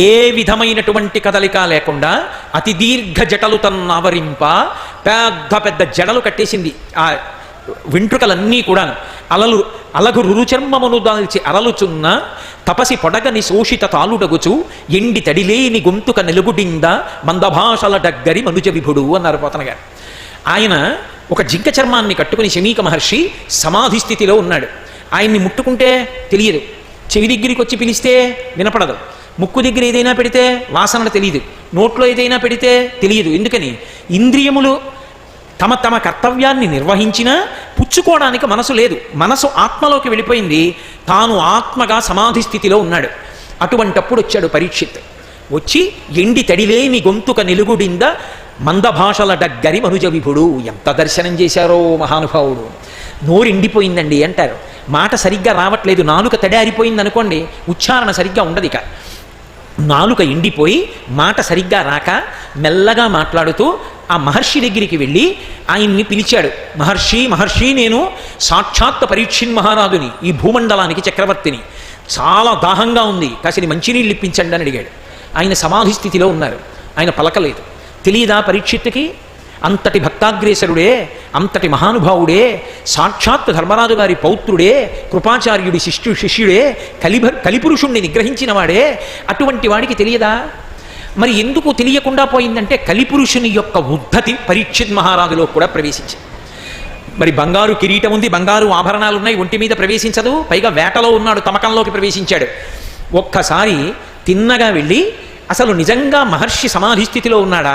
ఏ విధమైనటువంటి కదలిక లేకుండా అతి దీర్ఘ జటలు తన్నావరింప, పెద్ద పెద్ద జడలు కట్టేసింది ఆ వెంట్రుకలన్నీ కూడా. అలగు రురుచర్మమును దాల్చి అరలుచున్న తపసి పొడగని శోషిత తాలుడగుచు ఎండి తడిలేని గొంతుక నిలుగుడింద మందభాషల డగ్గరి మనుజ విభుడు అన్నారు పోతన గారు. ఆయన ఒక జింక చర్మాన్ని కట్టుకుని శమీక మహర్షి సమాధి స్థితిలో ఉన్నాడు. ఆయన్ని ముట్టుకుంటే తెలియదు, చెవి దగ్గరికి వచ్చి పిలిస్తే వినపడదు, ముక్కు దగ్గర ఏదైనా పెడితే వాసన తెలియదు, నోట్లో ఏదైనా పెడితే తెలియదు. ఎందుకని? ఇంద్రియములు తమ తమ కర్తవ్యాన్ని నిర్వహించినా పుచ్చుకోవడానికి మనసు లేదు, మనసు ఆత్మలోకి వెళ్ళిపోయింది, తాను ఆత్మగా సమాధి స్థితిలో ఉన్నాడు. అటువంటప్పుడు వచ్చాడు పరీక్షిత్. వచ్చి ఎండి తడిలేని గొంతుక నిలుగుడింద మందభాషల డగ్గరి మనుజ విభుడు. ఎంత దర్శనం చేశారో మహానుభావుడు. నోరెండిపోయిందండి అంటారు, మాట సరిగ్గా రావట్లేదు, నాలుక తడారిపోయింది అనుకోండి, ఉచ్చారణ సరిగ్గా ఉండదు. ఇక నాలుక ఎండిపోయి మాట సరిగ్గా రాక మెల్లగా మాట్లాడుతూ ఆ మహర్షి దగ్గరికి వెళ్ళి ఆయన్ని పిలిచాడు. మహర్షి, మహర్షి, నేను సాక్షాత్ పరీక్షిన్ మహారాజుని, ఈ భూమండలానికి చక్రవర్తిని, చాలా దాహంగా ఉంది, కాసిని మంచినీళ్ళు ఇప్పించండి అని అడిగాడు. ఆయన సమాధి స్థితిలో ఉన్నారు, ఆయన పలకలేదు. తెలియదా పరీక్షిత్తుకి? అంతటి భక్తాగ్రేసరుడే, అంతటి మహానుభావుడే, సాక్షాత్ ధర్మరాజు గారి పౌత్రుడే, కృపాచార్యుడి శిష్యుడే, కలిపురుషుణ్ణి నిగ్రహించిన వాడే, అటువంటి వాడికి తెలియదా? మరి ఎందుకు తెలియకుండా పోయిందంటే కలిపురుషుని యొక్క ఉద్ధతి పరీక్షిత్ మహారాజులో కూడా ప్రవేశించింది. మరి బంగారు కిరీటం ఉంది, బంగారు ఆభరణాలు ఉన్నాయి, ఒంటి మీద ప్రవేశించదు, పైగా వేటలో ఉన్నాడు, తమకంలోకి ప్రవేశించాడు. ఒక్కసారి తిన్నగా వెళ్ళి అసలు నిజంగా మహర్షి సమాధి స్థితిలో ఉన్నాడా?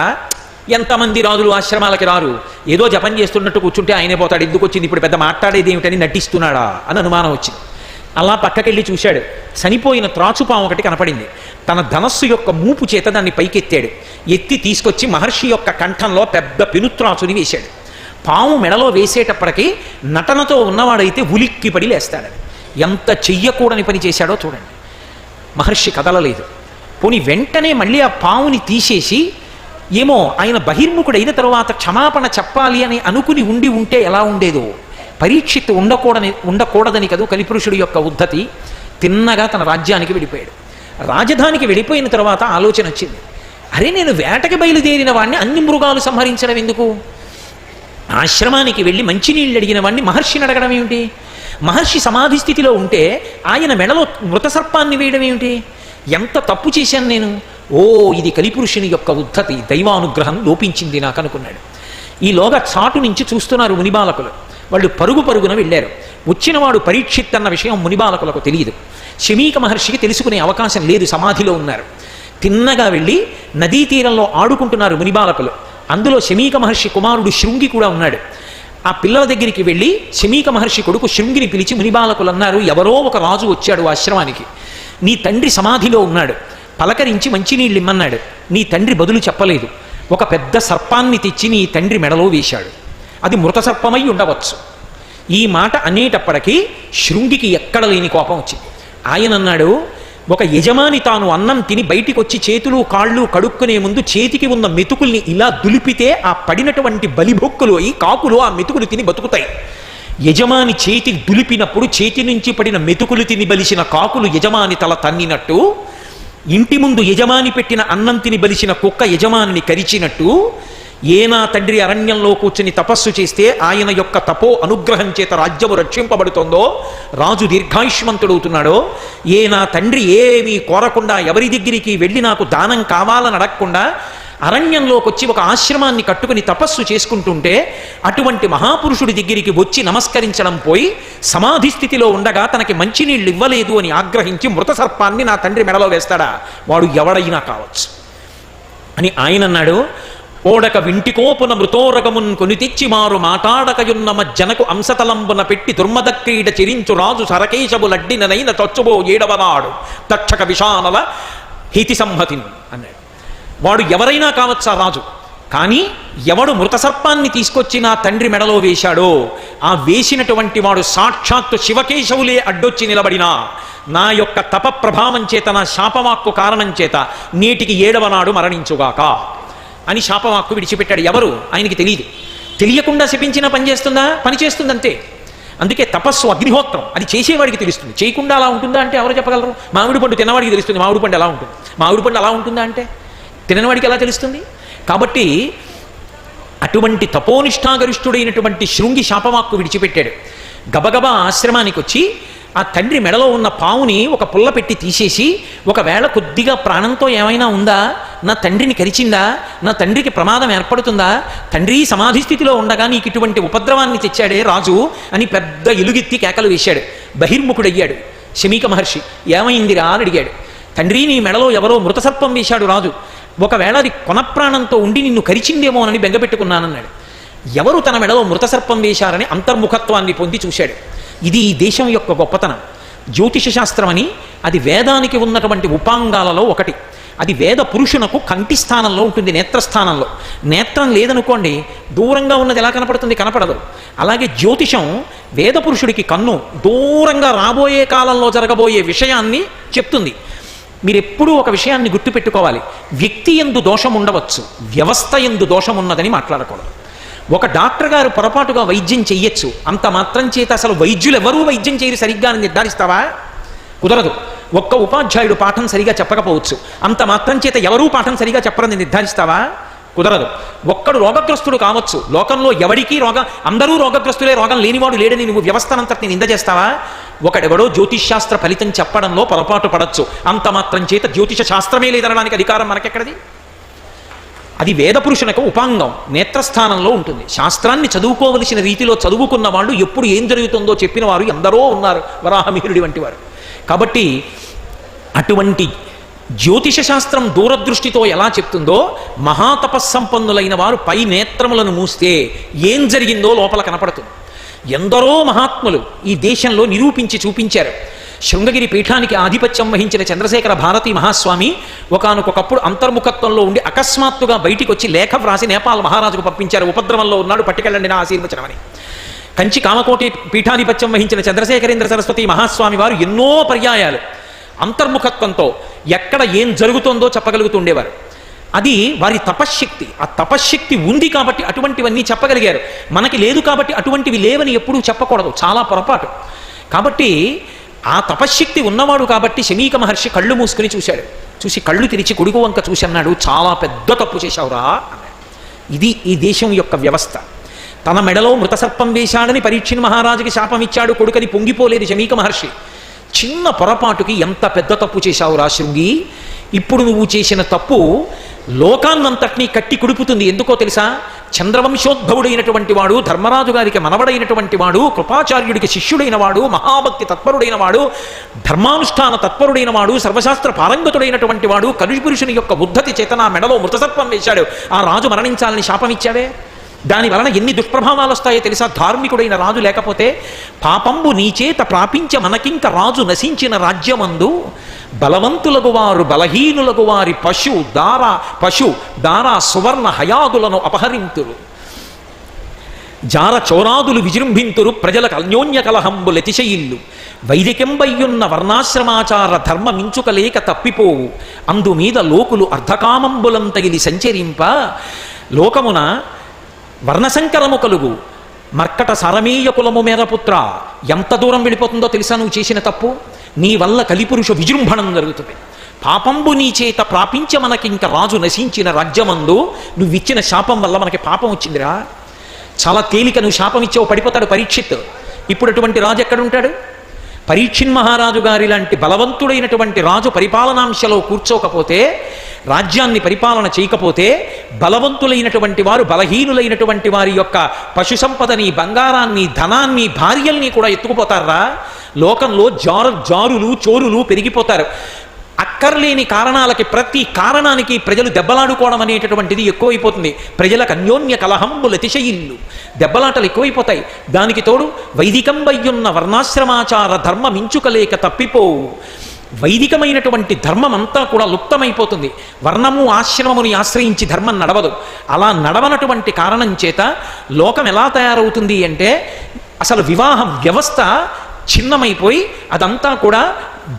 ఎంతమంది రాజులు ఆశ్రమాలకి రారు, ఏదో జపం చేస్తున్నట్టు కూర్చుంటే ఆయనే పోతాడు, ఎందుకు వచ్చింది ఇప్పుడు పెద్ద మాట్లాడేది ఏమిటని నటిస్తున్నాడా అని అనుమానం వచ్చింది. అలా పక్కకెళ్ళి చూశాడు, చనిపోయిన త్రాచుపాము ఒకటి కనపడింది. తన ధనస్సు యొక్క మూపు చేత దాన్ని పైకెత్తాడు, ఎత్తి తీసుకొచ్చి మహర్షి యొక్క కంఠంలో పెద్ద పెనుత్రాచుని వేశాడు. పాము మెడలో వేసేటప్పటికీ నటనతో ఉన్నవాడైతే ఉలిక్కిపడి లేస్తాడు. ఎంత చెయ్యకూడని పని చేశాడో చూడండి. మహర్షి కదలలేదు. పోనీ వెంటనే మళ్ళీ ఆ పావుని తీసేసి, ఏమో ఆయన బహిర్ముఖుడైన తరువాత క్షమాపణ చెప్పాలి అని అనుకుని ఉంటే ఎలా ఉండేదో. పరీక్షిత్ ఉండకూడదని కదూ కలిపురుషుడి యొక్క ఉద్ధతి. తిన్నగా తన రాజ్యానికి వెళ్ళిపోయాడు. రాజధానికి వెళ్ళిపోయిన తర్వాత ఆలోచన వచ్చింది, అరే నేను వేటకి బయలుదేరిన వాడిని అన్ని మృగాలు సంహరించడం ఎందుకు? ఆశ్రమానికి వెళ్ళి మంచినీళ్ళు అడిగిన వాడిని మహర్షిని అడగడం ఏమిటి? మహర్షి సమాధి స్థితిలో ఉంటే ఆయన మెడలో మృత సర్పాన్ని వేయడం ఏమిటి? ఎంత తప్పు చేశాను నేను? ఓ, ఇది కలిపురుషుని యొక్క ఉద్ధతి, దైవానుగ్రహం లోపించింది నాకు అనుకున్నాడు. ఈలోగా చాటు నుంచి చూస్తున్నారు మునిబాలకులు. వాళ్ళు పరుగు పరుగున వెళ్ళారు. వచ్చినవాడు పరీక్షిత్ అన్న విషయం మునిబాలకులకు తెలియదు. శమీక మహర్షికి తెలుసుకునే అవకాశం లేదు, సమాధిలో ఉన్నారు. తిన్నగా వెళ్ళి నదీ తీరంలో ఆడుకుంటున్నారు మునిబాలకులు. అందులో శమీక మహర్షి కుమారుడు శృంగి కూడా ఉన్నాడు. ఆ పిల్లల దగ్గరికి వెళ్ళి శమీక మహర్షి కొడుకు శృంగిని పిలిచి మునిబాలకులు అన్నారు, ఎవరో ఒక రాజు వచ్చాడు ఆశ్రమానికి, నీ తండ్రి సమాధిలో ఉన్నాడు, పలకరించి మంచినీళ్ళు ఇమ్మన్నాడు, నీ తండ్రి బదులు చెప్పలేదు, ఒక పెద్ద సర్పాన్ని తెచ్చి నీ తండ్రి మెడలో వేశాడు, అది మృత సర్పమై ఉండవచ్చు. ఈ మాట అనేటప్పటికీ శృంగికి ఎక్కడ లేని కోపం వచ్చింది. ఆయన అన్నాడు, ఒక యజమాని తాను అన్నం తిని బయటికి వచ్చి చేతులు కాళ్ళు కడుక్కునే ముందు చేతికి ఉన్న మెతుకుల్ని ఇలా దులిపితే ఆ పడినటువంటి బలిభొక్కులు ఈ కాకులు ఆ మెతుకులు తిని బతుకుతాయి. యజమాని చేతి దులిపినప్పుడు చేతి నుంచి పడిన మెతుకులు తిని బలిసిన కాకులు యజమాని తల తన్నినట్టు, ఇంటి ముందు యజమాని పెట్టిన అన్నం తిని బలిసిన కుక్క యజమానిని కరిచినట్టు, ఏనా తండ్రి అరణ్యంలో కూర్చుని తపస్సు చేస్తే ఆయన యొక్క తపో అనుగ్రహం చేత రాజ్యము రక్షింపబడుతుందో, రాజు దీర్ఘాయుష్మంతుడవుతున్నాడో, ఏనా తండ్రి ఏమీ కోరకుండా ఎవరి దగ్గరికి వెళ్ళి నాకు దానం కావాలని అడగకుండా అరణ్యంలోకి వచ్చి ఒక ఆశ్రమాన్ని కట్టుకుని తపస్సు చేసుకుంటుంటే, అటువంటి మహాపురుషుడి దగ్గరికి వచ్చి నమస్కరించడం పోయి సమాధి స్థితిలో ఉండగా తనకి మంచినీళ్ళు ఇవ్వలేదు అని ఆగ్రహించి మృత సర్పాన్ని నా తండ్రి మెడలో వేస్తాడా? వాడు ఎవడైనా కావచ్చు అని ఆయన అన్నాడు. ఓడక వింటికోపున మృతోరగమున్ కొని తెచ్చి మారు మాటాడకయున్న మజ్జనకు అంశతలంబున పెట్టి దుర్మద క్రీడ చిరించు రాజు సరకేశబులడ్డిననైన చొచ్చుబో ఏడవనాడు తక్షక విషానల హితి సంహతిన్ అన్నాడు. వాడు ఎవరైనా కావచ్చా రాజు, కానీ ఎవడు మృత సర్పాన్ని తీసుకొచ్చి నా తండ్రి మెడలో వేశాడో ఆ వేసినటువంటి వాడు సాక్షాత్తు శివకేశవులే అడ్డొచ్చి నిలబడినా నా యొక్క తప ప్రభావం చేత, నా శాపవాక్కు కారణం చేత నేటికి 7వ నాడు మరణించుగాక అని శాపవాక్కు విడిచిపెట్టాడు. ఎవరు? ఆయనకి తెలియదు. తెలియకుండా శపించినా పనిచేస్తుందా? పనిచేస్తుంది అంతే. అందుకే తపస్సు అగ్నిహోత్రం, అది చేసేవాడికి తెలుస్తుంది. చేయకుండా అలా ఉంటుందా అంటే ఎవరు చెప్పగలరు? మామిడి పండు తిన్నవాడికి తెలుస్తుంది మామిడి పండు ఎలా ఉంటుంది. మామిడి పండు అలా ఉంటుందా అంటే తినవాడికి ఎలా తెలుస్తుంది? కాబట్టి అటువంటి తపోనిష్టాగరిష్ఠుడైనటువంటి శృంగి శాపవాక్కు విడిచిపెట్టాడు. గబగబా ఆశ్రమానికి వచ్చి ఆ తండ్రి మెడలో ఉన్న పావుని ఒక పుల్ల పెట్టి తీసేసి, ఒకవేళ కొద్దిగా ప్రాణంతో ఏమైనా ఉందా, నా తండ్రిని కరిచిందా, నా తండ్రికి ప్రమాదం ఏర్పడుతుందా, తండ్రి సమాధి స్థితిలో ఉండగా నీకు ఇటువంటి ఉపద్రవాన్ని తెచ్చాడే రాజు అని పెద్ద ఎలుగెత్తి కేకలు వేశాడు. బహిర్ముఖుడయ్యాడు శమీక మహర్షి. ఏమైందిరా అని అడిగాడు. తండ్రి, నీ మెడలో ఎవరో మృతసర్పం వేశాడు రాజు, ఒకవేళ అది కొనప్రాణంతో ఉండి నిన్ను కరిచిందేమోనని బెంగపెట్టుకున్నానన్నాడు. ఎవరు తన మెడలో మృతసర్పం వేశారని అంతర్ముఖత్వాన్ని పొంది చూశాడు. ఇది ఈ దేశం యొక్క గొప్పతనం. జ్యోతిష శాస్త్రం అని, అది వేదానికి ఉన్నటువంటి ఉపాంగాలలో ఒకటి. అది వేద పురుషునకు కంటి స్థానంలో ఉంటుంది, నేత్రస్థానంలో. నేత్రం లేదనుకోండి, దూరంగా ఉన్నది ఎలా కనపడుతుంది? కనపడదు. అలాగే జ్యోతిషం వేద పురుషుడికి కన్ను, దూరంగా రాబోయే కాలంలో జరగబోయే విషయాన్ని చెప్తుంది. మీరు ఎప్పుడూ ఒక విషయాన్ని గుర్తుపెట్టుకోవాలి. వ్యక్తి యందు దోషం ఉండవచ్చు, వ్యవస్థ యందు దోషం ఉన్నదని మాట్లాడకూడదు. ఒక డాక్టర్ గారు పొరపాటుగా వైద్యం చెయ్యొచ్చు, అంత మాత్రం చేత అసలు వైద్యులు ఎవరూ వైద్యం చేయరు సరిగ్గా అని నిర్ధారిస్తావా? కుదరదు. ఒక్క ఉపాధ్యాయుడు పాఠం సరిగా చెప్పకపోవచ్చు, అంత మాత్రం చేత ఎవరూ పాఠం సరిగా చెప్పరని నిర్ధారిస్తావా? కుదరదు. ఒక్కడు రోగగ్రస్తుడు కావచ్చు, లోకంలో ఎవరికీ అందరూ రోగగ్రస్తులే, రోగం లేనివాడు లేడని నువ్వు వ్యవస్థనంతటిని నింద చేస్తావా? ఒకడెవడో జ్యోతిష్ శాస్త్ర ఫలితం చెప్పడంలో పొరపాటు పడచ్చు, అంత మాత్రం చేత జ్యోతిష శాస్త్రమే లేదనడానికి అధికారం మనకెక్కడది? అది వేదపురుషునకు ఉపాంగం, నేత్రస్థానంలో ఉంటుంది. శాస్త్రాన్ని చదువుకోవలసిన రీతిలో చదువుకున్న వాళ్ళు ఎప్పుడు ఏం జరుగుతుందో చెప్పిన వారు ఎందరో ఉన్నారు, వరాహమిహిరుడి వంటి వారు. కాబట్టి అటువంటి జ్యోతిష శాస్త్రం దూరదృష్టితో ఎలా చెప్తుందో, మహాతపస్సంపన్నులైన వారు పై నేత్రములను మూస్తే ఏం జరిగిందో లోపల కనపడుతుంది. ఎందరో మహాత్ములు ఈ దేశంలో నిరూపించి చూపించారు. శృంగగిరి పీఠానికి ఆధిపత్యం వహించిన చంద్రశేఖర భారతీ మహాస్వామి ఒకానొకప్పుడు అంతర్ముఖత్వంలో ఉండి అకస్మాత్తుగా బయటికి వచ్చి లేఖ వ్రాసి నేపాల్ మహారాజుకు పంపించారు. ఉపద్రవంలో ఉన్నాడు, పట్టుకెళ్ళండి నా ఆశీర్వచనమని. కంచి కామకోటి పీఠాధిపత్యం వహించిన చంద్రశేఖరేంద్ర సరస్వతి మహాస్వామి వారు ఎన్నో పర్యాయాలు అంతర్ముఖత్వంతో ఎక్కడ ఏం జరుగుతుందో చెప్పగలుగుతుండేవారు. అది వారి తపశ్శక్తి. ఆ తపశ్శక్తి ఉంది కాబట్టి అటువంటివన్నీ చెప్పగలిగారు. మనకి లేదు కాబట్టి అటువంటివి లేవని ఎప్పుడూ చెప్పకూడదు, చాలా పొరపాటు. కాబట్టి ఆ తపశ్శక్తి ఉన్నవాడు కాబట్టి శమీక మహర్షి కళ్ళు మూసుకుని చూశాడు. చూసి కళ్ళు తెరిచి కొడుకు వంక చూసి అన్నాడు, చాలా పెద్ద తప్పు చేశావురా అన్నాడు. ఇది ఈ దేశం యొక్క వ్యవస్థ. తన మెడలో మృతసర్పం వేశాడని పరీక్షిన్ మహారాజుకి శాపం ఇచ్చాడు కొడుకని పొంగిపోలేదు శమీక మహర్షి. చిన్న పొరపాటుకి ఎంత పెద్ద తప్పు చేశావురా శృంగి, ఇప్పుడు నువ్వు చేసిన తప్పు లోకాన్నంతటినీ కట్టి కుడుపుతుంది. ఎందుకో తెలుసా? చంద్రవంశోద్భవుడైనటువంటి వాడు, ధర్మరాజు గారికి మనవడైనటువంటి వాడు, కృపాచార్యుడికి శిష్యుడైన వాడు, మహాభక్తి తత్పరుడైన వాడు, ధర్మానుష్ఠాన తత్పరుడైన వాడు, సర్వశాస్త్ర పారంగతుడైనటువంటి వాడు, కలుషపురుషుని యొక్క ఉద్ధతి చేత నా మెడలో మృతసర్పం వేశాడు, ఆ రాజు మరణించాలని శాపం ఇచ్చావే. దాని వలన ఎన్ని దుష్ప్రభావాలు వస్తాయో తెలుసా? ధార్మికుడైన రాజు లేకపోతే పాపంబు నీచేత ప్రాపించ మనకింక రాజు నశించిన రాజ్యమందు బలవంతులకు వారు బలహీనులకు వారి పశు దారా సువర్ణ హయాదులను అపహరింతురు, జార చౌరాదులు విజృంభింతురు, ప్రజలకు అన్యోన్య కలహంబులతిశయిల్లు, వైదికంబయ్యున్న వర్ణాశ్రమాచార ధర్మమించుకలేక తప్పిపోవు, అందుమీద లోకులు అర్ధకామంబులం తగిలి సంచరింప, లోకమున వర్ణశంకరము కలుగు మర్కట సారమీయ కులము మేరపుత్ర. ఎంత దూరం వెళ్ళిపోతుందో తెలుసా నువ్వు చేసిన తప్పు? నీ వల్ల కలిపురుష విజృంభణం జరుగుతుంది. పాపంబు నీ చేత ప్రాపించ మనకింక రాజు నశించిన రాజ్యమందు నువ్విచ్చిన శాపం వల్ల మనకి పాపం వచ్చిందిరా. చాలా తేలిక, నువ్వు శాపం ఇచ్చావు పడిపోతాడు పరీక్షిత్. ఇప్పుడు అటువంటి రాజు ఎక్కడుంటాడు? పరీక్షిన్ మహారాజు గారి లాంటి బలవంతుడైనటువంటి రాజు పరిపాలనాంశలో కూర్చోకపోతే, రాజ్యాన్ని పరిపాలన చేయకపోతే, బలవంతులైనటువంటి వారు బలహీనులైనటువంటి వారి యొక్క పశు సంపదని, బంగారాన్ని, ధనాన్ని, భార్యల్ని కూడా ఎత్తుకుపోతారా. లోకంలో జారులు చోరులు పెరిగిపోతారు. అక్కర్లేని కారణాలకి, ప్రతి కారణానికి ప్రజలు దెబ్బలాడుకోవడం అనేటటువంటిది ఎక్కువైపోతుంది. ప్రజలకు అన్యోన్య కలహంబులు అతిశయిల్లు, దెబ్బలాటలు ఎక్కువైపోతాయి. దానికి తోడు వైదికంబయ్యున్న వర్ణాశ్రమాచార ధర్మమించుకలేక తప్పిపోవు, వైదికమైనటువంటి ధర్మం అంతా కూడా లుప్తమైపోతుంది. వర్ణము ఆశ్రమముని ఆశ్రయించి ధర్మం నడవదు. అలా నడవనటువంటి కారణం చేత లోకం ఎలా తయారవుతుంది అంటే అసలు వివాహ వ్యవస్థ చిన్నమైపోయి అదంతా కూడా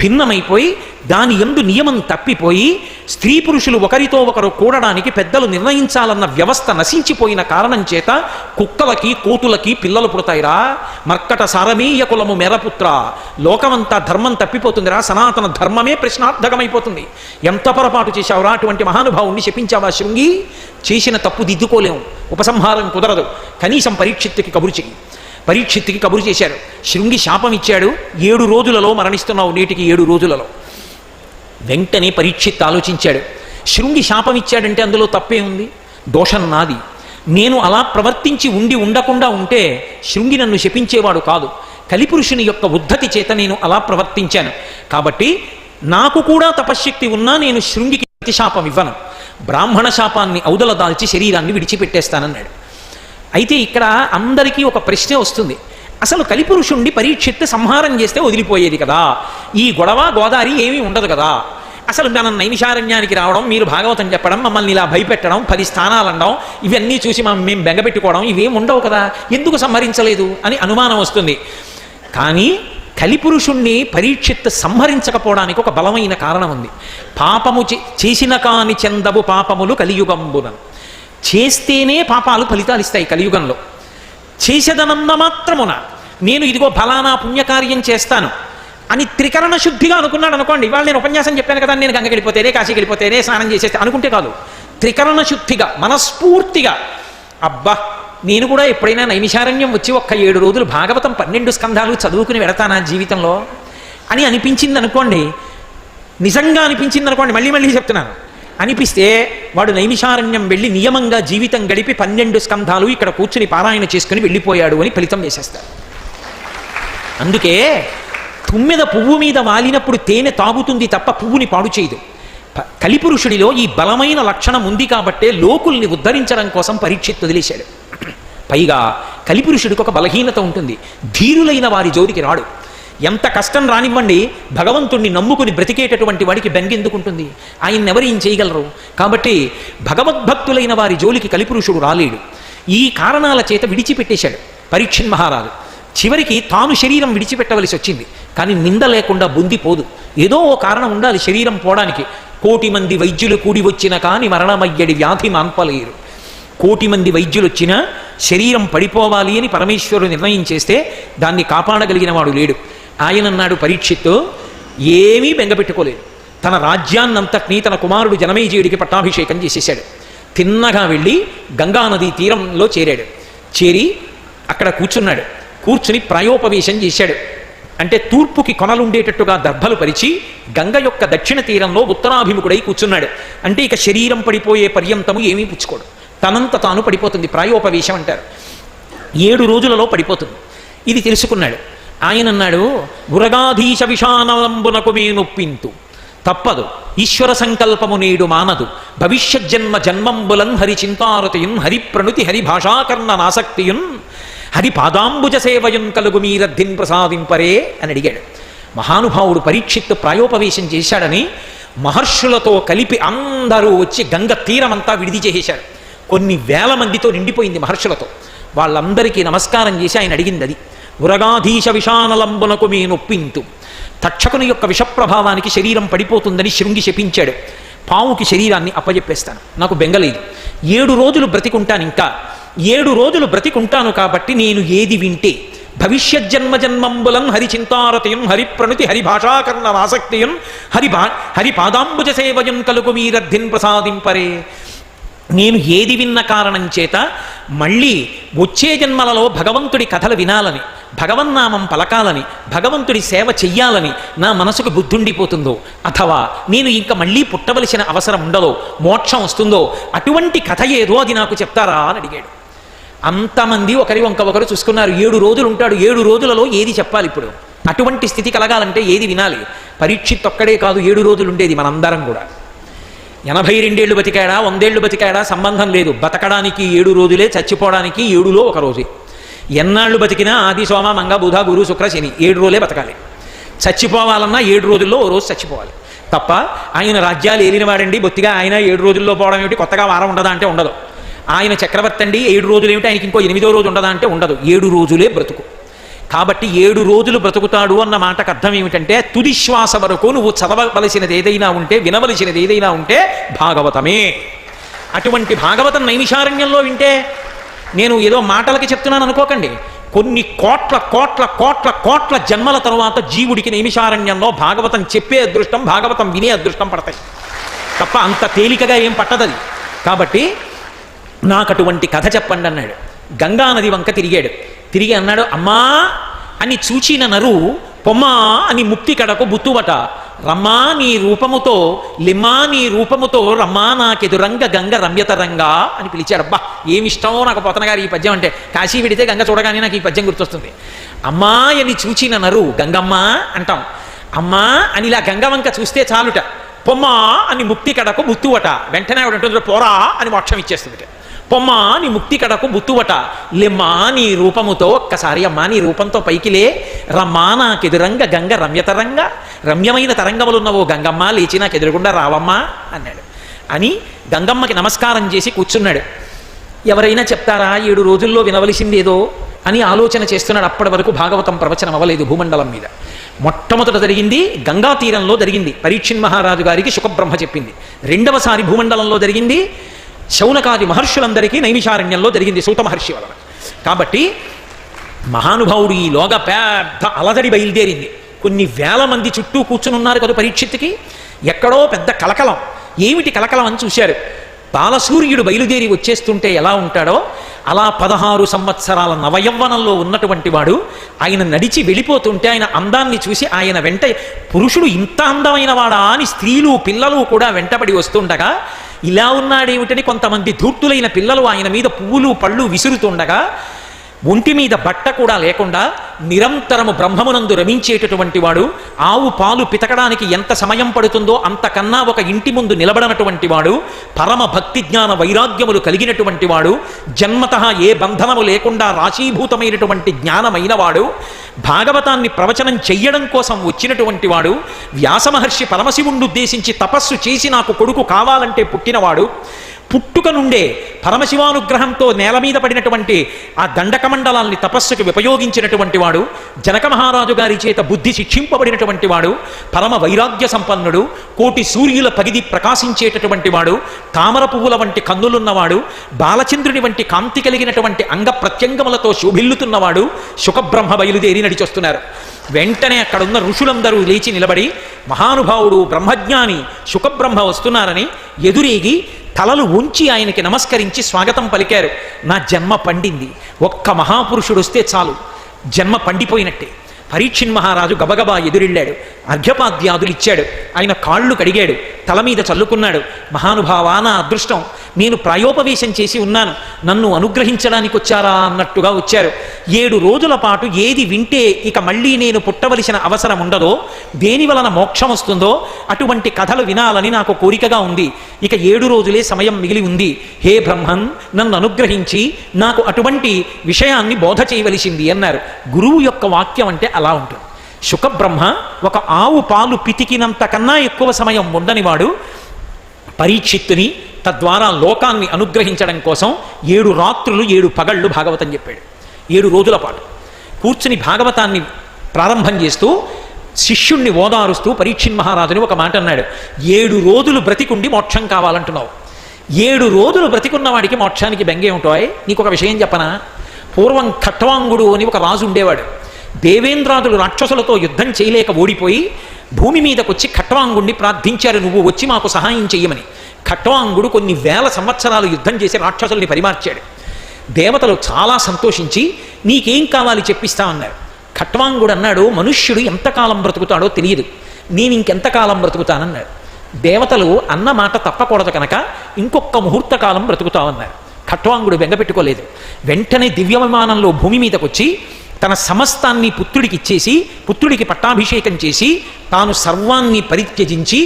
భిన్నమైపోయి దాని యందు నియమం తప్పిపోయి స్త్రీ పురుషులు ఒకరితో ఒకరు కూడడానికి పెద్దలు నిర్ణయించాలన్న వ్యవస్థ నశించిపోయిన కారణం చేత కుక్కలకి కోతులకి పిల్లలు పుడతాయిరా. మర్కట సారమీయ కులము మెరపుత్ర. లోకమంతా ధర్మం తప్పిపోతుందిరా. సనాతన ధర్మమే ప్రశ్నార్థకమైపోతుంది. ఎంత పొరపాటు చేశావురా, అటువంటి మహానుభావుణ్ణి శపించావా శృంగి? చేసిన తప్పు దిద్దుకోలేము, ఉపసంహారం కుదరదు. కనీసం పరీక్షిత్తుకి కబురు చెయ్యి. పరీక్షిత్తుకి కబురు చేశారు. శృంగి శాపం ఇచ్చాడు, 7 రోజులలో మరణిస్తున్నావు, నేటికి 7 రోజులలో. వెంటనే పరీక్షిత్ ఆలోచించాడు, శృంగి శాపం ఇచ్చాడంటే అందులో తప్పే ఉంది, దోషం నాది. నేను అలా ప్రవర్తించి ఉండకుండా ఉంటే శృంగి నన్ను శపించేవాడు కాదు. కలిపురుషుని యొక్క ఉద్ధతి చేత నేను అలా ప్రవర్తించాను. కాబట్టి నాకు కూడా తపశ్శక్తి ఉన్నా నేను శృంగికి ప్రతిశాపం ఇవ్వను. బ్రాహ్మణ శాపాన్ని ఔదల దాల్చి శరీరాన్ని విడిచిపెట్టేస్తానన్నాడు. అయితే ఇక్కడ అందరికీ ఒక ప్రశ్న వస్తుంది, అసలు కలిపురుషుణ్ణి పరీక్షిత్ సంహారం చేస్తే వదిలిపోయేది కదా, ఈ గొడవ గోదారి ఏమీ ఉండదు కదా, అసలు మనం నైమిషారణ్యానికి రావడం, మీరు భాగవతం చెప్పడం, మమ్మల్ని ఇలా భయపెట్టడం, 10 స్థానాలు అనడం, ఇవన్నీ చూసి మేము బెంగపెట్టుకోవడం ఇవేం ఉండవు కదా, ఎందుకు సంహరించలేదు అని అనుమానం వస్తుంది. కానీ కలిపురుషుణ్ణి పరీక్షిత్ సంహరించకపోవడానికి ఒక బలమైన కారణం ఉంది. పాపము చేసిన కాని చెందవు పాపములు కలియుగంబున. చేస్తేనే పాపాలు ఫలితాలు ఇస్తాయి కలియుగంలో. చేసేదనన్న మాత్రమున నేను ఇదిగో ఫలానా పుణ్యకార్యం చేస్తాను అని త్రికరణ శుద్ధిగా అనుకున్నాడు అనుకోండి. ఇవాళ నేను ఉపన్యాసం చెప్పాను కదా, నేను గంగకి వెళ్ళిపోతేనే, కాశీకి వెళ్ళిపోతేనే, స్నానం చేసేస్తే అనుకుంటే కాదు. త్రికరణ శుద్ధిగా మనస్ఫూర్తిగా అబ్బా నేను కూడా ఎప్పుడైనా నైమిషారణ్యం వచ్చి ఒక్క 7 రోజులు భాగవతం 12 స్కంధాలు చదువుకుని వెడతానా జీవితంలో అని అనిపించింది అనుకోండి, నిజంగా అనిపించింది అనుకోండి, మళ్ళీ చెప్తున్నాను, అనిపిస్తే వాడు నైమిషారణ్యం వెళ్ళి నియమంగా జీవితం గడిపి 12 స్కంధాలు ఇక్కడ కూర్చుని పారాయణ చేసుకుని వెళ్ళిపోయాడు అని ఫలితం వేసేస్తారు. అందుకే తుమ్మెద పువ్వు మీద వాలినప్పుడు తేనె తాగుతుంది తప్ప పువ్వుని పాడు చేయదు. కలిపురుషుడిలో ఈ బలమైన లక్షణం ఉంది కాబట్టే లోకుల్ని ఉద్ధరించడం కోసం పరీక్షిత్ వదిలేశాడు. పైగా కలిపురుషుడికి ఒక బలహీనత ఉంటుంది, ధీరులైన వారి జోలికి రాడు. ఎంత కష్టం రానివ్వండి, భగవంతుణ్ణి నమ్ముకుని బ్రతికేటటువంటి వాడికి బెంగెందుకుంటుంది, ఆయన ఎవరు ఏం చేయగలరు. కాబట్టి భగవద్భక్తులైన వారి జోలికి కలిపురుషుడు రాలేడు. ఈ కారణాల చేత విడిచిపెట్టేశాడు పరీక్షణ్ మహారాజు. చివరికి తాను శరీరం విడిచిపెట్టవలసి వచ్చింది. కానీ నింద లేకుండా బొందిపోదు, ఏదో ఓ కారణం ఉండాలి శరీరం పోవడానికి. 1,000,000 మంది వైద్యులు కూడి వచ్చినా కానీ మరణమయ్యడి వ్యాధి మాన్పలేరు. 1,000,000 మంది వైద్యులు వచ్చినా శరీరం పడిపోవాలి అని పరమేశ్వరుడు నిర్ణయం చేస్తే దాన్ని కాపాడగలిగిన వాడు లేడు. ఆయన అన్నాడు, పరీక్షిత్తు ఏమీ బెంగపెట్టుకోలేదు. తన రాజ్యాన్నంతటినీ తన కుమారుడు జనమేజయుడికి పట్టాభిషేకం చేసేశాడు. తిన్నగా వెళ్ళి గంగానదీ తీరంలో చేరాడు. చేరి అక్కడ కూర్చున్నాడు. కూర్చుని ప్రాయోపవేశం చేశాడు. అంటే తూర్పుకి కొనలుండేటట్టుగా దర్భలు పరిచి గంగ యొక్క దక్షిణ తీరంలో ఉత్తరాభిముఖుడై కూర్చున్నాడు. అంటే ఇక శరీరం పడిపోయే పర్యంతము ఏమీ పుచ్చుకోడు, తనంత తాను పడిపోతుంది. ప్రాయోపవేశం అంటారు. 7 రోజులలో పడిపోతుంది. ఇది తెలుసుకున్నాడు. ఆయన అన్నాడు, గురగాధీశ విషానలంబునకు మేనొప్పింతు తప్పదు, ఈశ్వర సంకల్పము నేడు మానదు, భవిష్యజ్జన్మ జన్మంబులన్ హరి చింతారతియున్ హరి ప్రణుతి హరి భాషాకర్ణ నాసక్తియున్ హరి పాదాంబుజ సేవయున్ కలుగు మీరద్ధిన్ ప్రసాదింపరే అని అడిగాడు. మహానుభావుడు పరీక్షిత్ ప్రాయోపవేశం చేశాడని మహర్షులతో కలిపి అందరూ వచ్చి గంగ తీరమంతా విడిది చేసేశారు. కొన్ని వేల మందితో నిండిపోయింది మహర్షులతో. వాళ్ళందరికీ నమస్కారం చేసి ఆయన అడిగింది అది, ఉరగాధీశ విషానలంబునకు మీ నొప్పింతు. తక్షకుని యొక్క విషప్రభావానికి శరీరం పడిపోతుందని శృంగి శపించాడు. పావుకి శరీరాన్ని అప్పజెప్పేస్తాను, నాకు బెంగలేదు, 7 రోజులు బ్రతికుంటాను, ఇంకా 7 రోజులు బ్రతికుంటాను. కాబట్టి నేను ఏది వింటే భవిష్యజ్జన్మ జన్మంబులం హరి చింతారతియున్ హరి ప్రణుతి హరి భాషాకర్ణ ఆసక్తియున్ హరి పాదాంబుజ సేవయున్ కలుగు మీరద్ధిన్ ప్రసాదింపరే. నేను ఏది విన్న కారణం చేత మళ్ళీ వచ్చే జన్మలలో భగవంతుడి కథలు వినాలని, భగవన్నామం పలకాలని, భగవంతుడి సేవ చెయ్యాలని నా మనసుకు బుద్ధుండిపోతుందో, అథవా నేను ఇంకా మళ్ళీ పుట్టవలసిన అవసరం ఉండదో, మోక్షం వస్తుందో, అటువంటి కథ ఏదో అది నాకు చెప్తారా అని అడిగాడు. అంతమంది ఒకరి వంక ఒకరు చూసుకున్నారు. 7 రోజులు ఉంటాడు, 7 రోజులలో ఏది చెప్పాలి ఇప్పుడు? అటువంటి స్థితి కలగాలంటే ఏది వినాలి? పరీక్షిత్ ఒక్కడే కాదు 7 రోజులు ఉండేది, మనందరం కూడా. 82 ఏళ్ళు బతికాడా, 100 ఏళ్ళు బతికాడా సంబంధం లేదు. బతకడానికి 7 రోజులే, చచ్చిపోవడానికి 7లో 1 రోజే. ఎన్నాళ్ళు బతికినా ఆది సోమ మంగ బుధ గురు శుక్ర శని 7 రోజులే బతకాలి. చచ్చిపోవాలన్నా 7 రోజుల్లో ఓ రోజు చచ్చిపోవాలి తప్ప ఆయన రాజ్యాలు ఏలినవాడండి బొత్తిగా ఆయన 7 రోజుల్లో పోవడం ఏమిటి, కొత్తగా వారం ఉండదా అంటే ఉండదు. ఆయన చక్రవర్తి అండి 7 రోజులు ఏమిటి, ఆయనకి ఇంకో 8వ రోజు ఉండదా అంటే ఉండదు. 7 రోజులే బ్రతుకు. కాబట్టి 7 రోజులు బ్రతుకుతాడు అన్న మాటకు అర్థం ఏమిటంటే తుది శ్వాస వరకు నువ్వు చదవవలసినది ఏదైనా ఉంటే, వినవలసినది ఏదైనా ఉంటే భాగవతమే. అటువంటి భాగవతం నైమిషారణ్యంలో వింటే, నేను ఏదో మాటలకి చెప్తున్నాను అనుకోకండి, కొన్ని కోట్ల కోట్ల కోట్ల కోట్ల జన్మల తరువాత జీవుడికి నైమిషారణ్యంలో భాగవతం చెప్పే అదృష్టం, భాగవతం వినే అదృష్టం పడతాయి తప్ప అంత తేలికగా ఏం పట్టదది. కాబట్టి నాకు అటువంటి కథ చెప్పండి అన్నాడు. గంగానది వంక తిరిగి అన్నాడు, అమ్మా అని చూచిన నరు పొమ్మా అని ముక్తి కడకు బుత్తువట, రమ్మా నీ రూపముతో, లిమ్మా నీ రూపముతో, రమ్మా నాకెదురంగ గంగ రమ్యతరంగా అని పిలిచాడు. అబ్బా ఏమిష్టమో నాకు పోతన గారు ఈ పద్యం అంటే. కాశీ విడితే గంగ చూడగానే నాకు ఈ పద్యం గుర్తొస్తుంది. అమ్మా అని చూచిన నరు, గంగమ్మ అంటాం, అమ్మా అని ఇలా గంగ వంక చూస్తే చాలుట, పొమ్మా అని ముక్తి కడకు బుత్తువట, వెంటనే ఆవిడ ఉంటుంది పోరా అని మోక్షం ఇచ్చేస్తుంది. పొమ్మా నీ ముక్తి కడకు బుత్తువట, లెమ్మా నీ రూపముతో, ఒక్కసారి అమ్మా నీ రూపంతో పైకిలే, రమ్మా నాకెదురంగ గంగ రమ్యతరంగా, రమ్యమైన తరంగములున్నవో గంగమ్మ లేచి నాకు ఎదురుగుండా రావమ్మా అన్నాడు. అని గంగమ్మకి నమస్కారం చేసి కూర్చున్నాడు. ఎవరైనా చెప్తారా 7 రోజుల్లో వినవలసిందేదో అని ఆలోచన చేస్తున్నాడు. అప్పటి వరకు భాగవతం ప్రవచనం అవ్వలేదు భూమండలం మీద. మొట్టమొదట జరిగింది గంగా తీరంలో జరిగింది, పరీక్షిన్ మహారాజు గారికి శుకబ్రహ్మ చెప్పింది. రెండవసారి భూమండలంలో జరిగింది శౌనకాది మహర్షులందరికీ నైమిషారణ్యంలో జరిగింది సూత మహర్షి వలన. కాబట్టి మహానుభావుడు ఈలోగా పెద్ద అలజడి బయలుదేరింది. కొన్ని వేల మంది చుట్టూ కూర్చుని ఉన్నారు కదా పరీక్షిత్తుకి. ఎక్కడో పెద్ద కలకలం. ఏమిటి కలకలం అని చూశారు. బాలసూర్యుడు బయలుదేరి వచ్చేస్తుంటే ఎలా ఉంటాడో అలా 16 సంవత్సరాల నవయవ్వనంలో ఉన్నటువంటి వాడు ఆయన నడిచి వెళ్ళిపోతుంటే ఆయన అందాన్ని చూసి ఆయన వెంట పురుషుడు ఇంత అందమైన వాడా అని స్త్రీలు పిల్లలు కూడా వెంటబడి వస్తుండగా, ఇలా ఉన్నాడేమిటని కొంతమంది ధూర్తులైన పిల్లలు ఆయన మీద పువ్వులు పళ్ళు విసురుతుండగా, ఒంటి మీద బట్ట కూడా లేకుండా నిరంతరము బ్రహ్మమునందు రమించేటటువంటి వాడు, ఆవు పాలు పితకడానికి ఎంత సమయం పడుతుందో అంతకన్నా ఒక ఇంటి ముందు నిలబడనటువంటి వాడు, పరమ భక్తి జ్ఞాన వైరాగ్యములు కలిగినటువంటి వాడు, జన్మతః ఏ బంధనము లేకుండా రాశీభూతమైనటువంటి జ్ఞానమైన వాడు, భాగవతాన్ని ప్రవచనం చెయ్యడం కోసం వచ్చినటువంటి వాడు, వ్యాసమహర్షి పరమశివుణ్ణి ఉద్దేశించి తపస్సు చేసి నాకు కొడుకు కావాలంటే పుట్టినవాడు, పుట్టుక నుండే పరమశివానుగ్రహంతో నేల మీద పడినటువంటి ఆ దండకమండలాల్ని తపస్సుకి ఉపయోగించినటువంటి వాడు, జనక మహారాజు గారి చేత బుద్ధి శిక్షింపబడినటువంటి వాడు, పరమ వైరాగ్య సంపన్నుడు, కోటి సూర్యుల పగిది ప్రకాశించేటటువంటి వాడు, తామర పువ్వుల వంటి కన్నులున్నవాడు, బాలచంద్రుని వంటి కాంతి కలిగినటువంటి అంగ ప్రత్యంగములతో శోభిల్లుతున్నవాడు శుకబ్రహ్మ బయలుదేరి నడిచొస్తున్నారు. వెంటనే అక్కడున్న ఋషులందరూ లేచి నిలబడి, మహానుభావుడు బ్రహ్మజ్ఞాని శుకబ్రహ్మ వస్తున్నారని ఎదురేగి తలలు ఉంచి ఆయనకి నమస్కరించి స్వాగతం పలికారు. నా జన్మ పండింది, ఒక్క మహాపురుషుడు వస్తే చాలు, జన్మ పండిపోయినట్టే. పరీక్షిన్ మహారాజు గబగబా ఎదురెళ్ళాడు, అర్ఘ్యపాద్యాదులు ఇచ్చాడు, ఆయన కాళ్ళు కడిగాడు, తల మీద చల్లుకున్నాడు. మహానుభావా నా అదృష్టం, నేను ప్రాయోపవేశం చేసి ఉన్నాను, నన్ను అనుగ్రహించడానికి వచ్చారా అన్నట్టుగా వచ్చారు. 7 రోజుల పాటు ఏది వింటే ఇక మళ్ళీ నేను పుట్టవలసిన అవసరం ఉండదో, దేని వలన మోక్షం వస్తుందో అటువంటి కథలు వినాలని నాకు కోరికగా ఉంది. ఇక 7 రోజులే సమయం మిగిలి ఉంది. హే బ్రహ్మన్, నన్ను అనుగ్రహించి నాకు అటువంటి విషయాన్ని బోధ చేయవలసింది అన్నారు. గురువు యొక్క వాక్యం అంటే అలా ఉంటుంది. శుకబ్రహ్మ ఒక ఆవు పాలు పితికినంత కన్నా ఎక్కువ సమయం ఉండనివాడు పరీక్షిత్తుని, తద్వారా లోకాన్ని అనుగ్రహించడం కోసం 7 రాత్రులు 7 పగళ్ళు భాగవతం చెప్పాడు. 7 రోజుల పాటు కూర్చుని భాగవతాన్ని ప్రారంభం చేస్తూ శిష్యుణ్ణి ఓదారుస్తూ పరీక్షిన్ మహారాజుని ఒక మాట అన్నాడు. 7 రోజులు బ్రతికుండి మోక్షం కావాలంటున్నావు. 7 రోజులు బ్రతికున్నవాడికి మోక్షానికి బెంగే ఉంటాయి. నీకు ఒక విషయం చెప్పనా? పూర్వం ఖట్వాంగుడు అని ఒక రాజు ఉండేవాడు. దేవేంద్రాదులు రాక్షసులతో యుద్ధం చేయలేక ఓడిపోయి భూమి మీదకొచ్చి ఖట్వాంగుడిని ప్రార్థించారు, నువ్వు వచ్చి మాకు సహాయం చెయ్యమని. ఖట్వాంగుడు కొన్ని వేల సంవత్సరాలు యుద్ధం చేసి రాక్షసుల్ని పరిమార్చాడు. దేవతలు చాలా సంతోషించి నీకేం కావాలి చెప్పిస్తామన్నారు. ఖట్వాంగుడు అన్నాడు, మనుష్యుడు ఎంతకాలం బ్రతుకుతాడో తెలియదు, నేను ఇంకెంతకాలం బ్రతుకుతానన్నాడు. దేవతలు అన్న మాట తప్పకూడదు కనుక ఇంకొక ముహూర్త కాలం బ్రతుకుతామన్నారు. ఖట్వాంగుడు బెంగపెట్టుకోలేదు. వెంటనే దివ్య విమానంలో భూమి మీదకొచ్చి తన సమస్తాన్ని పుత్రుడికి ఇచ్చేసి పుత్రుడికి పట్టాభిషేకం చేసి తాను సర్వాన్ని పరిత్యజించి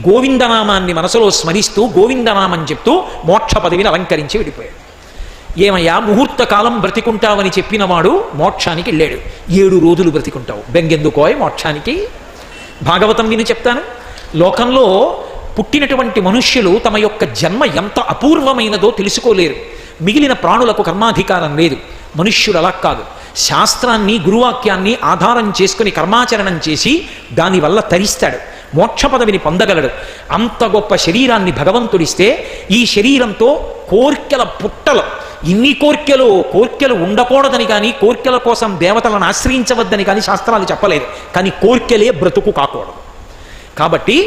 గోవిందనామాన్ని మనసులో స్మరిస్తూ గోవిందనామం చెప్తూ మోక్ష పదవిని అలంకరించి వెళ్ళిపోయాడు. ఏమయ్యా ముహూర్త కాలం బ్రతికుంటావని చెప్పినవాడు మోక్షానికి వెళ్ళాడు. 7 రోజులు బ్రతికుంటావు, బెంగెందుకోయ్ మోక్షానికి. భాగవతం విని చెప్తాను. లోకంలో పుట్టినటువంటి మనుష్యులు తమ యొక్క జన్మ ఎంత అపూర్వమైనదో తెలుసుకోలేరు. మిగిలిన ప్రాణులకు కర్మాధికారం లేదు. మనుష్యుడు అలా కాదు. శాస్త్రాన్ని, గురువాక్యాన్ని ఆధారం చేసుకుని కర్మాచరణం చేసి దానివల్ల తరిస్తాడు, మోక్ష పదవిని పొందగలడు. అంత గొప్ప శరీరాన్ని భగవంతుడిస్తే ఈ శరీరంతో కోర్కెల పుట్టలు, ఇన్ని కోర్కెలు ఉండకూడదని కానీ, కోర్కెల కోసం దేవతలను ఆశ్రయించవద్దని కానీ శాస్త్రాలు చెప్పలేదు. కానీ కోర్కెలే బ్రతుకు కాకూడదు. కాబట్టి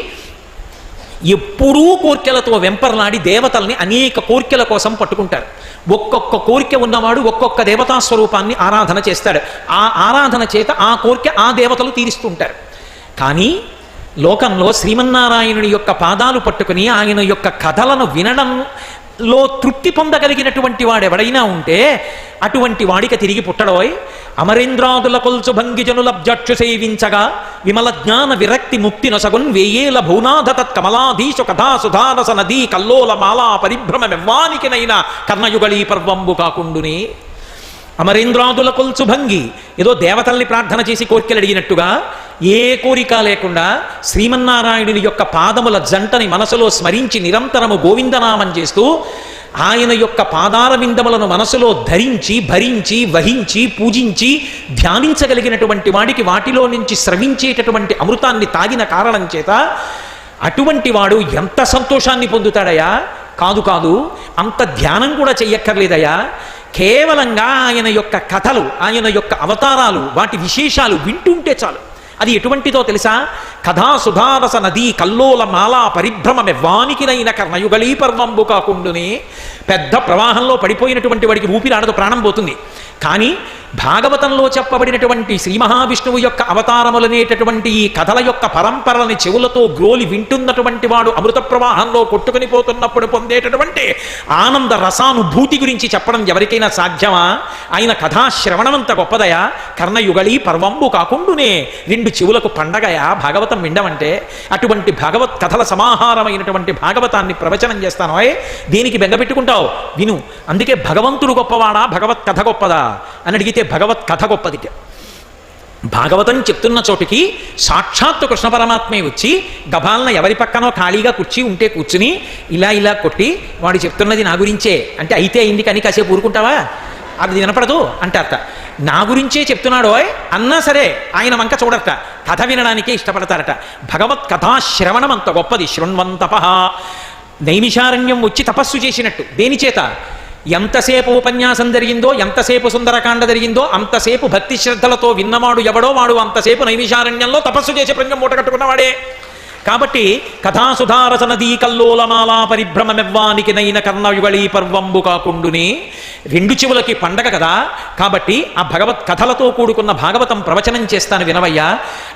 ఎప్పుడూ కోర్కెలతో వెంపర్లాడి దేవతల్ని అనేక కోర్కెల కోసం పట్టుకుంటారు. ఒక్కొక్క కోరిక ఉన్నవాడు ఒక్కొక్క దేవతా స్వరూపాన్ని ఆరాధన చేస్తాడు. ఆ ఆరాధన చేత ఆ కోరిక ఆ దేవతలు తీరుస్తుంటారు. కానీ లోకంలో శ్రీమన్నారాయణుని యొక్క పాదాలు పట్టుకుని ఆయన యొక్క కథలను వినడంలో తృప్తి పొందగలిగినటువంటి వాడెవడైనా ఉంటే అటువంటి వాడికి తిరిగి పుట్టడోయ్. అమరేంద్రాదుల కొల్చు భంగిజనులబ్జక్షు సేవించగా విమల జ్ఞాన విరక్తి ముక్తి నొసగున్ వేయేల భౌనాథ తత్కమలాధీశు కథా సుధారస నదీ కల్లోల మాలా పరిభ్రమమెవ్వానికినైనా కర్ణయుగళీ పర్వంబు కాకుండునే. అమరేంద్రాదుల కొల్చు భంగి ఏదో దేవతల్ని ప్రార్థన చేసి కోరికలు అడిగినట్టుగా ఏ కోరిక లేకుండా శ్రీమన్నారాయణుని యొక్క పాదముల జంటని మనసులో స్మరించి నిరంతరము గోవిందనామం చేస్తూ ఆయన యొక్క పాదాల విందములను మనసులో ధరించి, భరించి, వహించి, పూజించి ధ్యానించగలిగినటువంటి వాడికి వాటిలో నుంచి స్రవించేటటువంటి అమృతాన్ని తాగిన కారణం చేత అటువంటి వాడు ఎంత సంతోషాన్ని పొందుతాడయా? కాదు, అంత ధ్యానం కూడా చెయ్యక్కర్లేదయా. కేవలంగా ఆయన యొక్క కథలు, ఆయన యొక్క అవతారాలు, వాటి విశేషాలు వింటుంటే చాలు. అది ఎటువంటిదో తెలుసా? కథా సుధారస నదీ కల్లోల మాలా పరిభ్రమమెవ్వానికినైన కర్ణయుగళీ పర్వంబు కాకుండునే. పెద్ద ప్రవాహంలో పడిపోయినటువంటి వాడికి ఊపిరాడదు, ప్రాణం పోతుంది. కానీ భాగవతంలో చెప్పబడినటువంటి శ్రీ మహావిష్ణువు యొక్క అవతారములనేటటువంటి ఈ కథల యొక్క పరంపరని చెవులతో గ్రోలి వింటున్నటువంటి వాడు అమృత ప్రవాహంలో కొట్టుకుని పోతున్నప్పుడు పొందేటటువంటి ఆనంద రసానుభూతి గురించి చెప్పడం ఎవరికైనా సాధ్యమా? ఆయన కథాశ్రవణమంత గొప్పదయా? కర్ణయుగళీ పర్వంబు కాకుండునే. రెండు చెవులకు పండగయా భాగవతం వినడమంటే. అటువంటి భగవత్ కథల సమాహారమైనటువంటి భాగవతాన్ని ప్రవచనం చేస్తాను. దేనికి బెంగపెట్టుకుంటావు? విను. అందుకే భగవంతుడు గొప్పవాడా, భగవత్ కథ గొప్పదా అని అడిగితే భగవత్ కథ గొప్పది. భాగవతం చెప్తున్న చోటికి సాక్షాత్తు కృష్ణ పరమాత్మే వచ్చి గభాలన ఎవరి పక్కనో ఖాళీగా కుర్చీ ఉంటే కూర్చుని ఇలా కొట్టి వాడు చెప్తున్నది నా గురించే అంటే అయితే అయింది కానీ కాసేపు ఊరుకుంటావా? అది వినపడదు అంటారట. నా గురించే చెప్తున్నాడో అన్నా సరే ఆయన వంక చూడరట, కథ వినడానికే ఇష్టపడతారట. భగవత్ కథాశ్రవణం అంత గొప్పది. శృణ్వంతపః. నైమిషారణ్యం వచ్చి తపస్సు చేసినట్టు. దేని చేత? ఎంతసేపు ఉపన్యాసం జరిగిందో, ఎంతసేపు సుందరకాండ జరిగిందో అంతసేపు భక్తి శ్రద్ధలతో విన్నవాడు ఎవడో వాడు అంతసేపు నైమిషారణ్యంలో తపస్సు చేసి పుణ్యం మూట కట్టుకున్నవాడే. కాబట్టి కథాసుధారస నదీ కల్లోలమాలా పరిభ్రమమెవ్వానికినైన కర్ణయుగళీ పర్వంబు కాకుండునే. రెండు చెవులకి పండగ కదా. కాబట్టి ఆ భగవత్ కథలతో కూడుకున్న భాగవతం ప్రవచనం చేస్తాను వినవయ్యా.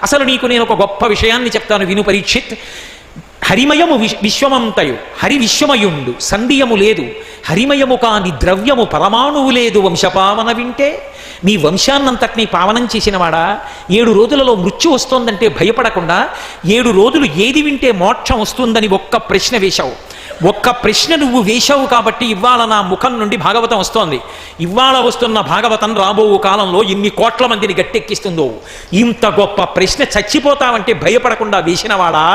అసలు నీకు నేను ఒక గొప్ప విషయాన్ని చెప్తాను విను పరీక్షిత్. హరిమయము విశ్వమంతయు, హరి విశ్వమయుండు, సంధియము లేదు. హరిమయము కాని ద్రవ్యము పరమాణువు లేదు. వంశపావన వింటే నీ వంశాన్నంతటినీ పావనం చేసినవాడా. 7 రోజులలో మృత్యు వస్తోందంటే భయపడకుండా 7 రోజులు ఏది వింటే మోక్షం వస్తుందని ఒక్క ప్రశ్న వేశావు. ఒక్క ప్రశ్న నువ్వు వేశావు కాబట్టి ఇవాళ నా ముఖం నుండి భాగవతం వస్తోంది. ఇవాళ వస్తున్న భాగవతం రాబో కాలంలో ఎన్ని కోట్ల మందిని గట్టెక్కిస్తుందో. ఇంత గొప్ప ప్రశ్న చచ్చిపోతావంటే భయపడకుండా వేసినవాడా,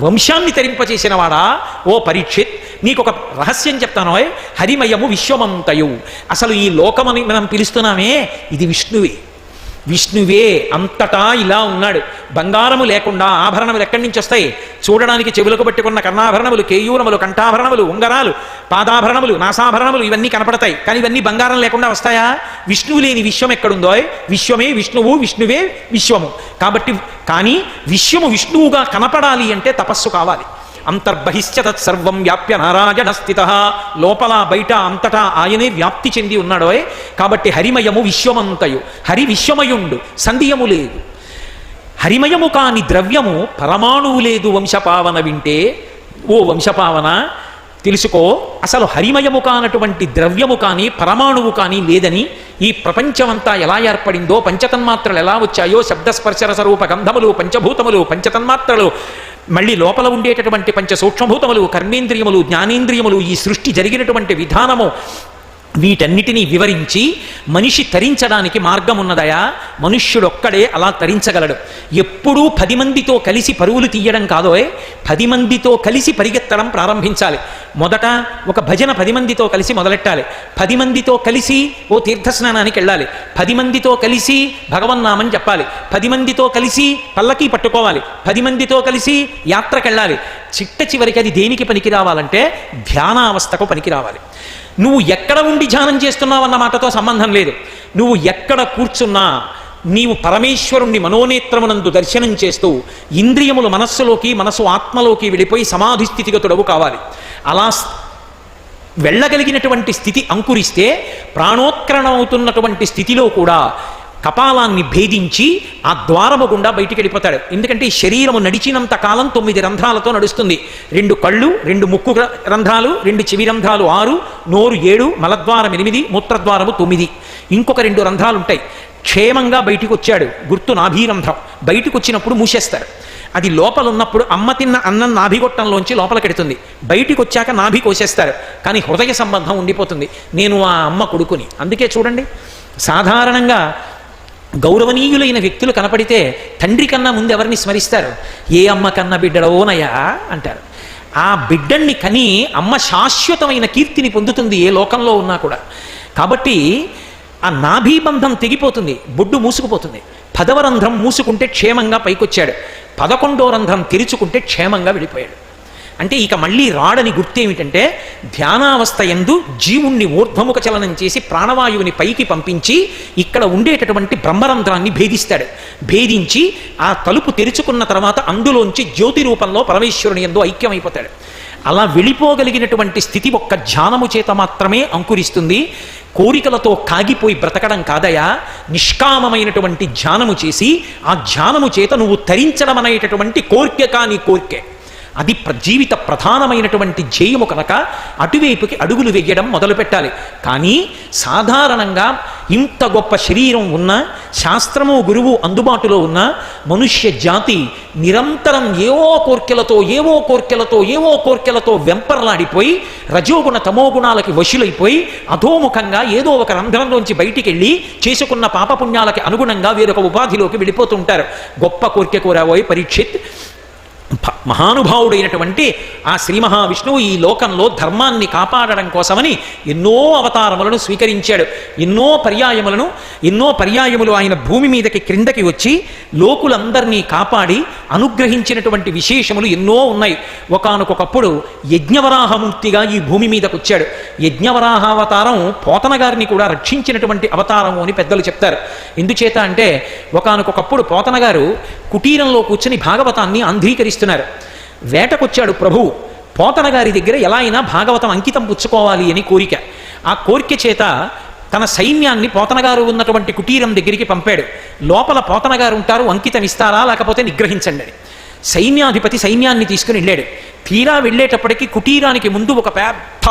వంశాన్ని తరింపచేసినవాడా. ఓ పరీక్షిత్, నీకు ఒక రహస్యం చెప్తాను. హరిమయము విశ్వమంతయు. అసలు ఈ లోకమని మనం పిలుస్తున్నామే ఇది విష్ణువే అంతటా ఇలా ఉన్నాడు. బంగారము లేకుండా ఆభరణములు ఎక్కడి నుంచి వస్తాయి? చూడడానికి చెవులకు పట్టుకున్న కర్ణాభరణములు, కేయూరములు, కంఠాభరణములు, ఉంగరాలు, పాదాభరణములు, నాసాభరణములు ఇవన్నీ కనపడతాయి. కానీ ఇవన్నీ బంగారం లేకుండా వస్తాయా? విష్ణువు లేని విశ్వం ఎక్కడుందో? విశ్వమే విష్ణువు, విష్ణువే విశ్వము. కాబట్టి కానీ విశ్వము విష్ణువుగా కనపడాలి అంటే తపస్సు కావాలి. అంతర్బహిశ్చ తత్సర్వం వ్యాప్య నారాయణ స్థిత. లోపల బయట అంతటా ఆయనే వ్యాప్తి చెంది ఉన్నాడో. కాబట్టి హరిమయము విశ్వమంతయు, హరి విశ్వమయుండు, సంధియము లేదు. హరిమయము కాని ద్రవ్యము పరమాణువు లేదు. వంశపావన వింటే ఓ వంశపావన తెలుసుకో, అసలు హరిమయము కానటువంటి ద్రవ్యము కానీ పరమాణువు కానీ లేదని. ఈ ప్రపంచమంతా ఎలా ఏర్పడిందో, పంచతన్మాత్రలు ఎలా వచ్చాయో, శబ్దస్పర్శరసరూప గంధములు, పంచభూతములు, పంచతన్మాత్రలు, మళ్ళీ లోపల ఉండేటటువంటి పంచ సూక్ష్మభూతములు, కర్మేంద్రియములు, జ్ఞానేంద్రియములు, ఈ సృష్టి జరిగినటువంటి విధానము, వీటన్నిటినీ వివరించి మనిషి తరించడానికి మార్గం ఉన్నదయా, మనుష్యుడొక్కడే అలా తరించగలడు. ఎప్పుడూ 10 మందితో కలిసి పరుగులు తీయడం కాదోయ్, 10 మందితో కలిసి పరిగెత్తడం ప్రారంభించాలి. మొదట ఒక భజన 10 మందితో కలిసి మొదలెట్టాలి. 10 మందితో కలిసి ఓ తీర్థస్నానానికి వెళ్ళాలి. 10 మందితో కలిసి భగవన్నామని చెప్పాలి. 10 మందితో కలిసి పల్లకీ పట్టుకోవాలి. 10 మందితో కలిసి యాత్రకెళ్ళాలి. చిట్ట చివరికి అది దేనికి పనికి రావాలంటే ధ్యానావస్థకు పనికి రావాలి. నువ్వు ఎక్కడ ఉండి ధ్యానం చేస్తున్నావన్న మాటతో సంబంధం లేదు. నువ్వు ఎక్కడ కూర్చున్నా నీవు పరమేశ్వరుణ్ణి మనోనేత్రమునందు దర్శనం చేస్తూ ఇంద్రియములు మనస్సులోకి, మనసు ఆత్మలోకి వెళ్ళిపోయి సమాధి స్థితిగతుడవు కావాలి. అలా వెళ్ళగలిగినటువంటి స్థితి అంకురిస్తే ప్రాణోత్కరణం అవుతున్నటువంటి స్థితిలో కూడా కపాలాన్ని భేదించి ఆ ద్వారము గుండా బయటికి వెళ్ళిపోతాడు. ఎందుకంటే ఈ శరీరము నడిచినంత కాలం 9 రంధ్రాలతో నడుస్తుంది. 2 కళ్ళు, 2 ముక్కు రంధ్రాలు, 2 చెవి రంధ్రాలు 6, నోరు 7, మలద్వారం 8, మూత్రద్వారము 9, ఇంకొక 2 రంధ్రాలు ఉంటాయి. క్షేమంగా బయటికి వచ్చాడు, గుర్తు నాభీరంధ్రం. బయటకు వచ్చినప్పుడు మూసేస్తారు. అది లోపల ఉన్నప్పుడు అమ్మ తిన్న అన్నం నాభిగొట్టంలోంచి లోపలికెడుతుంది. బయటికి వచ్చాక నాభి కోసేస్తారు, కానీ హృదయ సంబంధం ఉండిపోతుంది. నేను ఆ అమ్మ కొడుకుని. అందుకే చూడండి, సాధారణంగా గౌరవనీయులైన వ్యక్తులు కనపడితే తండ్రి కన్నా ముందు ఎవరిని స్మరిస్తారు? ఏ అమ్మ కన్నా బిడ్డడోనయా అంటారు. ఆ బిడ్డల్ని కని అమ్మ శాశ్వతమైన కీర్తిని పొందుతుంది ఏ లోకంలో ఉన్నా కూడా. కాబట్టి ఆ నాభీబంధం తెగిపోతుంది, బొడ్డు మూసుకుపోతుంది. 10వ రంధ్రం మూసుకుంటే క్షేమంగా పైకొచ్చాడు, 11వ రంధ్రం తెరుచుకుంటే క్షేమంగా వెళ్ళిపోయాడు. అంటే ఇక మళ్ళీ రాడని గుర్తేమిటంటే ధ్యానావస్థ యందు జీవుణ్ణి ఊర్ధ్వముఖ చలనం చేసి ప్రాణవాయువుని పైకి పంపించి ఇక్కడ ఉండేటటువంటి బ్రహ్మరంధ్రాన్ని భేదిస్తాడు. భేదించి ఆ తలుపు తెరుచుకున్న తర్వాత అందులోంచి జ్యోతి రూపంలో పరమేశ్వరుని యందు ఐక్యమైపోతాడు. అలా వెళ్ళిపోగలిగినటువంటి స్థితి ఒక్క ధ్యానము చేత మాత్రమే అంకురిస్తుంది. కోరికలతో కాగిపోయి బ్రతకడం కాదయా, నిష్కామమైనటువంటి ధ్యానము చేసి ఆ ధ్యానము చేత నువ్వు తరించడం అనేటటువంటి కోరిక కాని కోరికే. అది జీవిత ప్రధానమైనటువంటి ధ్యేయము కనుక అటువైపుకి అడుగులు వెయ్యడం మొదలుపెట్టాలి. కానీ సాధారణంగా ఇంత గొప్ప శరీరం ఉన్న, శాస్త్రము గురువు అందుబాటులో ఉన్న మనుష్య జాతి నిరంతరం ఏవో కోర్కెలతో వెంపర్లాడిపోయి రజోగుణ తమోగుణాలకి వశులైపోయి అధోముఖంగా ఏదో ఒక రంధ్రంలోంచి బయటికి వెళ్ళి చేసుకున్న పాపపుణ్యాలకి అనుగుణంగా వేరొక ఉపాధిలోకి వెళ్ళిపోతుంటారు. గొప్ప కోరిక కోరావోయ్ పరీక్షిత్, మహానుభావుడైనటువంటి ఆ శ్రీ మహావిష్ణువు ఈ లోకంలో ధర్మాన్ని కాపాడడం కోసమని ఎన్నో అవతారములను స్వీకరించాడు. ఎన్నో పర్యాయములు ఆయన భూమి మీదకి క్రిందకి వచ్చి లోకులందరినీ కాపాడి అనుగ్రహించినటువంటి విశేషములు ఎన్నో ఉన్నాయి. ఒకానొకప్పుడు యజ్ఞవరాహమూర్తిగా ఈ భూమి మీదకు వచ్చాడు. యజ్ఞవరాహావతారం పోతన గారిని కూడా రక్షించినటువంటి అవతారము అని పెద్దలు చెప్తారు. ఎందుచేత అంటే ఒకానొకప్పుడు పోతన గారు కుటీరంలో కూర్చుని భాగవతాన్ని అంధీకరిస్తున్నారు. వేటకొచ్చాడు ప్రభువు. పోతన గారి దగ్గర ఎలా అయినా భాగవతం అంకితం పుచ్చుకోవాలి అని కోరిక. ఆ కోరిక చేత తన సైన్యాన్ని పోతన గారు ఉన్నటువంటి కుటీరం దగ్గరికి పంపాడు. లోపల పోతన గారు ఉంటారు, అంకితం ఇస్తారా లేకపోతే నిగ్రహించండి అని. సైన్యాధిపతి సైన్యాన్ని తీసుకుని వెళ్ళాడు. తీరా వెళ్ళేటప్పటికీ కుటీరానికి ముందు ఒక పెద్ద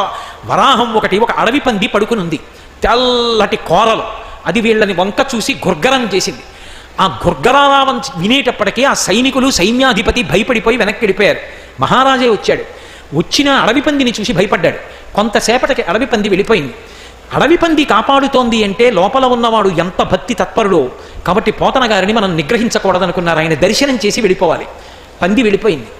వరాహం ఒకటి, ఒక అడవి పంది పడుకునుంది. తెల్లటి కోరలు. అది వీళ్ళని వంక చూసి గుర్గరం చేసింది. ఆ గుర్గరావం వినేటప్పటికీ ఆ సైనికులు, సైన్యాధిపతి భయపడిపోయి వెనక్కి వెళ్ళిపోయారు. మహారాజే వచ్చాడు. వచ్చిన అడవి పందిని చూసి భయపడ్డాడు. కొంతసేపటికి అడవి పంది వెళ్ళిపోయింది. అడవి పంది కాపాడుతోంది అంటే లోపల ఉన్నవాడు ఎంత భక్తి తత్పరుడో. కాబట్టి పోతన గారిని మనం నిగ్రహించకూడదనుకున్నారు. ఆయన దర్శనం చేసి వెళ్ళిపోవాలి. పంది వెళ్ళిపోయింది.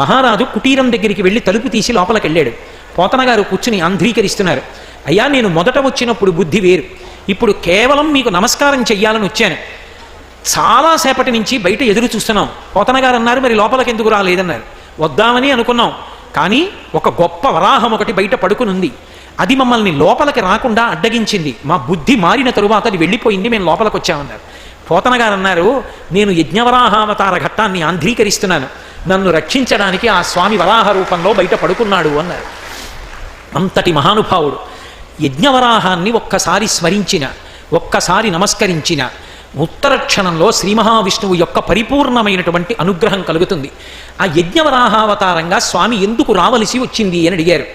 మహారాజు కుటీరం దగ్గరికి వెళ్ళి తలుపు తీసి లోపలికి వెళ్ళాడు. పోతన గారు కూర్చుని అంధ్రీకరిస్తున్నారు. అయ్యా, నేను మొదట వచ్చినప్పుడు బుద్ధి వేరు, ఇప్పుడు కేవలం మీకు నమస్కారం చెయ్యాలని వచ్చాను. చాలాసేపటి నుంచి బయట ఎదురు చూస్తున్నాం. పోతన గారు అన్నారు, మరి లోపలికి ఎందుకు రాలేదన్నారు. వద్దామని అనుకున్నాం, కానీ ఒక గొప్ప వరాహం ఒకటి బయట పడుకునుంది. అది మమ్మల్ని లోపలికి రాకుండా అడ్డగించింది. మా బుద్ధి మారిన తరువాత అది వెళ్ళిపోయింది, మేము లోపలికి వచ్చామన్నారు. పోతన గారు అన్నారు, నేను యజ్ఞవరాహావతార ఘట్టాన్ని ఆంధ్రీకరిస్తున్నాను, నన్ను రక్షించడానికి ఆ స్వామి వరాహ రూపంలో బయట పడుకున్నాడు అన్నారు. అంతటి మహానుభావుడు. యజ్ఞవరాహాన్ని ఒక్కసారి స్మరించిన, ఒక్కసారి నమస్కరించిన ఉత్తర క్షణంలో శ్రీ మహావిష్ణువు యొక్క పరిపూర్ణమైనటువంటి అనుగ్రహం కలుగుతుంది. ఆ యజ్ఞవరాహావతారంగా స్వామి ఎందుకు రావలసి వచ్చింది అని అడిగారు.